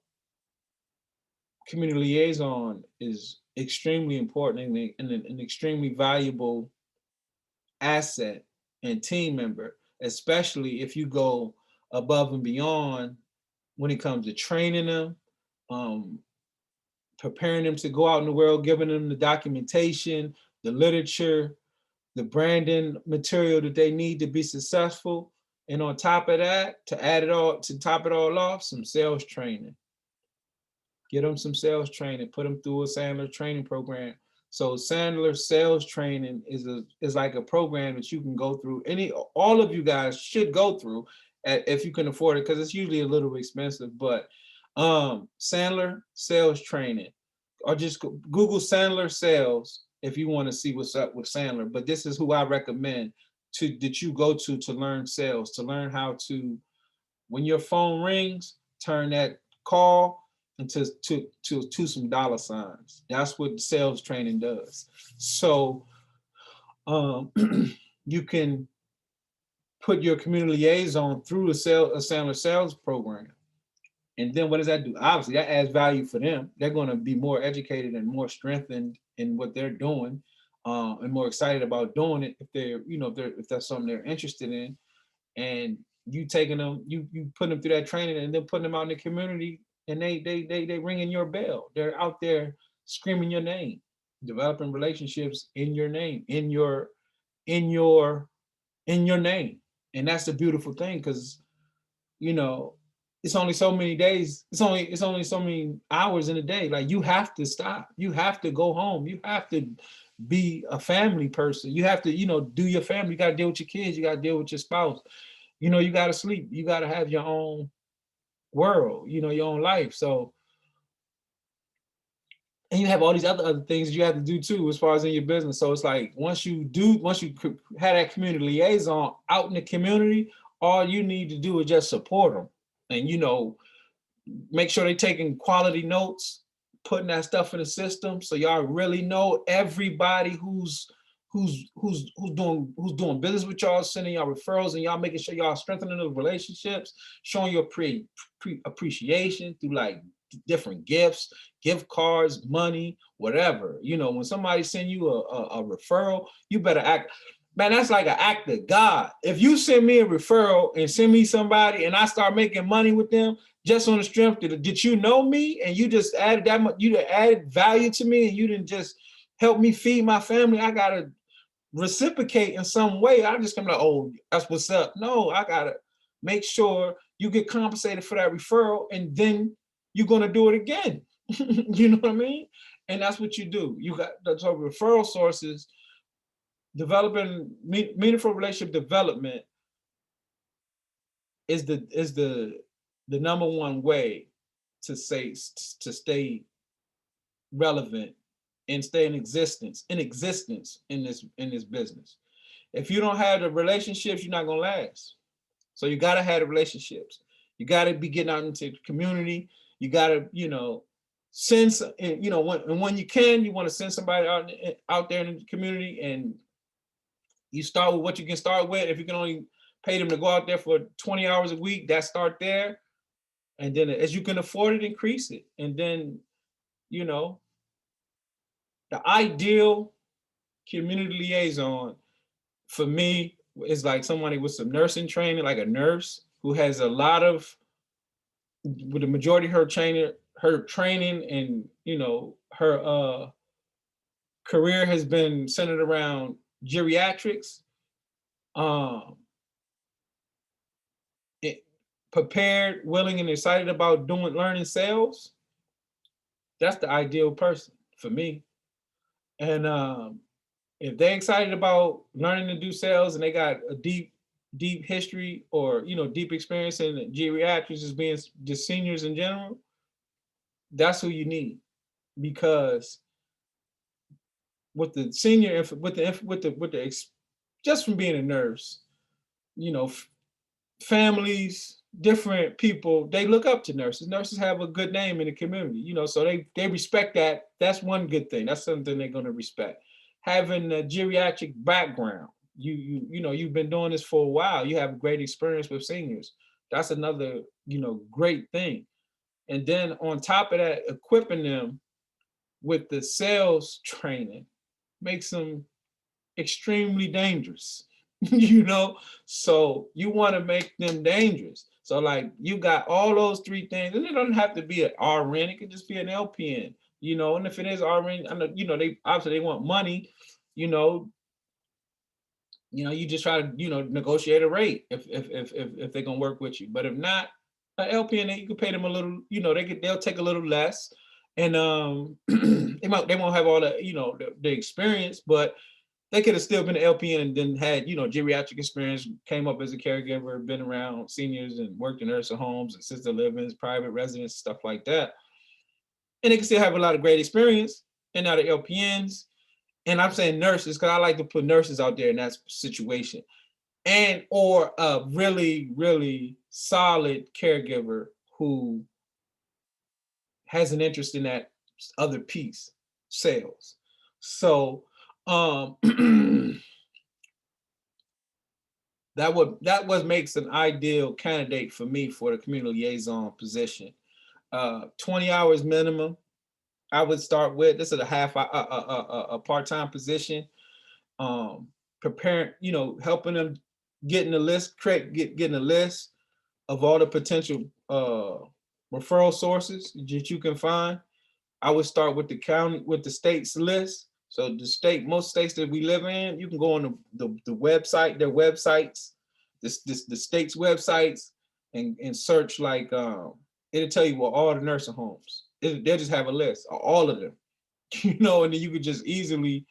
community liaison is extremely important and an extremely valuable asset and team member, especially if you go above and beyond when it comes to training them, preparing them to go out in the world, giving them the documentation, the literature, the branding material that they need to be successful. And on top of that, to top it all off, some sales training. Get them some sales training, put them through a Sandler training program. So Sandler sales training is like a program that you can go through. All of you guys should go through if you can afford it, because it's usually a little expensive. But Sandler sales training, or just Google Sandler sales if you want to see what's up with Sandler. But this is who I recommend that you go to learn sales, to learn how to, when your phone rings, turn that call into some dollar signs. That's what sales training does. So you can put your community liaison through a Sandler sales program. And then what does that do? Obviously, that adds value for them. They're going to be more educated and more strengthened in what they're doing, and more excited about doing it if that's something they're interested in. And you taking them, you putting them through that training, and then putting them out in the community, and they ringing your bell. They're out there screaming your name, developing relationships in your name, in your name. And that's the beautiful thing, because it's only so many days, it's only so many hours in a day. Like, you have to stop, you have to go home, you have to be a family person, you have to do your family, you got to deal with your kids, you got to deal with your spouse, you got to sleep, you got to have your own world, your own life. So, and you have all these other things you have to do too, as far as in your business. So it's like, once you have that community liaison out in the community, all you need to do is just support them, and make sure they're taking quality notes, putting that stuff in the system, so y'all really know everybody who's doing business with y'all, sending y'all referrals, and y'all making sure y'all strengthening those relationships, showing your appreciation through like different gifts, gift cards, money, whatever. When somebody send you a referral, you better act. Man, that's like an act of God. If you send me a referral and send me somebody and I start making money with them just on the strength that, did you know me and you just added that much, you added value to me, and you didn't just help me feed my family, I gotta reciprocate in some way. I just come like, oh, that's what's up. No, I gotta make sure you get compensated for that referral, and then you're gonna do it again. You know what I mean? And that's what you do. You got the referral sources. Developing meaningful relationship development is the number one way to stay relevant and stay in existence in this business. If you don't have the relationships, you're not gonna last. So you gotta have the relationships. You gotta be getting out into the community. You gotta, send, when you can, you want to send somebody out there in the community, and you start with what you can start with. If you can only pay them to go out there for 20 hours a week, that start there. And then as you can afford it, increase it. And then, the ideal community liaison for me is like somebody with some nursing training, like a nurse who has a lot of, with the majority of her training and, you know, her career has been centered around geriatrics. Um, Prepared, willing, and excited about learning sales. That's the ideal person for me. And if they're excited about learning to do sales and they got a deep history, or, you know, deep experience in geriatrics, as being just seniors in general, that's who you need. Because with the senior, just from being a nurse, you know, families, different people, they look up to nurses. Nurses have a good name in the community, you know, so they respect that. That's one good thing. That's something they're going to respect. Having a geriatric background, you know, you've been doing this for a while. You have great experience with seniors. That's another, you know, great thing. And then on top of that, equipping them with the sales training makes them extremely dangerous. You know, so you want to make them dangerous. So like you got all those three things, and it doesn't have to be an RN, it could just be an LPN, you know. And if it is RN, I know, you know, they obviously they want money, you know, you just try to, you know, negotiate a rate if they're gonna work with you. But if not, an LPN, you can pay them a little, you know, they'll take a little less, and they won't have all the, you know, the experience, but they could have still been an LPN and then had, you know, geriatric experience, came up as a caregiver, been around seniors and worked in nursing homes, assisted livings, private residence, stuff like that. And they can still have a lot of great experience. And now the LPNs, and I'm saying nurses because I like to put nurses out there in that situation, and or a really, really solid caregiver who has an interest in that other piece, sales. So that what makes an ideal candidate for me for the community liaison position. 20 hours minimum. I would start with. This is a part-time position. Preparing, you know, helping them getting a list, getting a list of all the potential referral sources that you can find. I would start with the county, with the state's list. So the state, most states that we live in, you can go on the website, their websites, the state's websites, and search like it'll tell you what all the nursing homes. They'll just have a list of all of them, you know, and then you could just easily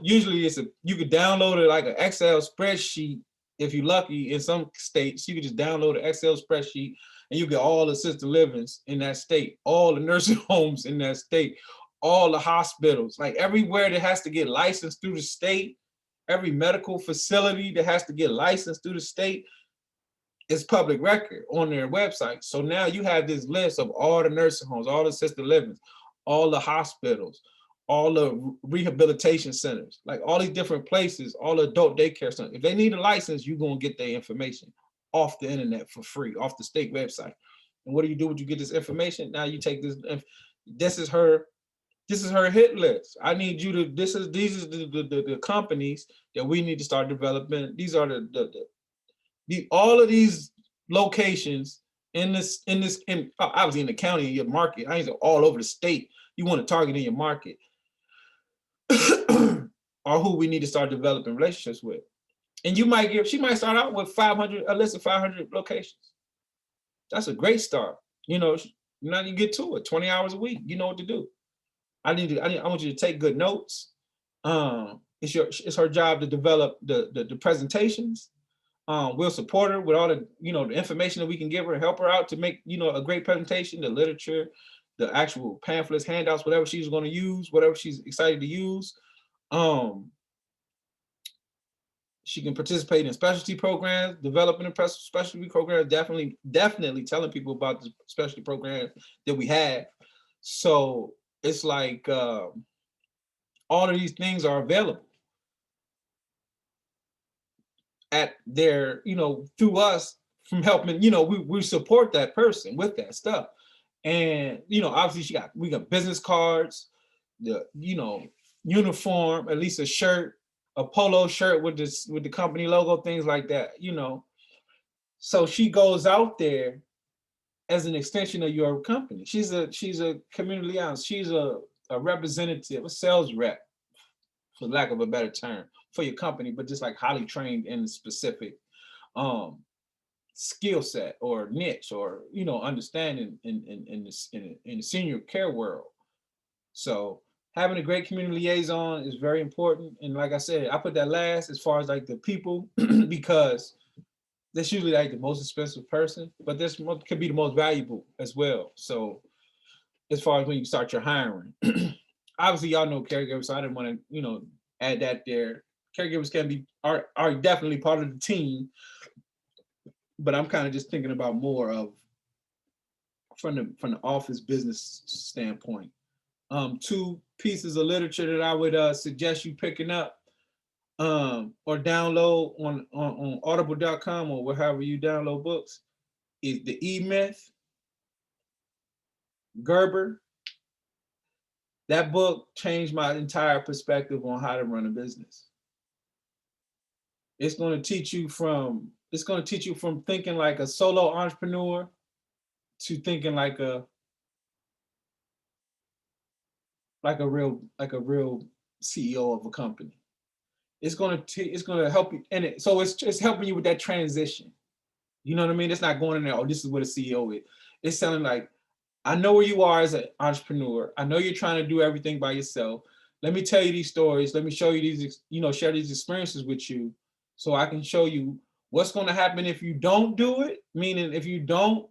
usually you could download it like an Excel spreadsheet if you're lucky. In some states, you could just download an Excel spreadsheet and you get all the assisted livings in that state, all the nursing homes in that state, all the hospitals, like everywhere that has to get licensed through the state, every medical facility that has to get licensed through the state is public record on their website. So now you have this list of all the nursing homes, all the assisted livings, all the hospitals, all the rehabilitation centers, like all these different places, all the adult daycare centers. If they need a license, you're gonna get their information off the internet for free, off the state website. And what do you do when you get this information? Now you take this, this is her hit list. I need you to, these are the companies that we need to start developing. These are all of these locations in obviously in the county, in your market. I need to all over the state. You want to target in your market. Or who we need to start developing relationships with. And she might start out with a list of 500 locations. That's a great start. You know, now you get to it, 20 hours a week, you know what to do. I want you to take good notes. It's her job to develop the presentations. We'll support her with all the, you know, the information that we can give her, help her out to make, you know, a great presentation, the literature, the actual pamphlets, handouts, whatever she's going to use, whatever she's excited to use. She can participate in specialty programs, developing a specialty program, definitely telling people about the specialty program that we have. So it's like all of these things are available at their, you know, through us, from helping, you know, we support that person with that stuff. And, you know, obviously we got business cards, the, you know, uniform, at least a shirt, a polo shirt with the company logo, things like that, you know. So she goes out there as an extension of your company. She's a community liaison. She's a representative, a sales rep, for lack of a better term, for your company, but just like highly trained in a specific skill set or niche, or you know, understanding in the senior care world. So having a great community liaison is very important. And like I said, I put that last as far as like the people, because that's usually like the most expensive person, but this could be the most valuable as well. So as far as when you start your hiring, obviously y'all know caregivers, so I didn't want to, you know, add that there. Caregivers can be are definitely part of the team, but I'm kind of just thinking about more of from the office business standpoint. Two pieces of literature that I would suggest you picking up or download on audible.com or wherever you download books is The E-Myth, Gerber. That book changed my entire perspective on how to run a business. It's going to teach you from thinking like a solo entrepreneur to thinking like a real CEO of a company. It's going to help you, and it's helping you with that transition. You know what I mean? It's not going in there, oh, this is what a CEO is. It's sounding like, I know where you are as an entrepreneur. I know you're trying to do everything by yourself. Let me tell you these stories. Let me show you these, you know, share these experiences with you so I can show you what's going to happen if you don't do it. Meaning if you don't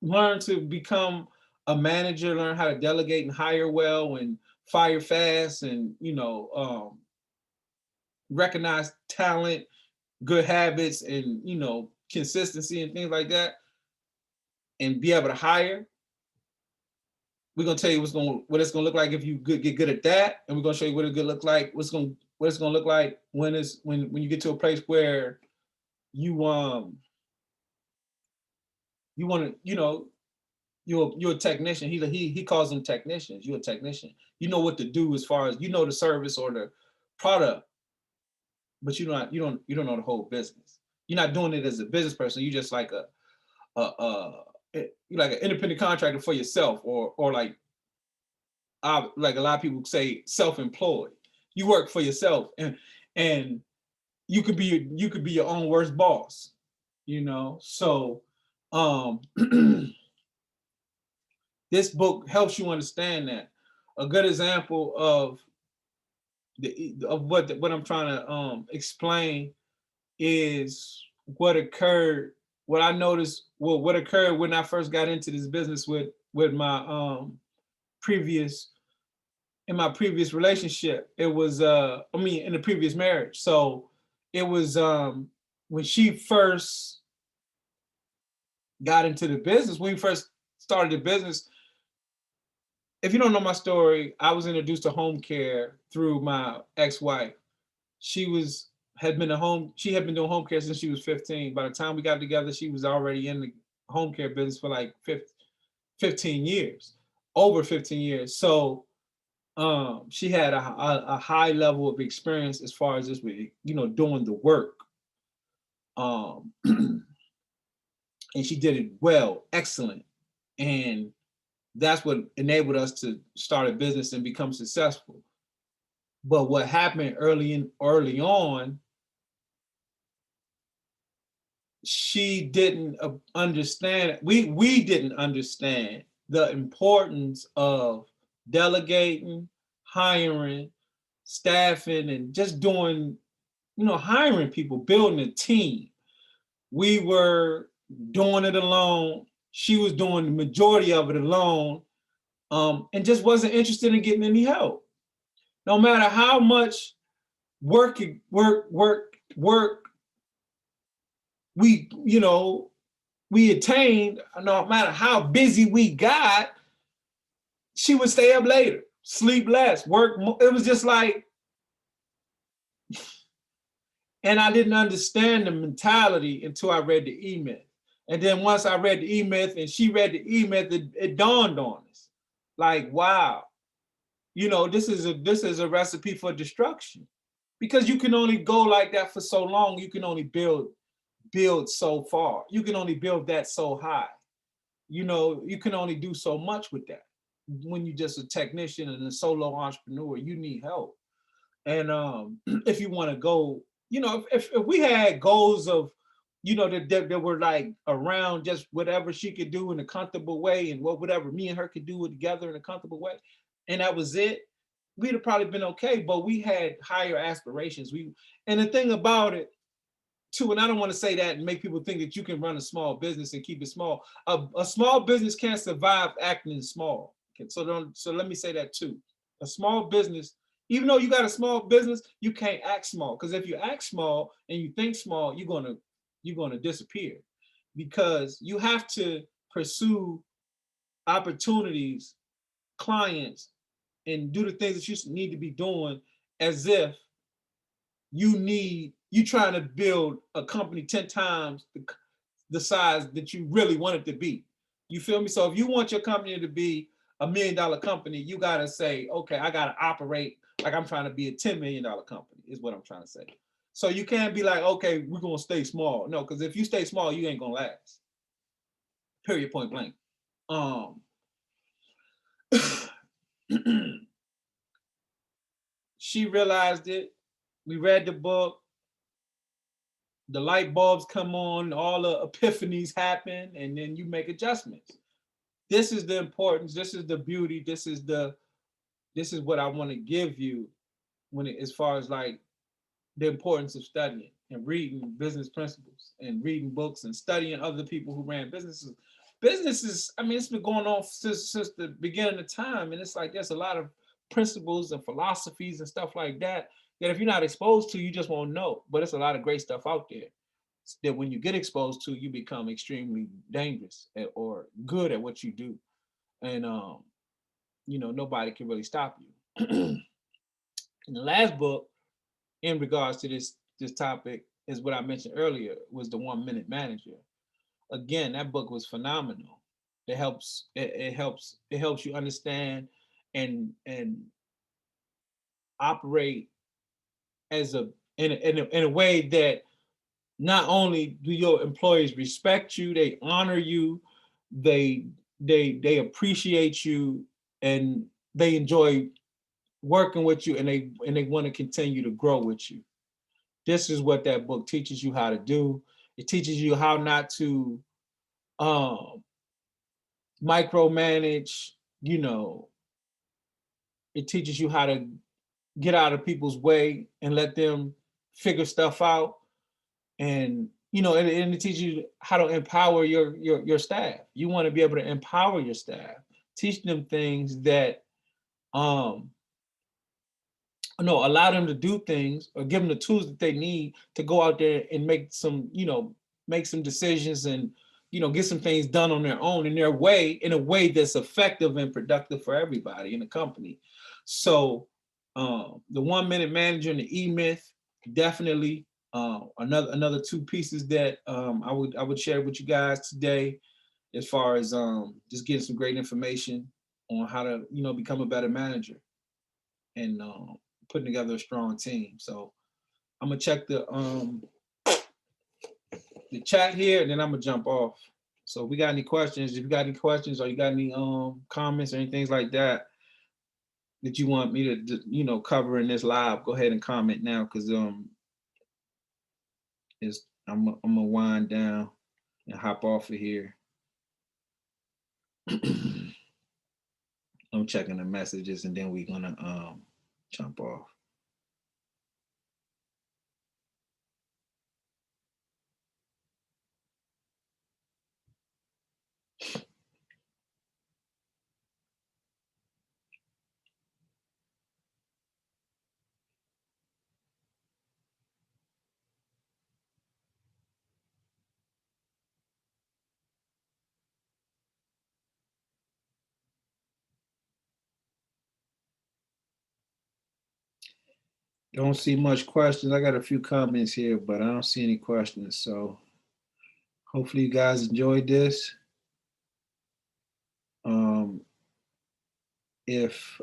learn to become a manager, learn how to delegate and hire well and fire fast and, you know, recognize talent, good habits, and, you know, consistency and things like that, and be able to hire. We're gonna tell you what it's gonna look like if you get good at that, and we're gonna show you what it could look like. What it's gonna look like when you get to a place where you want to, you know, you're a technician. He calls them technicians. You're a technician. You know what to do as far as, you know, the service or the product, but you don't know the whole business. You're not doing it as a business person. You're just like you're like an independent contractor for yourself, or like a lot of people say, self-employed. You work for yourself, and you could be your own worst boss, you know. So this book helps you understand that. A good example of what I'm trying to explain is what occurred. What I noticed, what occurred when I first got into this business with my previous relationship. It was in the previous marriage. So it was when she first got into the business, when we first started the business. If you don't know my story, I was introduced to home care through my ex-wife. She had been doing home care since she was 15. By the time we got together, she was already in the home care business for like 15 years, over 15 years. So she had a high level of experience as far as this, you know, doing the work. And she did it well, excellent. And that's what enabled us to start a business and become successful. But what happened early on, she didn't understand. We didn't understand the importance of delegating, hiring, staffing, and just doing, you know, hiring people, building a team. We were doing it alone. She was doing the majority of it alone, and just wasn't interested in getting any help. No matter how much work we, you know, we attained, no matter how busy we got, she would stay up later, sleep less, work more. It was just like, and I didn't understand the mentality until I read the E-Myth. And then once I read the E-Myth and she read the E-Myth, it dawned on us. Like, wow, you know, this is a recipe for destruction. because you can only go like that for so long. You can only build so far. You can only build that so high. You know, you can only do so much with that. When you're just a technician and a solo entrepreneur, you need help. And if you want to go, you know, if we had goals of, you know, that were like around just whatever she could do in a comfortable way, and whatever me and her could do it together in a comfortable way, and that was it, we'd have probably been okay. But we had higher aspirations. And the thing about it too, and I don't want to say that and make people think that you can run a small business and keep it small. A small business can't survive acting small. Okay, so let me say that too. A small business, even though you got a small business, you can't act small, because if you act small and you think small, you're gonna disappear, because you have to pursue opportunities, clients, and do the things that you need to be doing as if you trying to build a company 10 times the size that you really want it to be. You feel me? So if you want your company to be $1 million company, you gotta say, okay, I gotta operate like I'm trying to be a $10 million company, is what I'm trying to say. So you can't be like, okay, we're gonna stay small. No, because if you stay small, you ain't gonna last. Period, point blank. She realized it. We read the book. The light bulbs come on, all the epiphanies happen, and then you make adjustments. This is the importance. This is the beauty. This is what I want to give you as far as like the importance of studying and reading business principles and reading books and studying other people who ran businesses. Businesses, I mean, it's been going on since the beginning of time, and it's like there's a lot of principles and philosophies and stuff like that if you're not exposed to, you just won't know. But it's a lot of great stuff out there that when you get exposed to, you become extremely dangerous or good at what you do. And, you know, nobody can really stop you. And the last book in regards to this topic is what I mentioned earlier, was the 1 Minute Manager. Again, that book was phenomenal. It helps you understand and operate as in a way that not only do your employees respect you, they honor you, they appreciate you, and they enjoy working with you, and they want to continue to grow with you. This is what that book teaches you how to do. It teaches you how not to micromanage, you know. It teaches you how to get out of people's way and let them figure stuff out. And you know, and it teaches you how to empower your staff. You want to be able to empower your staff, teach them things that allow them to do things, or give them the tools that they need to go out there and make some decisions, and get some things done on their own, in a way that's effective and productive for everybody in the company. So the 1 Minute Manager and the E-Myth, definitely another two pieces that I would share with you guys today, as far as just getting some great information on how to become a better manager and putting together a strong team. So I'm gonna check the chat here, and then I'm gonna jump off. So if we got any questions, or you got any comments or anything like that you want me to cover in this live, go ahead and comment now, because I'm gonna wind down and hop off of here. I'm checking the messages, and then we're gonna jump off. Don't see much questions. I got a few comments here, but I don't see any questions. So hopefully you guys enjoyed this. If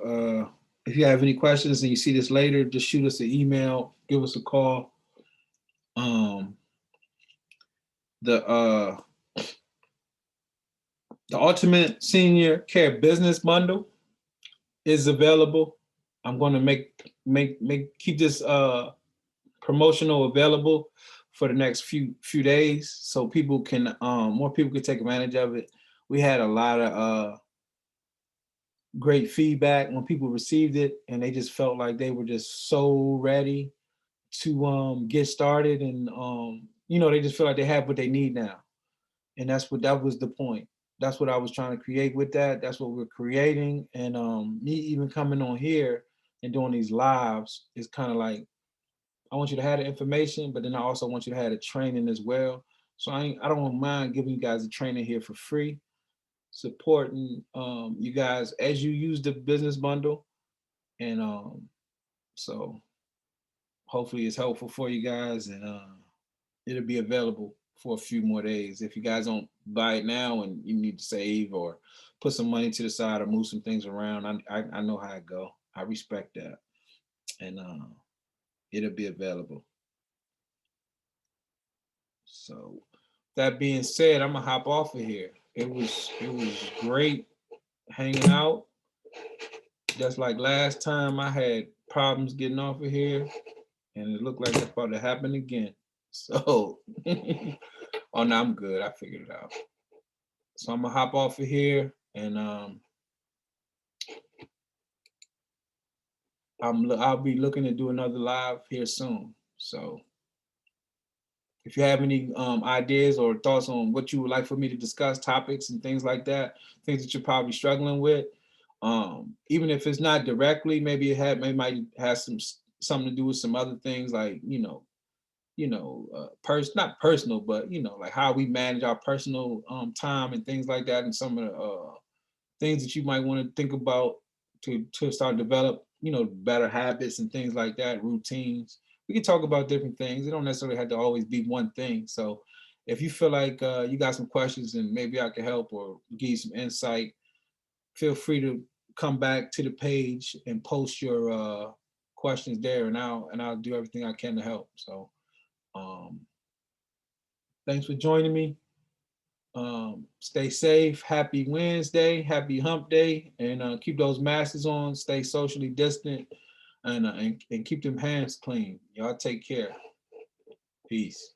If you have any questions and you see this later, just shoot us an email, give us a call. The Ultimate Senior Care Business Bundle is available. I'm going to keep this promotional available for the next few days, so people can more people can take advantage of it. We had a lot of great feedback when people received it, and they just felt like they were just so ready to get started, and they just feel like they have what they need now. And that was the point. That's what I was trying to create with that. That's what we're creating. And me even coming on here and doing these lives is kind of like, I want you to have the information, but then I also want you to have the training as well. So I don't mind giving you guys the training here for free, supporting you guys as you use the business bundle. And so hopefully it's helpful for you guys, and it'll be available for a few more days. If you guys don't buy it now and you need to save or put some money to the side or move some things around, I know how it go. I respect that. And it'll be available. So that being said, I'm gonna hop off of here. It was great hanging out. Just like last time, I had problems getting off of here, and it looked like it's about to happen again. So, oh no, I'm good. I figured it out. So I'm gonna hop off of here, and I'll be looking to do another live here soon. So if you have any ideas or thoughts on what you would like for me to discuss, topics and things like that, things that you're probably struggling with, even if it's not directly, maybe might have something to do with some other things, like not personal, but like how we manage our personal time and things like that, and some of the things that you might want to think about to start develop better habits and things like that, routines. We can talk about different things. It don't necessarily have to always be one thing. So if you feel like you got some questions and maybe I can help or give you some insight, feel free to come back to the page and post your questions there, and I'll do everything I can to help. So thanks for joining me. Stay safe. Happy Wednesday. Happy hump day. And keep those masks on. Stay socially distant. And keep them hands clean. Y'all take care. Peace.